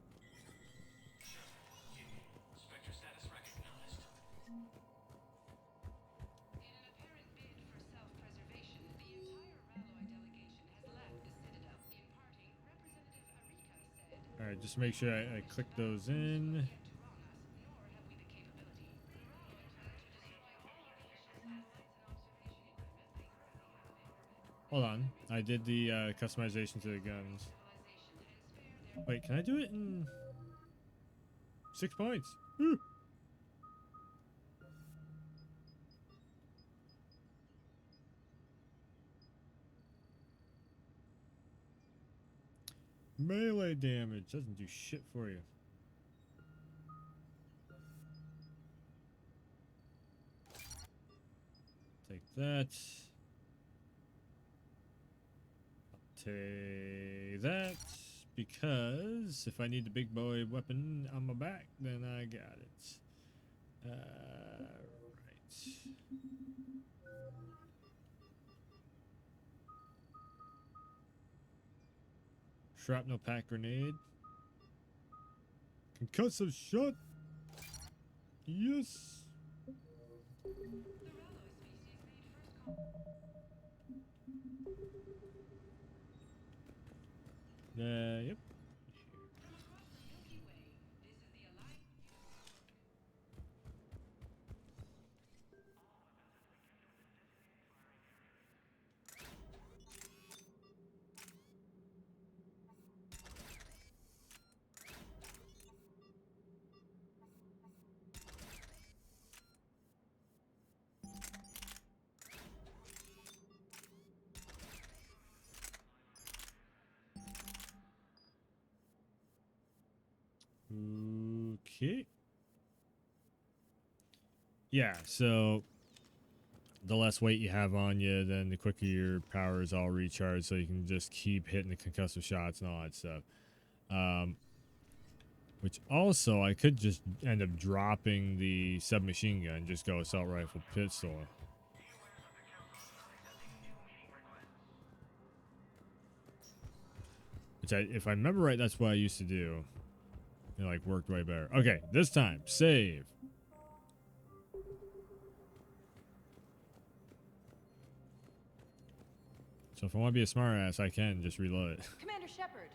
Spectre status recognized. In an apparent bid for self-preservation, the entire Ralloy delegation has left the Citadel. In parting, Representative Arika said... Alright, just make sure I click those in. Hold on. I did the customization to the guns. Wait, can I do it in 6 points? Woo! Melee damage doesn't do shit for you. Take that. Take that, because if I need the big boy weapon on my back, then I got it. Right. Shrapnel pack grenade. Concussive shot. Yes. Yep. Okay. Yeah, so the less weight you have on you, then the quicker your power is all recharged, so you can just keep hitting the concussive shots and all that stuff. Which also, I could just end up dropping the submachine gun, just go assault rifle pistol. Which, if I remember right, that's what I used to do. It like worked way better. Okay, this time, save. So if I want to be a smartass, I can just reload it. Commander Shepard.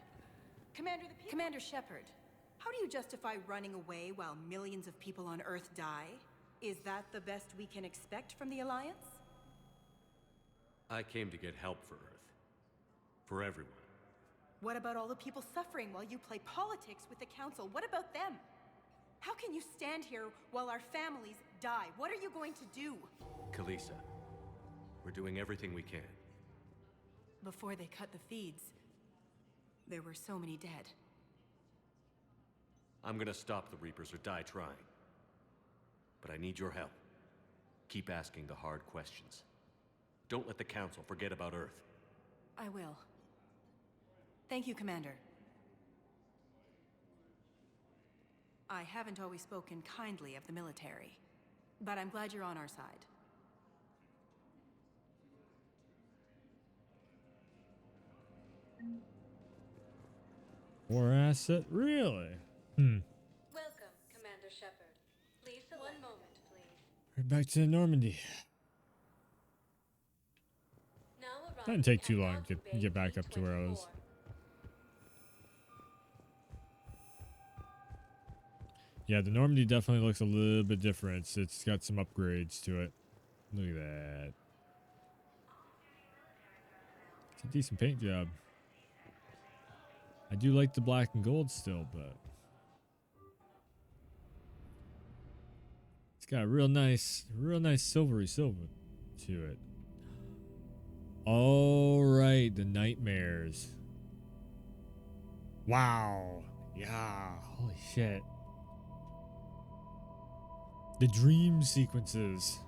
Commander Shepard. How do you justify running away while millions of people on Earth die? Is that the best we can expect from the Alliance? I came to get help for Earth. For everyone. What about all the people suffering while you play politics with the Council? What about them? How can you stand here while our families die? What are you going to do? Kalisa, we're doing everything we can. Before they cut the feeds, there were so many dead. I'm gonna stop the Reapers or die trying. But I need your help. Keep asking the hard questions. Don't let the Council forget about Earth. I will. Thank you, Commander. I haven't always spoken kindly of the military, but I'm glad you're on our side. War asset? Really? Welcome, Commander Shepard. Please, one moment, please. Right back to Normandy. Didn't take too long to get back up to where I was. Yeah, the Normandy definitely looks a little bit different. It's got some upgrades to it. Look at that. It's a decent paint job. I do like the black and gold still, but it's got a real nice silvery silver to it. All right, the nightmares. Wow. Yeah, holy shit. The dream sequences.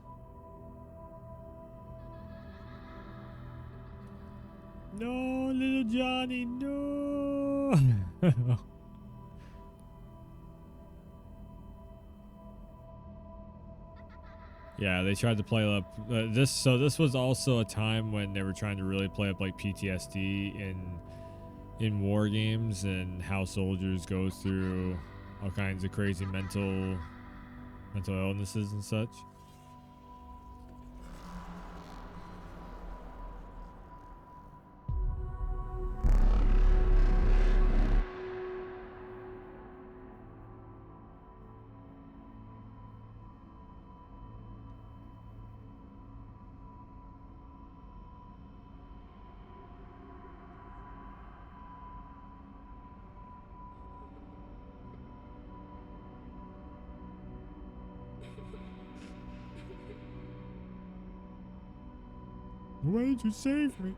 No, little Johnny, no. Yeah, they tried to play up this. So this was also a time when they were trying to really play up like PTSD in war games and how soldiers go through all kinds of crazy mental illnesses and such. Why did you save me?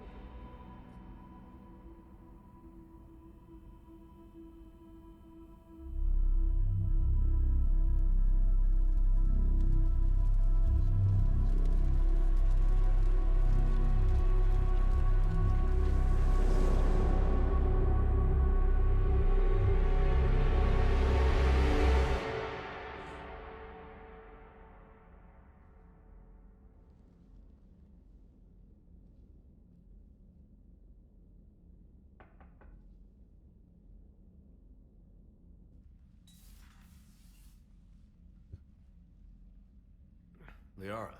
Liara,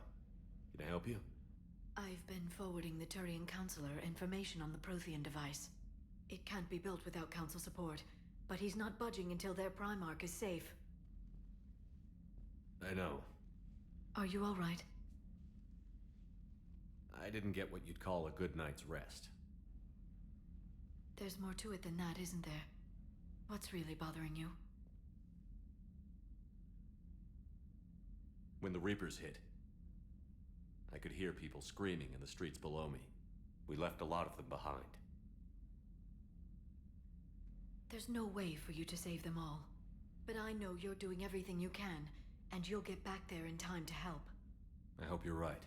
can I help you? I've been forwarding the Turian Counselor information on the Prothean device. It can't be built without Council support, but he's not budging until their Primarch is safe. I know. Are you all right? I didn't get what you'd call a good night's rest. There's more to it than that, isn't there? What's really bothering you? When the Reapers hit, I could hear people screaming in the streets below me. We left a lot of them behind. There's no way for you to save them all. But I know you're doing everything you can, and you'll get back there in time to help. I hope you're right.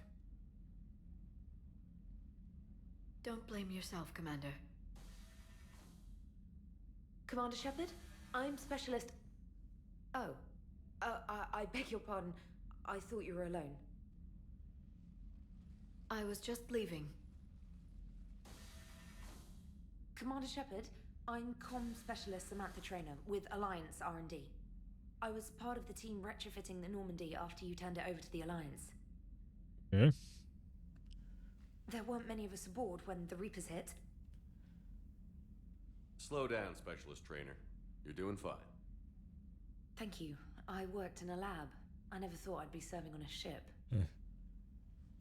Don't blame yourself, Commander. Commander Shepard? I'm Specialist... Oh. I beg your pardon. I thought you were alone. I was just leaving. Commander Shepard, I'm Comm Specialist Samantha Trainer with Alliance R&D. I was part of the team retrofitting the Normandy after you turned it over to the Alliance. Yeah. There weren't many of us aboard when the Reapers hit. Slow down, Specialist Trainer. You're doing fine. Thank you. I worked in a lab. I never thought I'd be serving on a ship.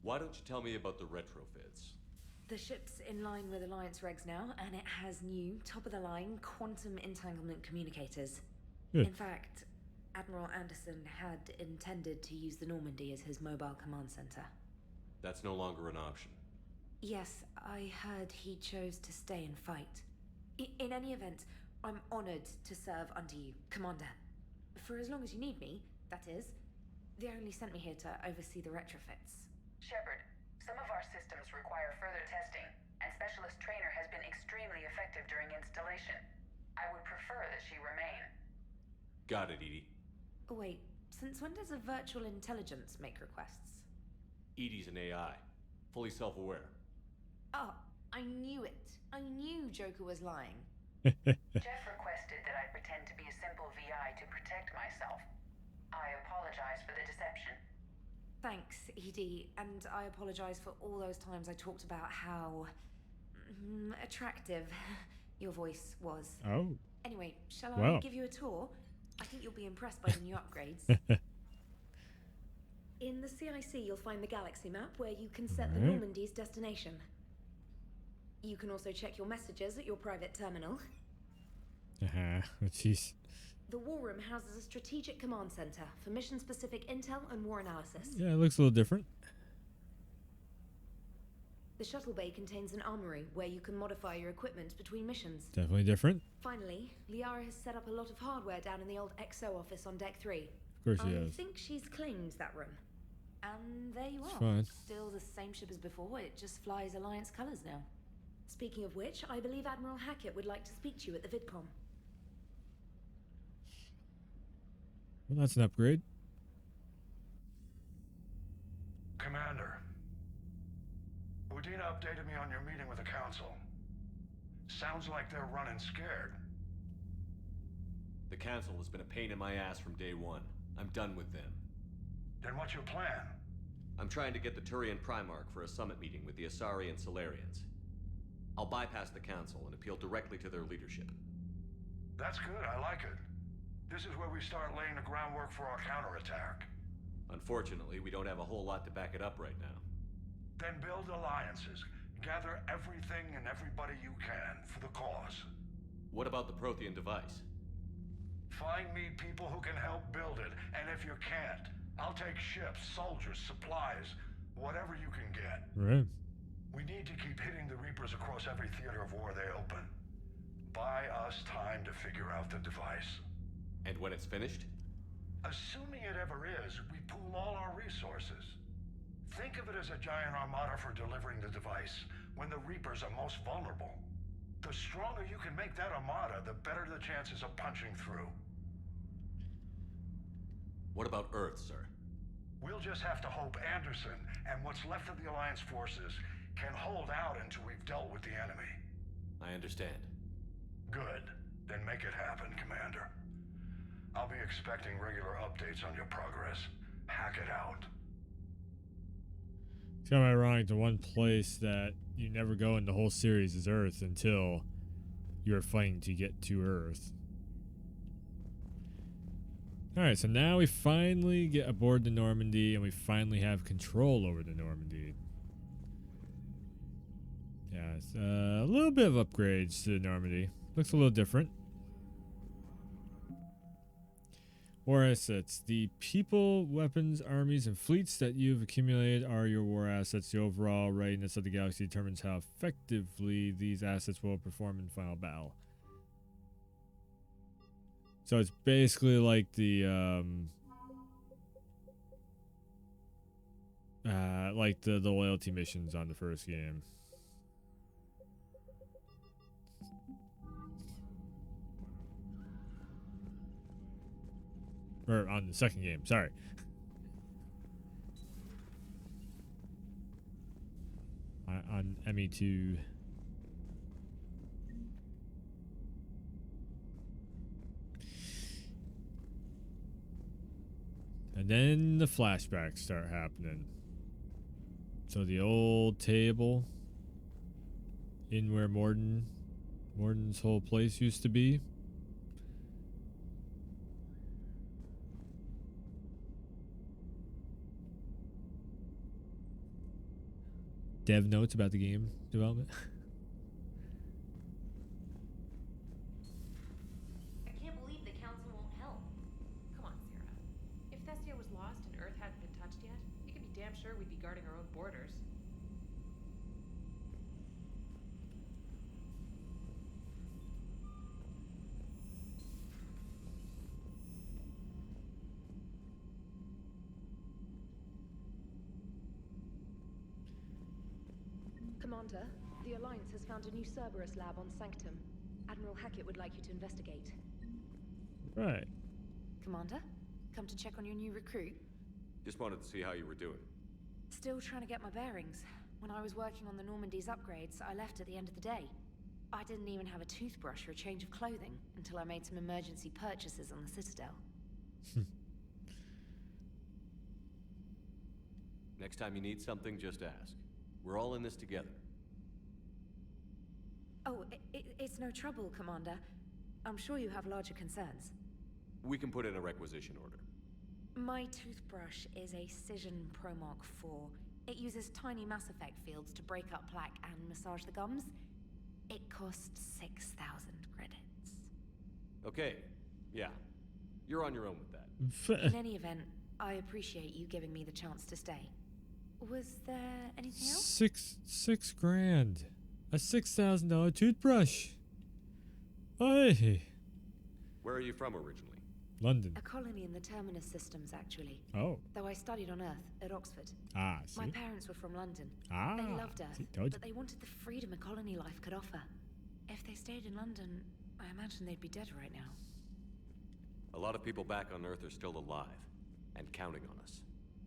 Why don't you tell me about the retrofits? The ship's in line with Alliance regs now, and it has new, top-of-the-line quantum entanglement communicators. Good. In fact, Admiral Anderson had intended to use the Normandy as his mobile command center. That's no longer an option. Yes, I heard he chose to stay and fight. In any event, I'm honored to serve under you, Commander. For as long as you need me, that is. They only sent me here to oversee the retrofits. Shepard, some of our systems require further testing, and Specialist Trainer has been extremely effective during installation. I would prefer that she remain. Got it, Edie. Wait, since when does a virtual intelligence make requests? Edie's an AI, fully self-aware. Oh, I knew it. I knew Joker was lying. Jeff requested that I pretend to be a simple VI to protect myself. I apologize for the deception. Thanks, Edie, and I apologize for all those times I talked about how... attractive your voice was. Oh. Anyway, shall Wow. I give you a tour? I think you'll be impressed by the new upgrades. In the CIC, you'll find the galaxy map where you can set the Normandy's destination. You can also check your messages at your private terminal. Jeez. The War Room houses a strategic command center for mission-specific intel and war analysis. Yeah, it looks a little different. The shuttle bay contains an armory where you can modify your equipment between missions. Definitely different. Finally, Liara has set up a lot of hardware down in the old XO office on Deck 3. Of course she I has. think she's claimed that room. And there you It's are. fine. Still the same ship as before, it just flies Alliance colors now. Speaking of which, I believe Admiral Hackett would like to speak to you at the VidCom. Well, that's an upgrade. Commander, Udina updated me on your meeting with the Council. Sounds like they're running scared. The Council has been a pain in my ass from day one. I'm done with them. Then what's your plan? I'm trying to get the Turian Primarch for a summit meeting with the Asari and Solarians. I'll bypass the Council and appeal directly to their leadership. That's good, I like it. This is where we start laying the groundwork for our counterattack. Unfortunately, we don't have a whole lot to back it up right now. Then build alliances. Gather everything and everybody you can for the cause. What about the Prothean device? Find me people who can help build it, and if you can't, I'll take ships, soldiers, supplies, whatever you can get. Right. We need to keep hitting the Reapers across every theater of war they open. Buy us time to figure out the device. And when it's finished? Assuming it ever is, we pool all our resources. Think of it as a giant armada for delivering the device, when the Reapers are most vulnerable. The stronger you can make that armada, the better the chances of punching through. What about Earth, sir? We'll just have to hope Anderson and what's left of the Alliance forces can hold out until we've dealt with the enemy. I understand. Good. Then make it happen, Commander. I'll be expecting regular updates on your progress. Hack it out. It's kind of ironic. The one place that you never go in the whole series is Earth until you're fighting to get to Earth. Alright, so now we finally get aboard the Normandy and we finally have control over the Normandy. Yeah, it's a little bit of upgrades to the Normandy. Looks a little different. War assets. The people, weapons, armies, and fleets that you've accumulated are your war assets. The overall readiness of the galaxy determines how effectively these assets will perform in final battle. So it's basically like the loyalty missions on the first game. Or on the second game, sorry. On ME2. And then the flashbacks start happening. So the old table in where Morden's whole place used to be. Dev notes about the game development. I can't believe the council won't help. Come on, Sarah. If Thessia was lost and Earth hadn't been touched yet, you can be damn sure we'd be guarding our own borders. Commander, the Alliance has found a new Cerberus lab on Sanctum. Admiral Hackett would like you to investigate. Right. Commander, come to check on your new recruit? Just wanted to see how you were doing. Still trying to get my bearings. When I was working on the Normandy's upgrades, I left at the end of the day. I didn't even have a toothbrush or a change of clothing until I made some emergency purchases on the Citadel. Next time you need something, just ask. We're all in this together. Oh, it's no trouble, Commander. I'm sure you have larger concerns. We can put in a requisition order. My toothbrush is a Cision Pro Mark IV. It uses tiny Mass Effect fields to break up plaque and massage the gums. It costs 6,000 credits. Okay, yeah. You're on your own with that. In any event, I appreciate you giving me the chance to stay. Was there anything else? Six grand. A $6,000 toothbrush. Hey. Where are you from originally? London. A colony in the Terminus systems, actually. Oh. Though I studied on Earth, at Oxford. Ah, see? My parents were from London. Ah, they loved Earth, see, told you. but they wanted the freedom a colony life could offer. If they stayed in London, I imagine they'd be dead right now. A lot of people back on Earth are still alive, and counting on us.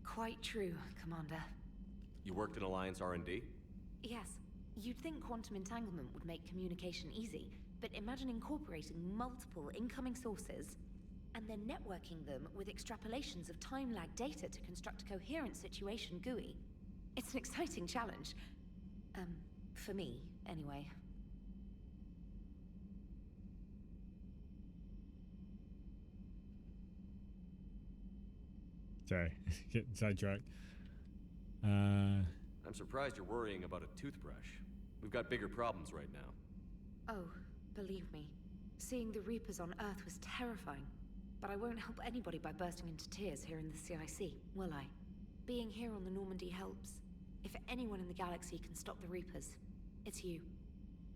Quite true, Commander. You worked in Alliance R&D? Yes. You'd think quantum entanglement would make communication easy, but imagine incorporating multiple incoming sources and then networking them with extrapolations of time-lag data to construct a coherent situation GUI. It's an exciting challenge. For me, anyway. Sorry, getting sidetracked. I'm surprised you're worrying about a toothbrush. We've got bigger problems right now. Oh, believe me, seeing the Reapers on Earth was terrifying. But I won't help anybody by bursting into tears here in the CIC, will I? Being here on the Normandy helps. If anyone in the galaxy can stop the Reapers, it's you.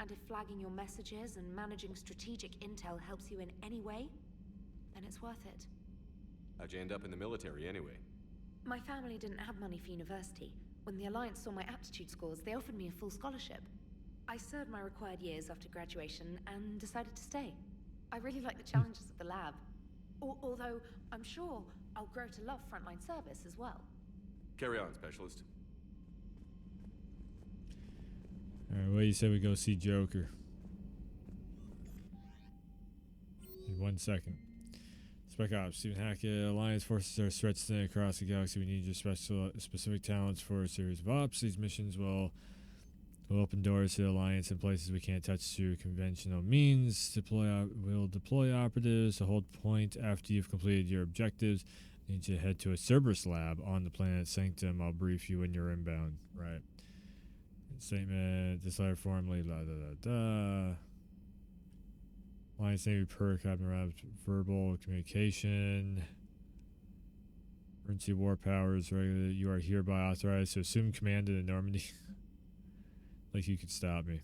And if flagging your messages and managing strategic intel helps you in any way, then it's worth it. How'd you end up in the military anyway? My family didn't have money for university. When the Alliance saw my aptitude scores, they offered me a full scholarship. I served my required years after graduation and decided to stay. I really like the challenges of the lab. Although, I'm sure I'll grow to love frontline service as well. Carry on, Specialist. Alright, well, you said we go see Joker. In 1 second. Spec Ops, Stephen Hackett. Alliance forces are stretched thin across the galaxy. We need your specific talents for a series of ops. These missions will open doors to the Alliance in places we can't touch through conventional means. We'll deploy operatives to hold point after you've completed your objectives. Need you to head to a Cerberus lab on the planet Sanctum. I'll brief you when you're inbound. Right. Statement. This letter formally. La da da da. Alliance Navy perk. Admiral verbal communication. Emergency war powers. Regular. You are hereby authorized to assume command in Normandy. Like you could stop me.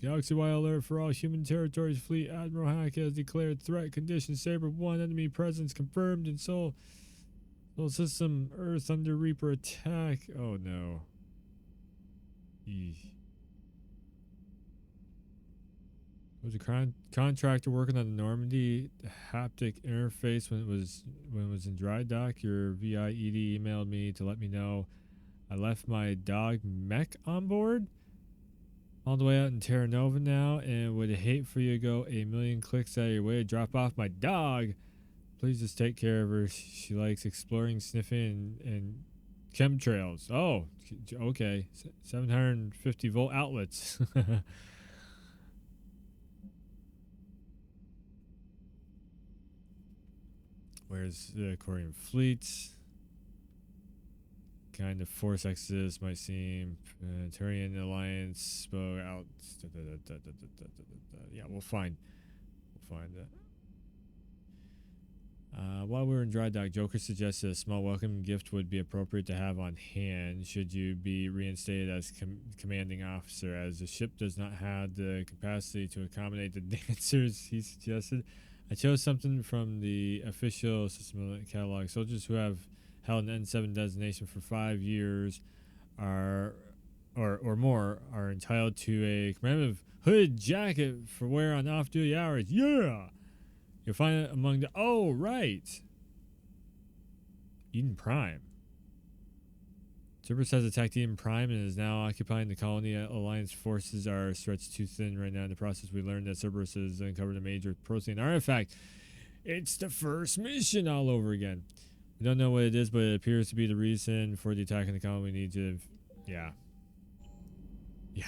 Galaxy-wide alert for all human territories. Fleet Admiral Hackett has declared threat condition Saber 1 enemy presence confirmed in Sol system Earth under Reaper attack. Oh no. Eesh. Was a contractor working on the Normandy haptic interface when it was in dry dock? Your VIED emailed me to let me know I left my dog Mech on board. All the way out in Terra Nova now, and would hate for you to go a million clicks out of your way to drop off my dog. Please just take care of her. She likes exploring, sniffing, and chemtrails. Oh, okay. 750 volt outlets. Where's the Korean fleets? Kind of force exodus might seem. Turian Alliance spoke out. Yeah, we'll find that. While we were in dry dock, Joker suggested a small welcome gift would be appropriate to have on hand should you be reinstated as commanding officer, as the ship does not have the capacity to accommodate the dancers he suggested. I chose something from the official system catalog. Soldiers who have held an N7 designation for 5 years or more are entitled to a commemorative hooded jacket for wear on off-duty hours. Yeah! You'll find it among the... Oh, right! Eden Prime. Cerberus has attacked Eden Prime and is now occupying the colony. Alliance forces are stretched too thin right now. In the process, we learned that Cerberus has uncovered a major protein artifact. It's the first mission all over again. We don't know what it is, but it appears to be the reason for the attack on the colony. We need to... Yeah. Yeah.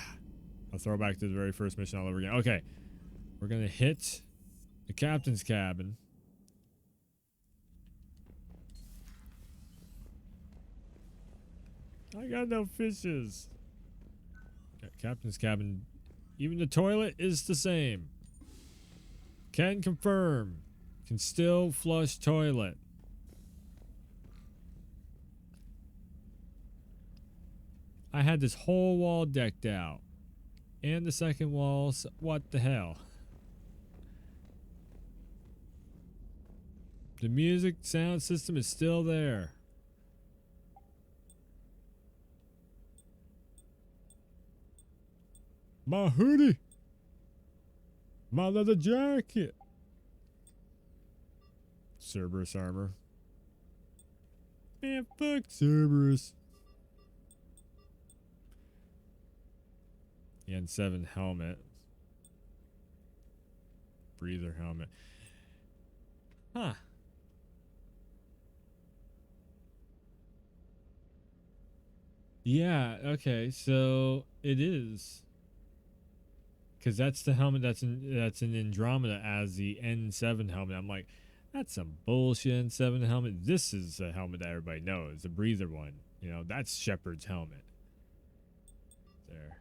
I'll throw back to the very first mission all over again. Okay. We're going to hit the captain's cabin. I got no fishes. Okay, captain's cabin. Even the toilet is the same. Can confirm. Can still flush toilet. I had this whole wall decked out. And the second wall, what the hell? The music sound system is still there. My hoodie. My leather jacket. Cerberus armor. Man, fuck Cerberus. The N7 helmet. Breather helmet. Huh. Yeah, okay, so it is. Because that's the helmet that's in Andromeda as the N7 helmet. I'm like, that's some bullshit N7 helmet. This is a helmet that everybody knows, the breather one. You know, that's Shepard's helmet. There.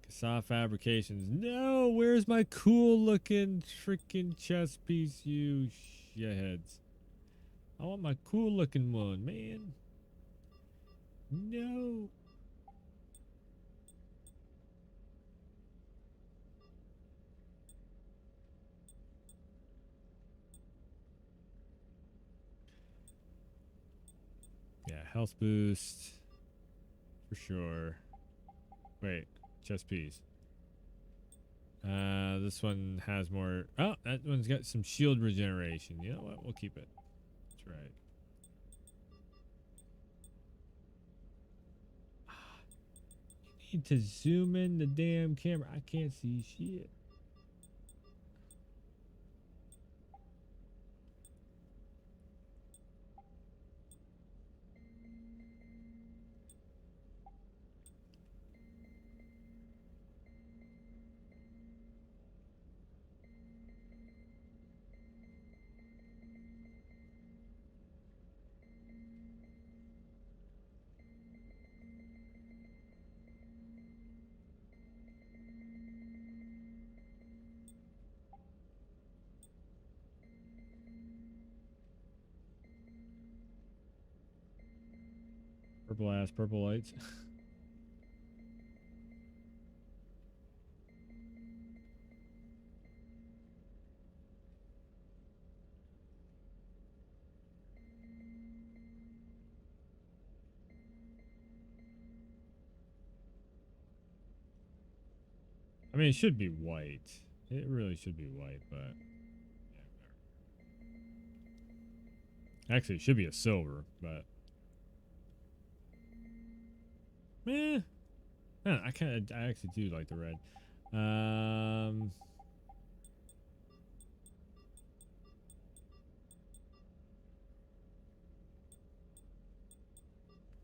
Kassav Fabrications. No, where's my cool looking freaking chest piece, you shitheads? I want my cool looking one, man. No. Yeah, health boost. For sure. Wait, chest piece. This one has more. Oh, that one's got some shield regeneration. You know what? We'll keep it. That's right. need to zoom in the damn camera. I can't see shit. Purple ass, purple lights. I mean, it should be white. It really should be white, but yeah, actually, it should be a silver, but eh. I actually do like the red.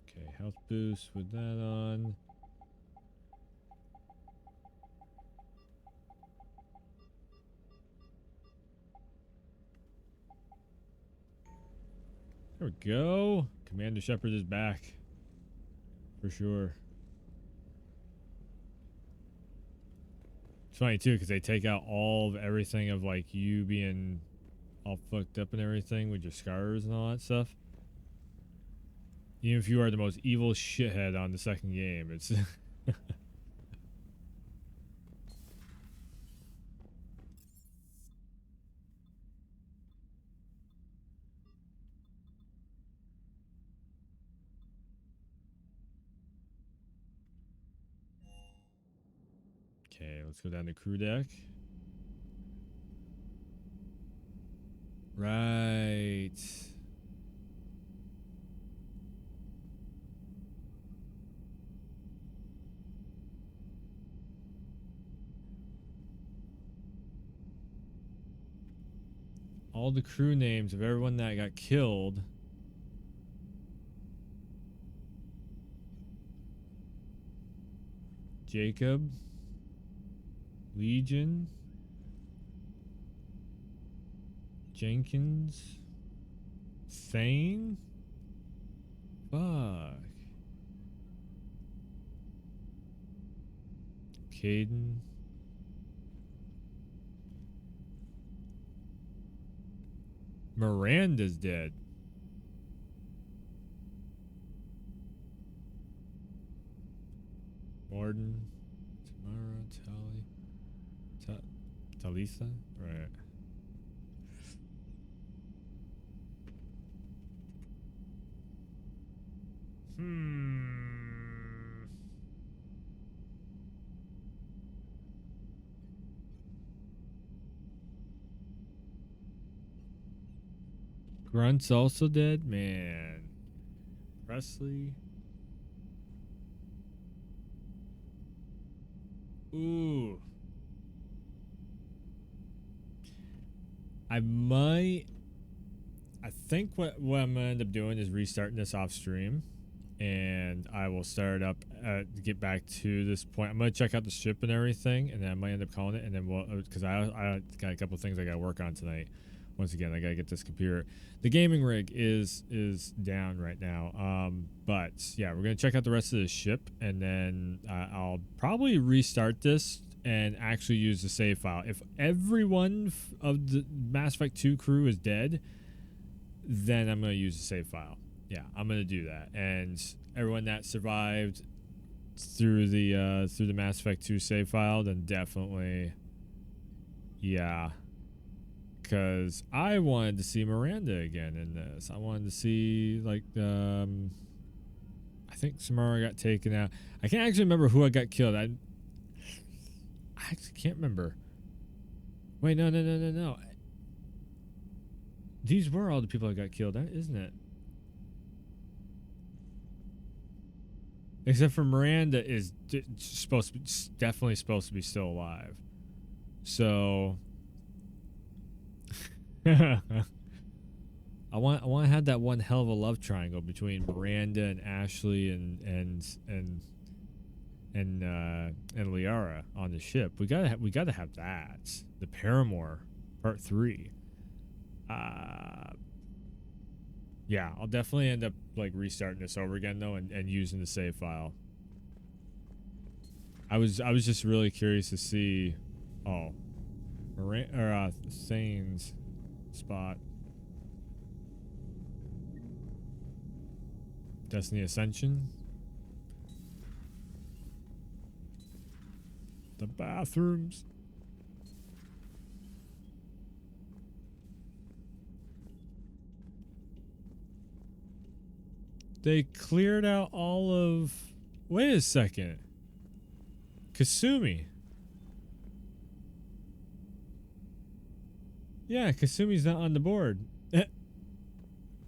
Okay, health boost with that on. There we go. Commander Shepard is back. For sure. It's funny too, because they take out all of everything of like you being all fucked up and everything with your scars and all that stuff. Even if you are the most evil shithead on the second game, it's okay, let's go down to crew deck. Right. All the crew names of everyone that got killed. Jacob. Legion. Jenkins. Thane. Fuck. Caden. Miranda's dead. Warden. Tamara. Talisa? Right. Grunt's also dead? Man. Presley. Ooh. I think what I'm gonna end up doing is restarting this off stream, and I will start up to get back to this point. I'm gonna check out the ship and everything, and then I might end up calling it, and then we'll, because I got a couple things I gotta work on tonight. Once again, I gotta get this computer. The gaming rig is down right now. But yeah, we're gonna check out the rest of the ship, and then I'll probably restart this and actually use the save file. If everyone of the Mass Effect 2 crew is dead, then I'm gonna use the save file. Yeah, I'm gonna do that. And everyone that survived through the Mass Effect 2 save file, then definitely, yeah. Because I wanted to see Miranda again in this. I wanted to see, like, I think Samara got taken out. I can't actually remember who I got killed. I actually can't remember. Wait, no. These were all the people that got killed, isn't it? Except for Miranda is supposed to be, definitely supposed to be still alive. So I want to have that one hell of a love triangle between Miranda and Ashley and Liara on the ship. We gotta have that. The Paramore Part 3. Yeah, I'll definitely end up like restarting this over again though and using the save file. I was just really curious to see Thane's spot. Destiny Ascension. The bathrooms. They cleared out all of... Wait a second. Kasumi. Yeah, Kasumi's not on the board.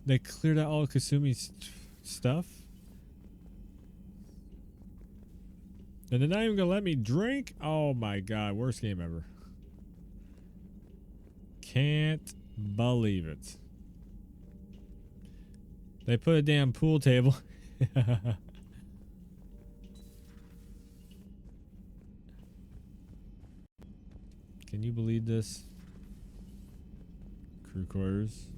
They cleared out all of Kasumi's stuff. And they're not even gonna let me drink? Oh my god, worst game ever. Can't believe it. They put a damn pool table. Can you believe this? Crew quarters.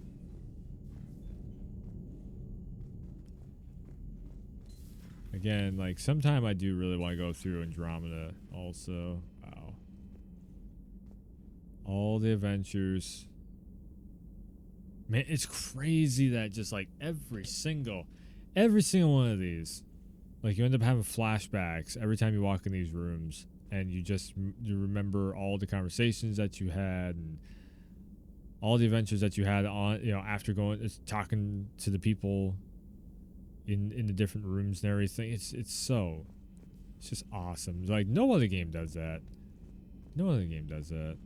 Again, like sometime I do really want to go through Andromeda also. Wow. All the adventures. Man, it's crazy that just like every single one of these, like you end up having flashbacks every time you walk in these rooms, and you remember all the conversations that you had and all the adventures that you had on, after talking to the people in the different rooms and everything. It's just awesome. Like no other game does that. No other game does that.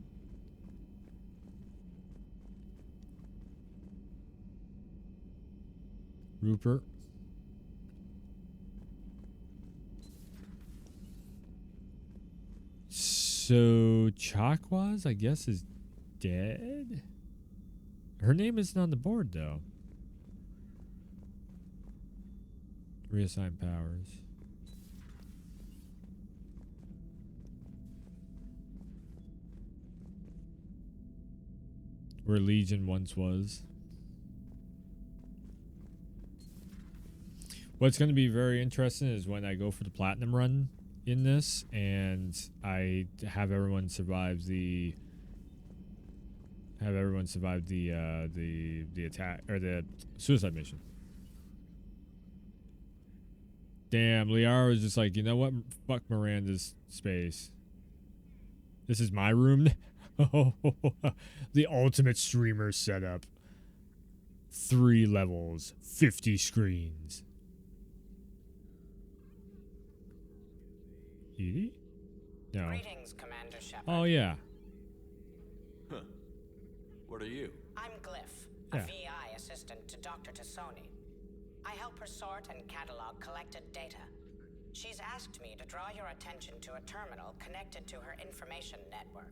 Rupert. So Chakwas, I guess, is dead. Her name isn't on the board though. Reassign powers. Where Legion once was. What's going to be very interesting is when I go for the platinum run in this, and I have everyone survive the attack or the suicide mission. Damn, Liara was just like, you know what? Fuck Miranda's space. This is my room. The ultimate streamer setup. 3 levels, 50 screens. Edie? No. Greetings, Commander Shepard. Oh, yeah. Huh. What are you? I'm Glyph, a VI assistant to Dr. Tassoni. I help her sort and catalog collected data. She's asked me to draw your attention to a terminal connected to her information network.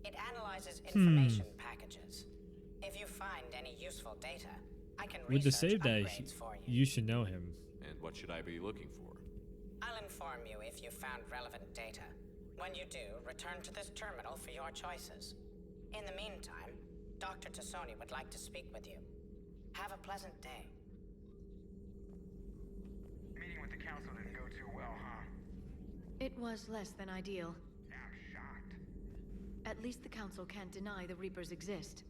It analyzes information packages. If you find any useful data, I can With the research save that, upgrades for you. you should know him. And what should I be looking for? I'll inform you if you found relevant data. When you do, return to this terminal for your choices. In the meantime, Dr. Tassoni would like to speak with you. Have a pleasant day. Meeting with the council didn't go too well, huh? It was less than ideal. I'm shocked. At least the council can't deny the Reapers exist.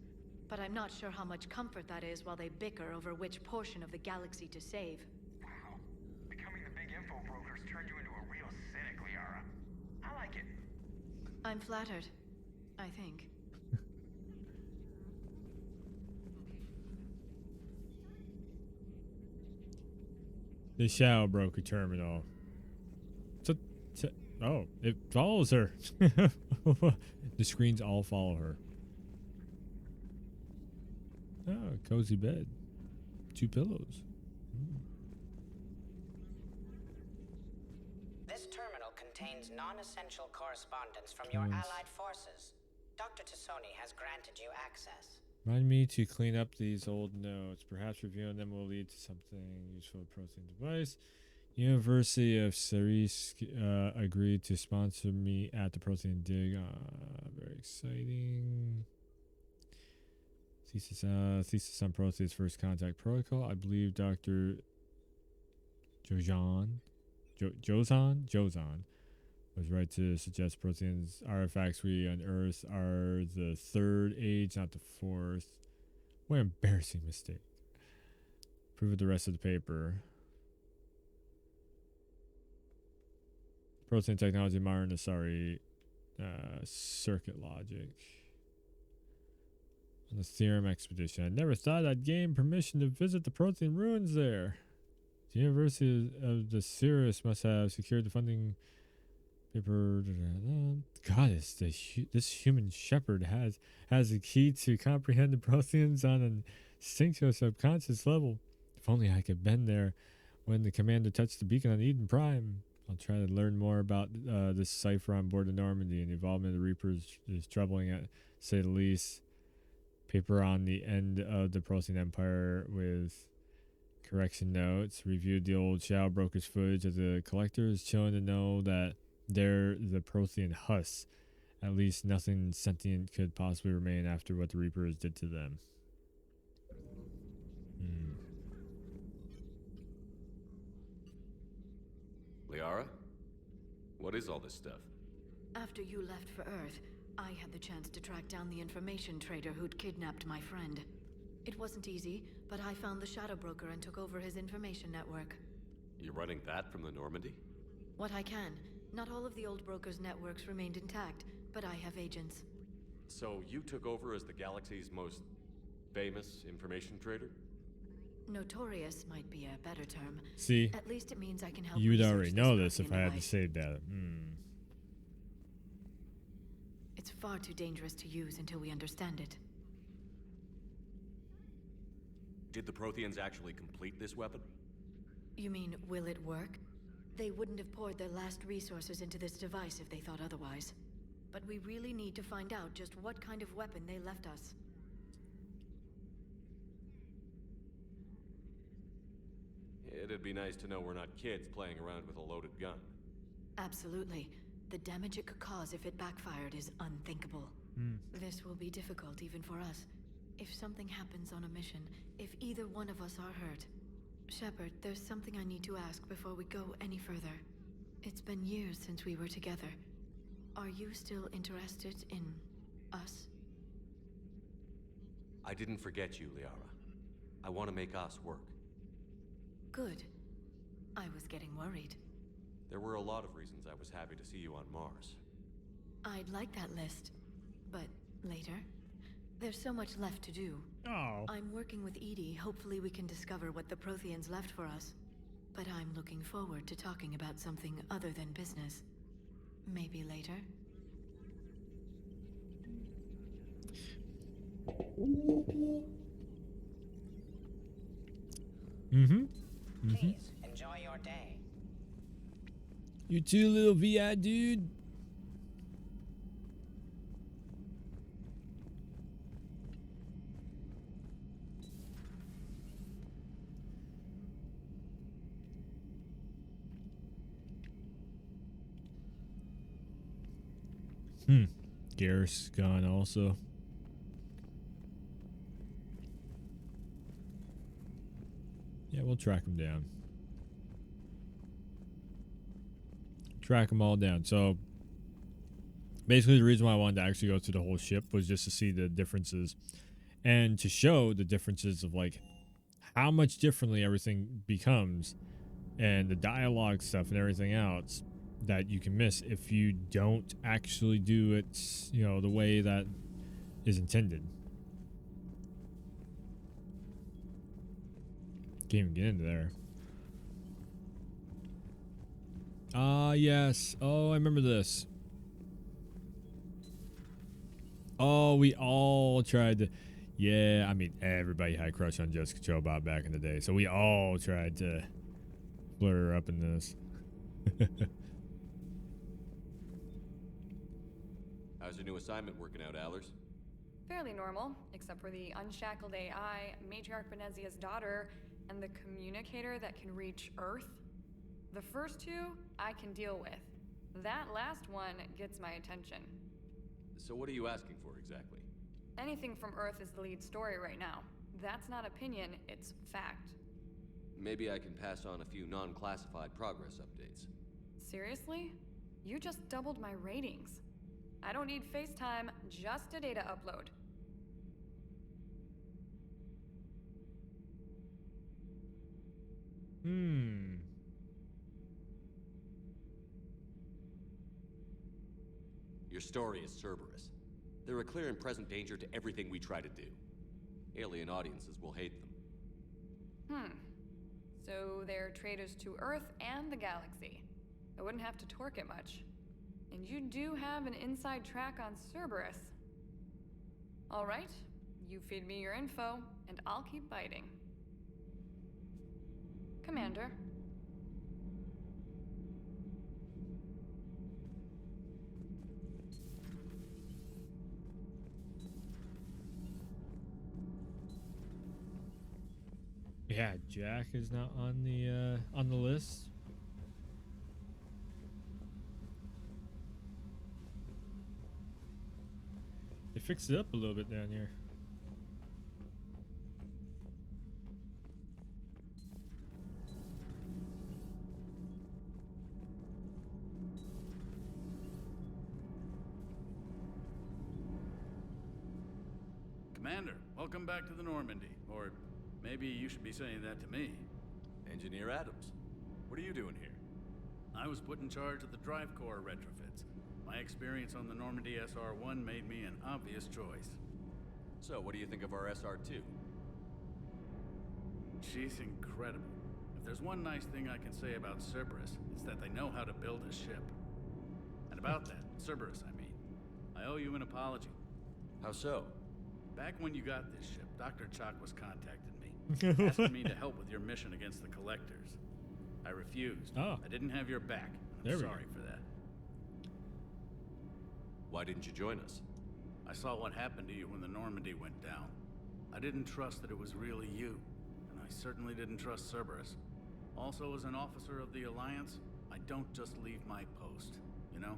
But I'm not sure how much comfort that is while they bicker over which portion of the galaxy to save. Wow. Becoming the big info brokers turned you into a real cynic, Liara. I like it. I'm flattered, I think. The Shadow Broker terminal. Oh, it follows her. The screens all follow her. Oh, cozy bed. 2 pillows. this terminal contains non-essential correspondence from your allied forces. Dr. Tassoni has granted you access. Remind me to clean up these old notes. Perhaps reviewing them will lead to something useful protein device. University of Cerise agreed to sponsor me at the protein dig. Very exciting. Thesis on Proteus first contact protocol. I believe Dr. Jozan was right to suggest Protean's artifacts we unearthed are the third age, not the fourth. What an embarrassing mistake. Prove the rest of the paper. Protein technology, modern Asari circuit logic. On the theorem expedition. I never thought I'd gain permission to visit the Protean ruins there. The University of the Cirrus must have secured the funding paper. Goddess, this human shepherd has a key to comprehend the Protheans on an instinctual subconscious level. If only I could been there when the commander touched the beacon on Eden Prime. I'll try to learn more about this cipher on board the Normandy, and the involvement of the Reapers is troubling, at say the least. Paper on the end of the Protean Empire with correction notes. Reviewed the old Shadow Broker's footage of the collectors. Chilling to know that they're the Prothean husks. At least nothing sentient could possibly remain after what the Reapers did to them. Liara? What is all this stuff? After you left for Earth, I had the chance to track down the information trader who'd kidnapped my friend. It wasn't easy, but I found the Shadow Broker and took over his information network. You're running that from the Normandy? What I can. Not all of the old broker's networks remained intact, but I have agents. So you took over as the galaxy's most famous information trader? Notorious might be a better term. See, at least it means I can help. You'd already know this if I had to say that. It's far too dangerous to use until we understand it. Did the Protheans actually complete this weapon? You mean, will it work? They wouldn't have poured their last resources into this device if they thought otherwise. But we really need to find out just what kind of weapon they left us. It'd be nice to know we're not kids playing around with a loaded gun. Absolutely. The damage it could cause if it backfired is unthinkable. This will be difficult even for us. If something happens on a mission, if either one of us are hurt. Shepard, there's something I need to ask before we go any further. It's been years since we were together. Are you still interested in us? I didn't forget you, Liara. I want to make us work. Good. I was getting worried. There were a lot of reasons I was happy to see you on Mars. I'd like that list, but later. There's so much left to do. Oh. I'm working with Edie. Hopefully we can discover what the Protheans left for us. But I'm looking forward to talking about something other than business. Maybe later? Please, enjoy your day. You too, little VI dude. Garrus gone also. Yeah, we'll track him down. Track them all down. So basically the reason why I wanted to actually go through the whole ship was just to see the differences and to show the differences of like how much differently everything becomes and the dialogue stuff and everything else that you can miss if you don't actually do it, you know, the way that is intended. Can't even get into there. Yes. Oh, I remember this. Oh, we all tried to... Yeah, I mean, everybody had a crush on Jessica Chobot back in the day, so we all tried to flirt her up in this. How's your new assignment working out, Allers? Fairly normal, except for the unshackled AI, Matriarch Benezia's daughter, and the communicator that can reach Earth. The first two, I can deal with. That last one gets my attention. So what are you asking for exactly? Anything from Earth is the lead story right now. That's not opinion, it's fact. Maybe I can pass on a few non-classified progress updates. Seriously? You just doubled my ratings. I don't need FaceTime, just a data upload. Your story is Cerberus. They're a clear and present danger to everything we try to do. Alien audiences will hate them. So they're traitors to Earth and the galaxy. I wouldn't have to torque it much. And you do have an inside track on Cerberus. All right, you feed me your info, and I'll keep biting. Commander. Yeah, Jack is not on the list. They fixed it up a little bit down here. Commander, welcome back to the Normandy. Or maybe you should be saying that to me. Engineer Adams, what are you doing here? I was put in charge of the drive core retrofits. My experience on the Normandy SR-1 made me an obvious choice. So, what do you think of our SR-2? She's incredible. If there's one nice thing I can say about Cerberus, it's that they know how to build a ship. And about that, Cerberus, I mean, I owe you an apology. How so? Back when you got this ship, Dr. Chalk was contacting me, asking me to help with your mission against the Collectors. I refused. Oh. I didn't have your back. There I'm we sorry for that. Why didn't you join us? I saw what happened to you when the Normandy went down. I didn't trust that it was really you, and I certainly didn't trust Cerberus. Also, as an officer of the Alliance, I don't just leave my post, you know?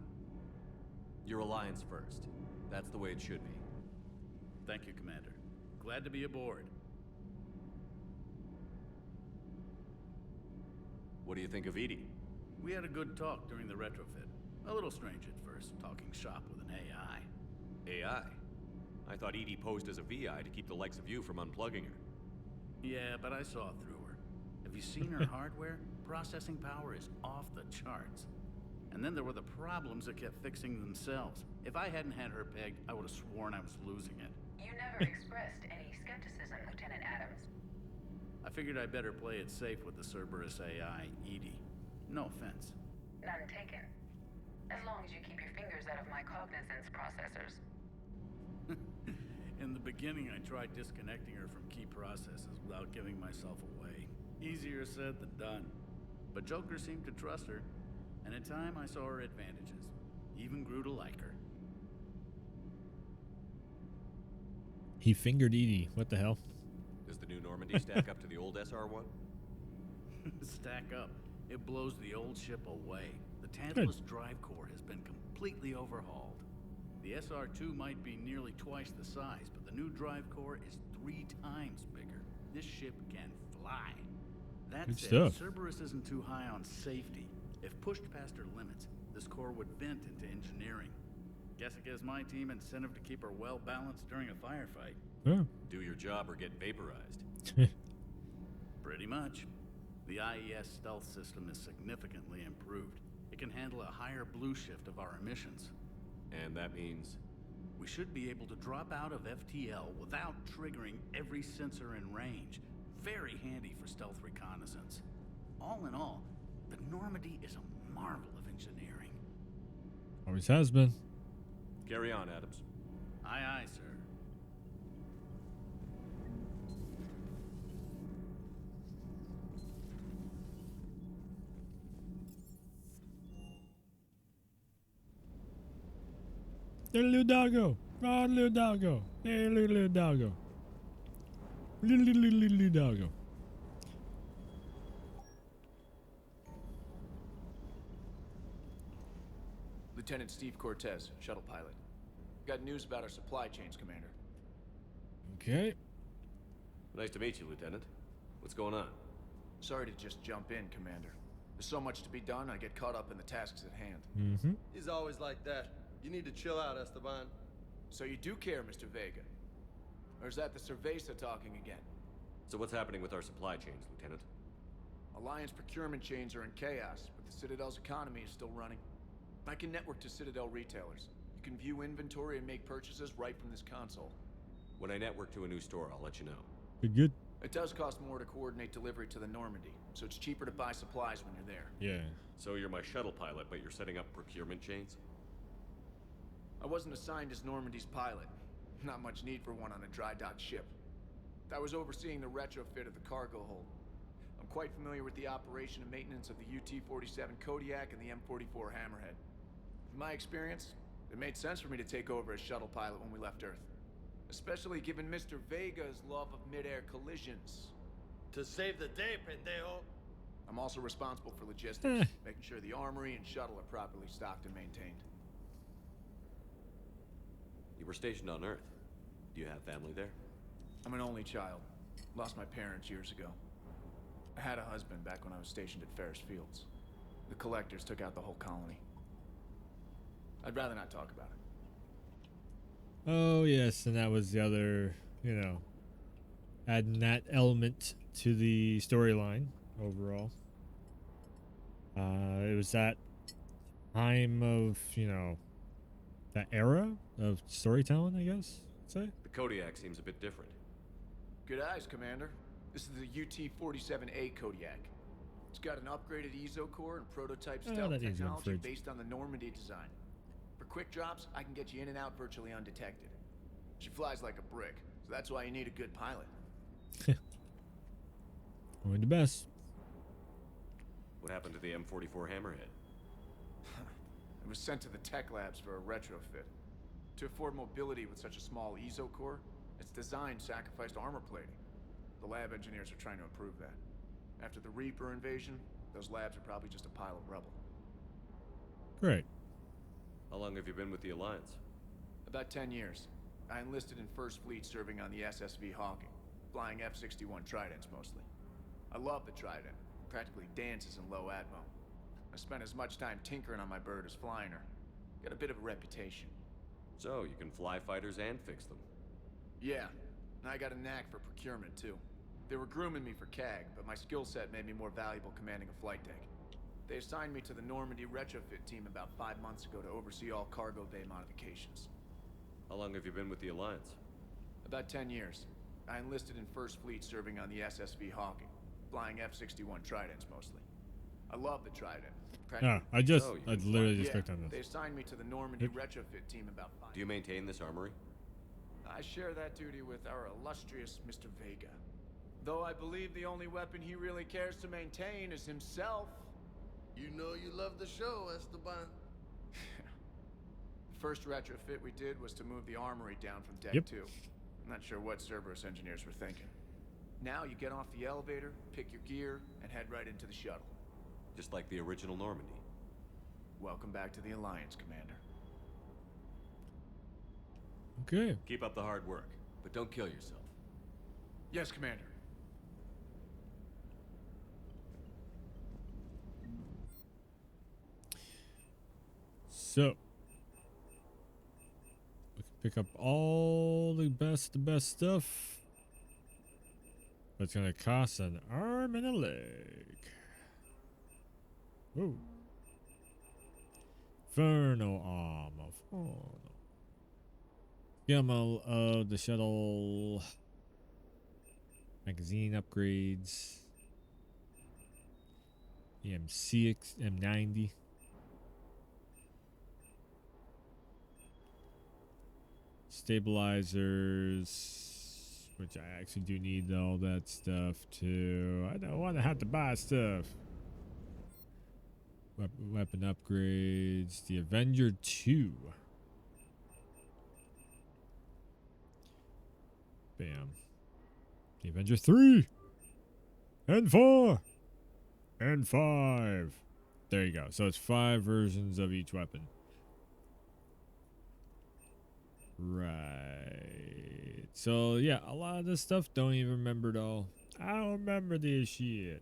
Your Alliance first. That's the way it should be. Thank you, Commander. Glad to be aboard. What do you think of Edie? We had a good talk during the retrofit. A little strange at first, talking shop with an AI. AI? I thought Edie posed as a VI to keep the likes of you from unplugging her. Yeah, but I saw through her. Have you seen her hardware? Processing power is off the charts. And then there were the problems that kept fixing themselves. If I hadn't had her pegged, I would have sworn I was losing it. You never expressed any skepticism, Lieutenant Adams. I figured I'd better play it safe with the Cerberus AI, Edie. No offense. None taken. As long as you keep your fingers out of my cognizance processors. In the beginning, I tried disconnecting her from key processes without giving myself away. Easier said than done. But Joker seemed to trust her, and in time I saw her advantages. Even grew to like her. He fingered Edie. What the hell? Does the new Normandy stack up to the old SR-1? Stack up. It blows the old ship away. The Tantalus drive core has been completely overhauled. The SR-2 might be nearly twice the size, but the new drive core is 3 times bigger. This ship can fly. That Good said, stuff. Cerberus isn't too high on safety. If pushed past her limits, this core would vent into engineering. Guess it gives my team incentive to keep her well balanced during a firefight. Oh. Do your job or get vaporized. Pretty much. The IES stealth system is significantly improved. It can handle a higher blue shift of our emissions. And that means? We should be able to drop out of FTL without triggering every sensor in range. Very handy for stealth reconnaissance. All in all, the Normandy is a marvel of engineering. Always has been. Carry on, Adams. Aye, aye, sir. Little doggo. Oh, little doggo. Hey, little doggo. Little doggo. Lieutenant Steve Cortez, shuttle pilot. Got news about our supply chains, Commander. Okay. Nice to meet you, Lieutenant. What's going on? Sorry to just jump in, Commander. There's so much to be done, I get caught up in the tasks at hand. Mm-hmm. He's always like that. You need to chill out, Esteban. So you do care, Mr. Vega? Or is that the Cerveza talking again? So what's happening with our supply chains, Lieutenant? Alliance procurement chains are in chaos, but the Citadel's economy is still running. I can network to Citadel retailers. You can view inventory and make purchases right from this console. When I network to a new store, I'll let you know. Good. It does cost more to coordinate delivery to the Normandy, so it's cheaper to buy supplies when you're there. Yeah. So you're my shuttle pilot, but you're setting up procurement chains? I wasn't assigned as Normandy's pilot. Not much need for one on a dry dock ship. I was overseeing the retrofit of the cargo hold. I'm quite familiar with the operation and maintenance of the UT-47 Kodiak and the M44 Hammerhead. In my experience, it made sense for me to take over as shuttle pilot when we left Earth. Especially given Mr. Vega's love of mid-air collisions. To save the day, pendejo. I'm also responsible for logistics, making sure the armory and shuttle are properly stocked and maintained. You were stationed on Earth. Do you have family there? I'm an only child. Lost my parents years ago. I had a husband back when I was stationed at Ferris Fields. The collectors took out the whole colony. I'd rather not talk about it. Oh, yes, and that was the other, adding that element to the storyline overall. It was that time of, that era of storytelling, I guess, I'd say. The Kodiak seems a bit different. Good eyes, Commander. This is the UT-47A Kodiak. It's got an upgraded EZO core and prototype stealth technology based on the Normandy design. For quick drops, I can get you in and out virtually undetected. She flies like a brick, so that's why you need a good pilot. Only the best. What happened to the M44 Hammerhead? It was sent to the tech labs for a retrofit. To afford mobility with such a small EZO core, its design sacrificed armor plating. The lab engineers are trying to improve that. After the Reaper invasion, those labs are probably just a pile of rubble. Great. How long have you been with the Alliance? About 10 years. I enlisted in First Fleet serving on the SSV Hawking, flying F-61 Tridents mostly. I love the Trident. It practically dances in low atmo. I spent as much time tinkering on my bird as flying her. Got a bit of a reputation. So, you can fly fighters and fix them. Yeah, and I got a knack for procurement too. They were grooming me for CAG, but my skill set made me more valuable commanding a flight deck. They assigned me to the Normandy retrofit team about 5 months ago to oversee all cargo bay modifications. How long have you been with the Alliance? About 10 years. I enlisted in First Fleet serving on the SSV Hawking, flying F-61 Tridents mostly. I love the Trident. I literally just clicked on this. They assigned me to the Normandy retrofit team about 5. Do you maintain this armory? I share that duty with our illustrious Mr. Vega. Though I believe the only weapon he really cares to maintain is himself. You know you love the show, Esteban. The first retrofit we did was to move the armory down from Deck 2. I'm not sure what Cerberus engineers were thinking. Now you get off the elevator, pick your gear, and head right into the shuttle. Just like the original Normandy. Welcome back to the Alliance, Commander. Okay. Keep up the hard work, but don't kill yourself. Yes, Commander. So, we can pick up all the best stuff. But it's gonna cost an arm and a leg. Ooh. Inferno armor. Gamma of the shuttle. Magazine upgrades. M6, M90. Stabilizers, which I actually do need all that stuff too. I don't want to have to buy stuff. Weapon upgrades. The Avenger 2. Bam. The Avenger 3 and 4 and 5. There you go. So it's 5 versions of each weapon. Right. So yeah, a lot of this stuff don't even remember though. I don't remember this shit.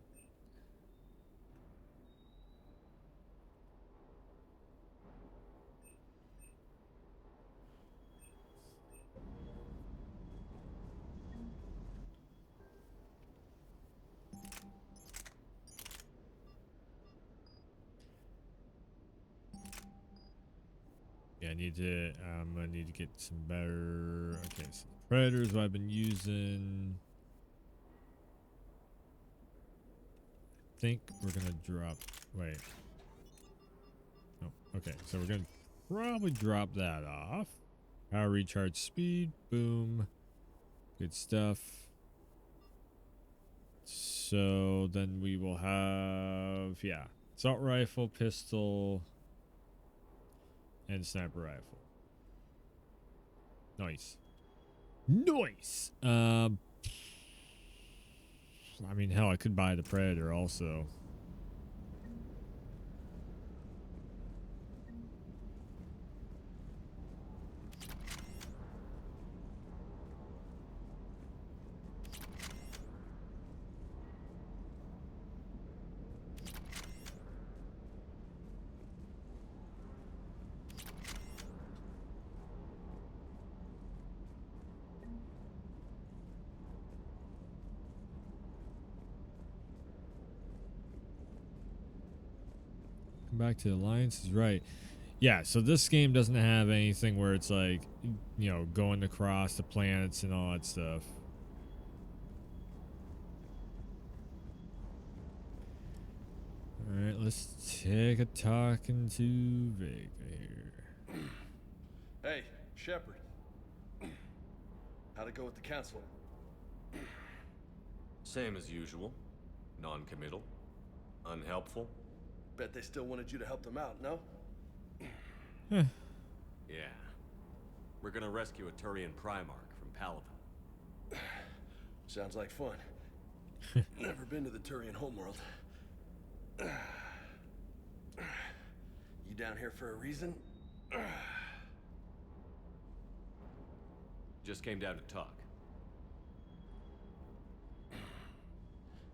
Yeah, I need to, I'm gonna need to get some better, okay, so predators what I've been using. I think we're gonna drop, wait. Oh, okay, so we're gonna probably drop that off. Power recharge speed, boom. Good stuff. So then we will have, yeah, assault rifle, pistol, and sniper rifle. Nice. Nice. I mean, hell, I could buy the Predator also. Back to the Alliance is right. Yeah, so this game doesn't have anything where it's like, you know, going across the planets and all that stuff. Alright, let's take a talking to Vega here. Hey, Shepard. How'd it go with the council? Same as usual. Non-committal. Unhelpful. Bet they still wanted you to help them out, no? Yeah. We're gonna rescue a Turian Primarch from Palaven. Sounds like fun. Never been to the Turian homeworld. You down here for a reason? Just came down to talk.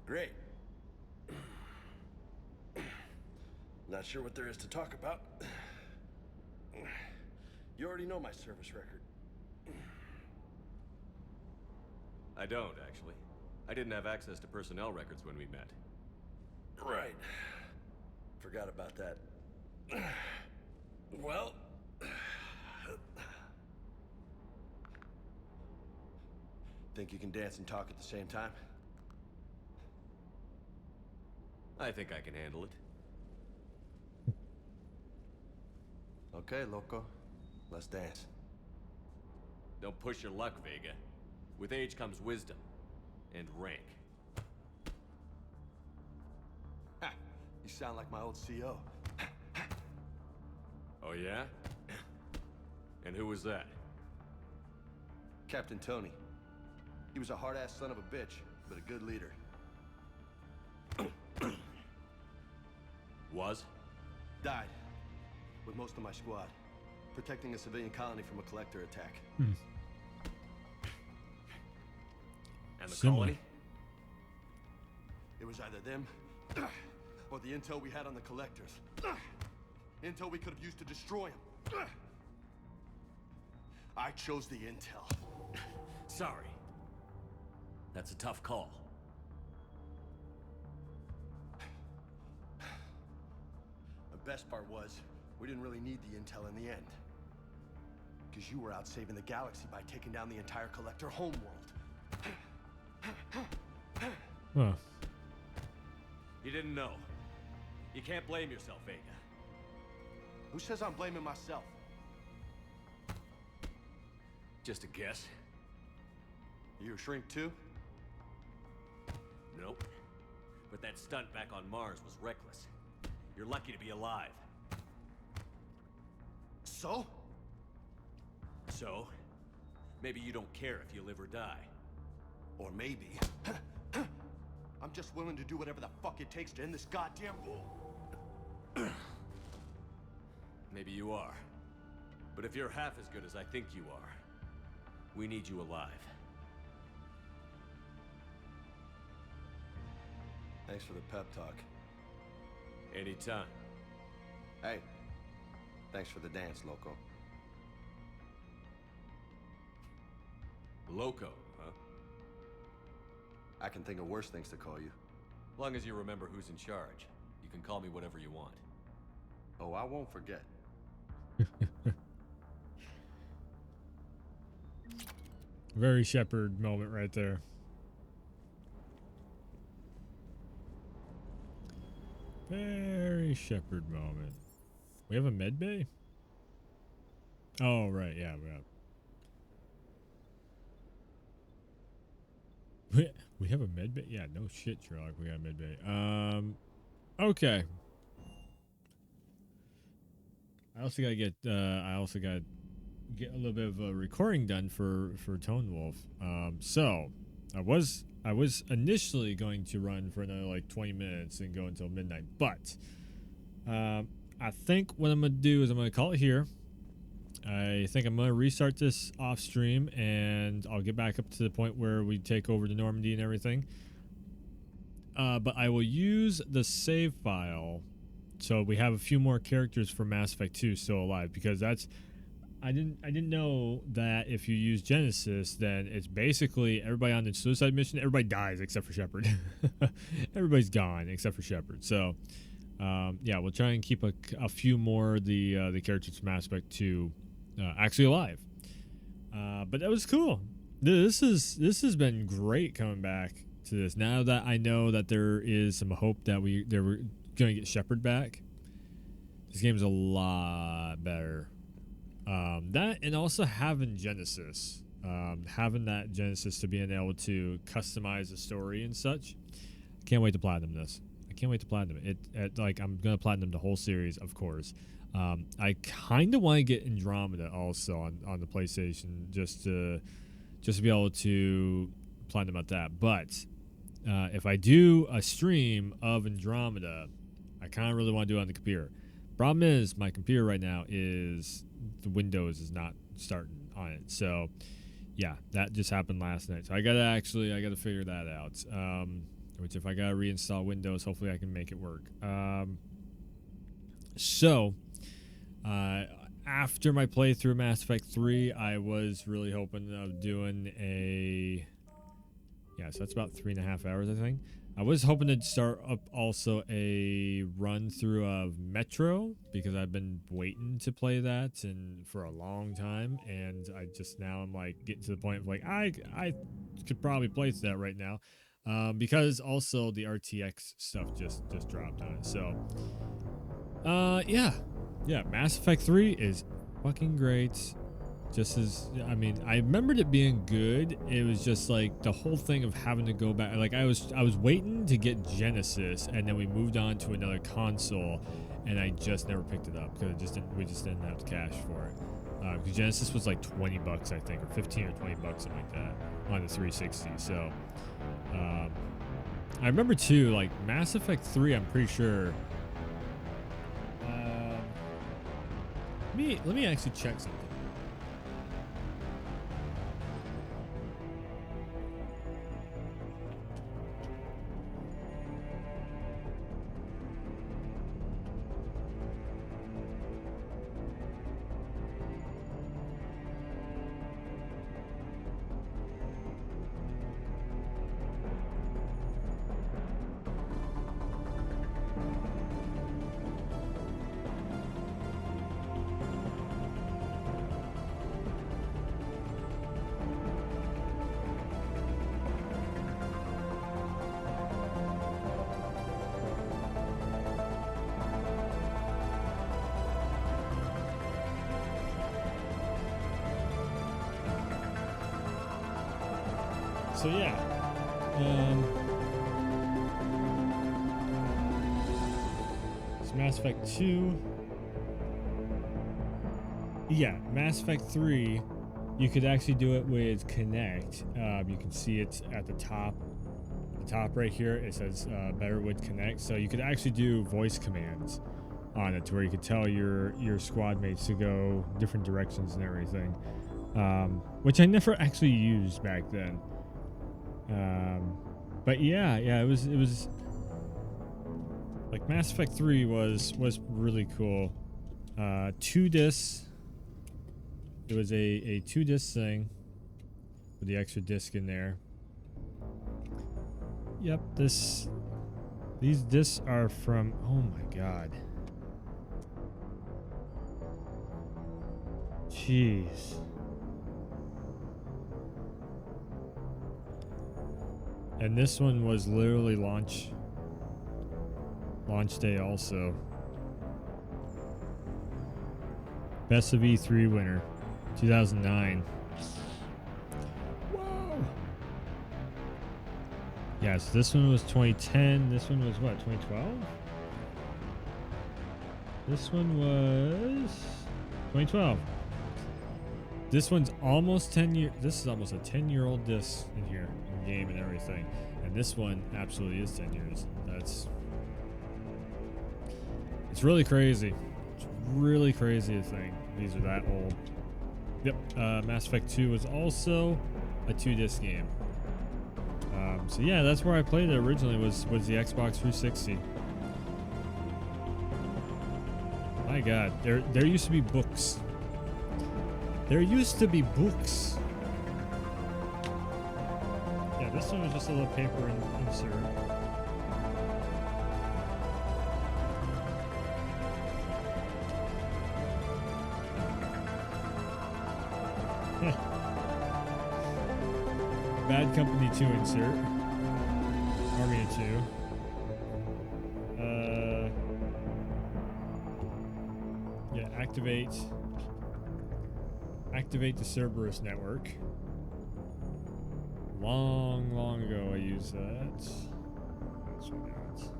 Great. Not sure what there is to talk about. You already know my service record. I don't, actually. I didn't have access to personnel records when we met. Right. Forgot about that. Well... Think you can dance and talk at the same time? I think I can handle it. Okay, loco. Let's dance. Don't push your luck, Vega. With age comes wisdom. And rank. Ha! You sound like my old CO. Oh yeah? And who was that? Captain Tony. He was a hard-ass son of a bitch, but a good leader. Was? Died. With most of my squad. Protecting a civilian colony from a collector attack. And the Similar. colony? It was either them, or the intel we had on the collectors. Intel we could have used to destroy them. I chose the intel. Sorry. That's a tough call. The best part was, we didn't really need the intel in the end. Because you were out saving the galaxy by taking down the entire collector homeworld. Huh. You didn't know. You can't blame yourself, Vega. Who says I'm blaming myself? Just a guess. You a shrink too? Nope. But that stunt back on Mars was reckless. You're lucky to be alive. So? So? Maybe you don't care if you live or die. Or maybe I'm just willing to do whatever the fuck it takes to end this goddamn war. Maybe you are. But if you're half as good as I think you are, we need you alive. Thanks for the pep talk. Anytime. Hey, thanks for the dance, Loco. Loco, huh? I can think of worse things to call you. Long as you remember who's in charge, you can call me whatever you want. Oh, I won't forget. Very Shepard moment right there. Very Shepard moment. We have a med bay? Oh, right. Yeah, we have a med bay? Yeah, no shit, Sherlock. We got a med bay. Okay. I also gotta get a little bit of a recording done for Tone Wolf. So I was initially going to run for another like 20 minutes and go until midnight, but I think what I'm gonna do is I'm gonna call it here. I think I'm gonna restart this off stream and I'll get back up to the point where we take over to Normandy and everything. But I will use the save file so we have a few more characters from Mass Effect 2 still alive, because that's I didn't know that if you use Genesis, then it's basically everybody on the suicide mission, everybody dies except for Shepard. Everybody's gone except for Shepard. So yeah, we'll try and keep a few more of the characters from Mass Effect 2 actually alive. But that was cool. This has been great coming back to this. Now that I know that there is some hope that we're gonna get Shepard back, this game's a lot better. That and also having Genesis, having that Genesis to being able to customize the story and such. Can't wait to platinum this. I can't wait to platinum it. Like I'm gonna platinum the whole series, of course. I kind of want to get Andromeda also on the PlayStation just to be able to platinum out that. But if I do a stream of Andromeda, I kind of really want to do it on the computer. Problem is, my computer right now is the Windows is not starting on it. So yeah, that just happened last night. So I gotta figure that out. Which if I gotta reinstall Windows, hopefully I can make it work. After my playthrough Mass Effect 3, I was really hoping of doing so that's about 3.5 hours, I think. I was hoping to start up also a run through of Metro, because I've been waiting to play that and for a long time, and I'm like getting to the point of like I could probably play through that right now, because also the RTX stuff just dropped on it. So yeah, Mass Effect 3 is fucking great. I remembered it being good. It was just like the whole thing of having to go back. Like I was waiting to get Genesis, and then we moved on to another console, and I just never picked it up because we just didn't have the cash for it. Because Genesis was like $20, I think, or 15 or 20 bucks, something like that, on the 360. So I remember too, like Mass Effect 3. I'm pretty sure. Let me actually check something. So yeah, it's Mass Effect 2. Yeah, Mass Effect 3. you could actually do it with Connect. You can see it at the top. The top right here, it says better with Connect. So you could actually do voice commands on it to where you could tell your squad mates to go different directions and everything. Which I never actually used back then. But yeah, it was like Mass Effect 3 was really cool. 2 discs. It was a 2 disc thing with the extra disc in there. Yep, these discs are from, oh my god. Jeez. And this one was literally launch day also. Best of E3 winner, 2009. Whoa! Yes, this one was 2010. This one was what, 2012? This one was 2012. This one's almost 10 years. This is almost a 10-year-old disc in here, in game and everything. And this one absolutely is 10 years. It's really crazy. It's really crazy to think these are that old. Yep. Mass Effect 2 was also a 2-disc game. So yeah, that's where I played it originally. Was the Xbox 360. My God, there used to be books. There used to be books. Yeah, this one was just a little paper insert. Bad Company 2 insert. Army of 2. Yeah, activate the Cerberus network. Long ago I used that. That's what it is.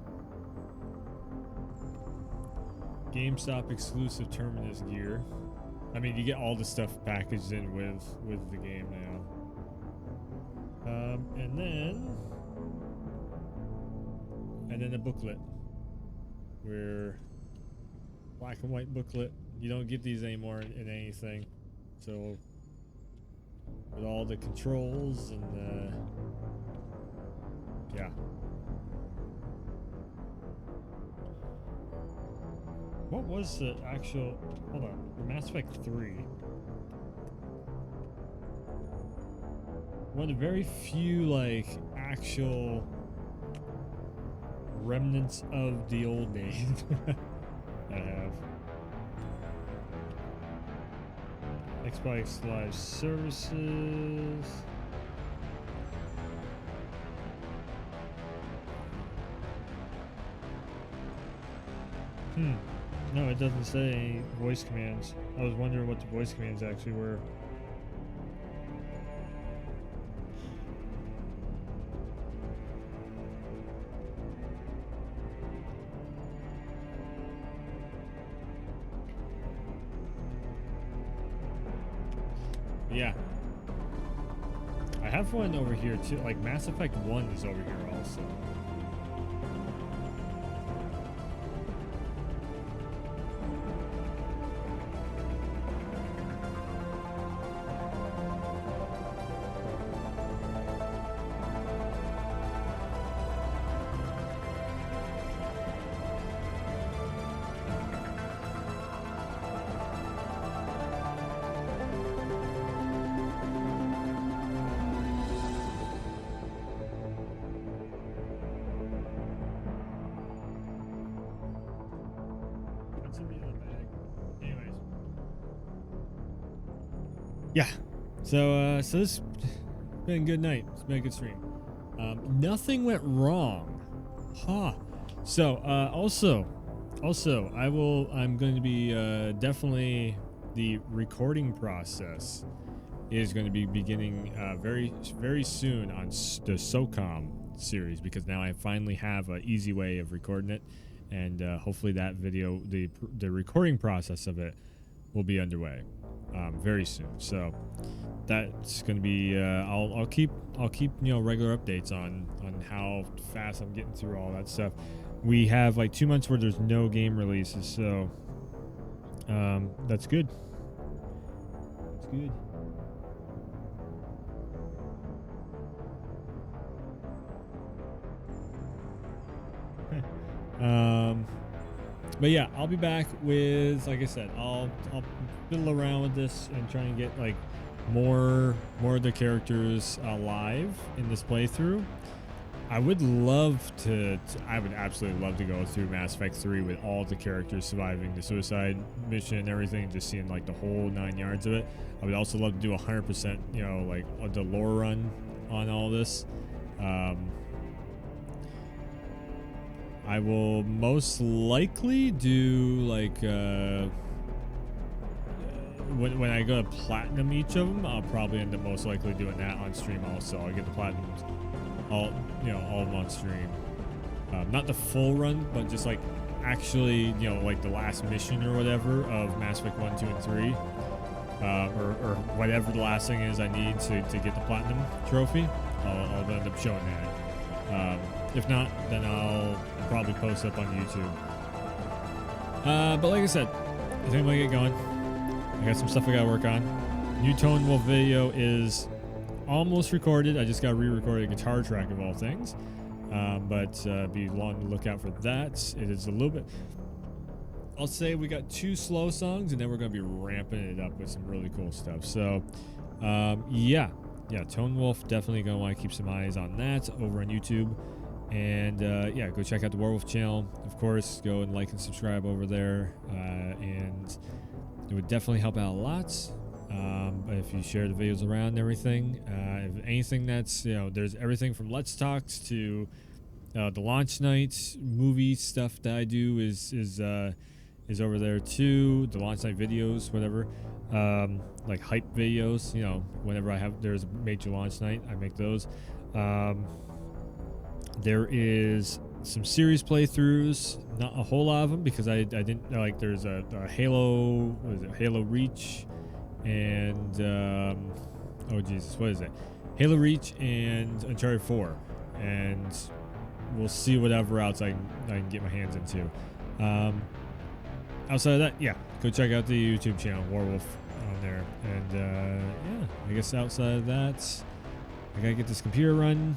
GameStop exclusive Terminus gear. I mean, you get all the stuff packaged in with the game now. And then a booklet. Where black and white booklet. You don't get these anymore in anything. So with all the controls and yeah. What was the actual, hold on, for Mass Effect 3? One of the very few like actual remnants of the old name I have. Xbox Live Services. No, it doesn't say voice commands. I was wondering what the voice commands actually were. Yeah. I have one over here too. Like Mass Effect 1 is over here also. Yeah, so this has been a good night. It's been a good stream. Nothing went wrong, huh? So also, I'm going to be definitely the recording process is going to be beginning very soon on the SOCOM series, because now I finally have an easy way of recording it, and hopefully that video, the recording process of it, will be underway very soon. So that's going to be I'll keep regular updates on how fast I'm getting through all that stuff. We have like 2 months where there's no game releases, so that's good. That's good. But yeah, I'll be back with, like I said, I'll fiddle around with this and try and get like more of the characters alive in this playthrough. I would absolutely love to go through Mass Effect 3 with all the characters surviving the suicide mission and everything, just seeing like the whole 9 yards of it. I would also love to do 100%, like the lore run on all this. I will most likely do like when I go to platinum each of them, I'll probably end up most likely doing that on stream also. I'll get the platinums all of them on stream. Not the full run, but just like actually, like the last mission or whatever of Mass Effect 1, 2, and 3. Or whatever the last thing is I need to get the platinum trophy. I'll end up showing that. If not, then I'll probably post up on YouTube. But like I said, I think I'm gonna get going. I got some stuff I gotta work on. New Tone Wolf video is almost recorded. I just gotta re-record a guitar track of all things. But be on the lookout for that. It is a little bit. I'll say we got 2 slow songs, and then we're gonna be ramping it up with some really cool stuff. So, yeah, Tone Wolf, definitely gonna want to keep some eyes on that over on YouTube. And yeah, go check out the Werewolf channel. Of course, go and like and subscribe over there. And it would definitely help out a lot. If you share the videos around and everything. If anything that's, there's everything from Let's Talks to the launch night movie stuff that I do is over there too. The launch night videos, whatever. Like hype videos, whenever there's a major launch night, I make those. There is some series playthroughs, not a whole lot of them because I didn't like. There's a Halo, Halo Reach, and oh Jesus, what is it? Halo Reach and Uncharted 4, and we'll see whatever else I can get my hands into. Outside of that, yeah, go check out the YouTube channel Werewolf on there, and yeah, I guess outside of that, I gotta get this computer running.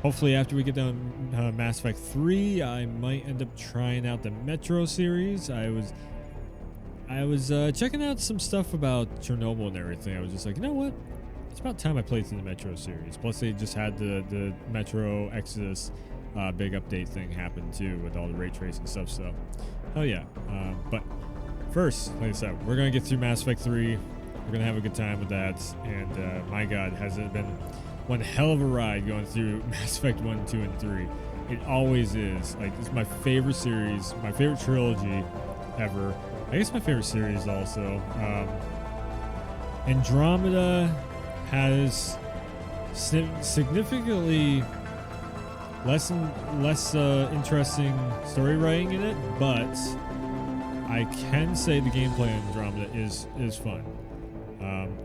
Hopefully after we get done Mass Effect 3, I might end up trying out the Metro series. I was checking out some stuff about Chernobyl and everything. I was just like, you know what? It's about time I played through the Metro series. Plus they just had the Metro Exodus big update thing happen too with all the ray tracing stuff. So, oh yeah. But first, like I said, we're going to get through Mass Effect 3. We're going to have a good time with that. And my God, has it been one hell of a ride going through Mass Effect 1, 2, and 3. It always is. Like, it's my favorite series, my favorite trilogy ever. I guess my favorite series also. Andromeda has significantly less interesting story writing in it, but I can say the gameplay in Andromeda is fun.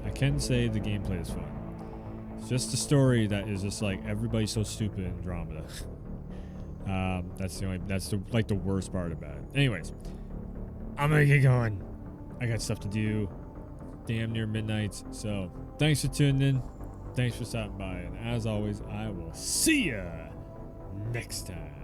I can say the gameplay is fun. It's just a story that is just like everybody's so stupid in Andromeda. That's the worst part about it. Anyways, I'm gonna get going. I got stuff to do. Damn near midnight. So thanks for tuning in. Thanks for stopping by, and as always, I will see ya next time.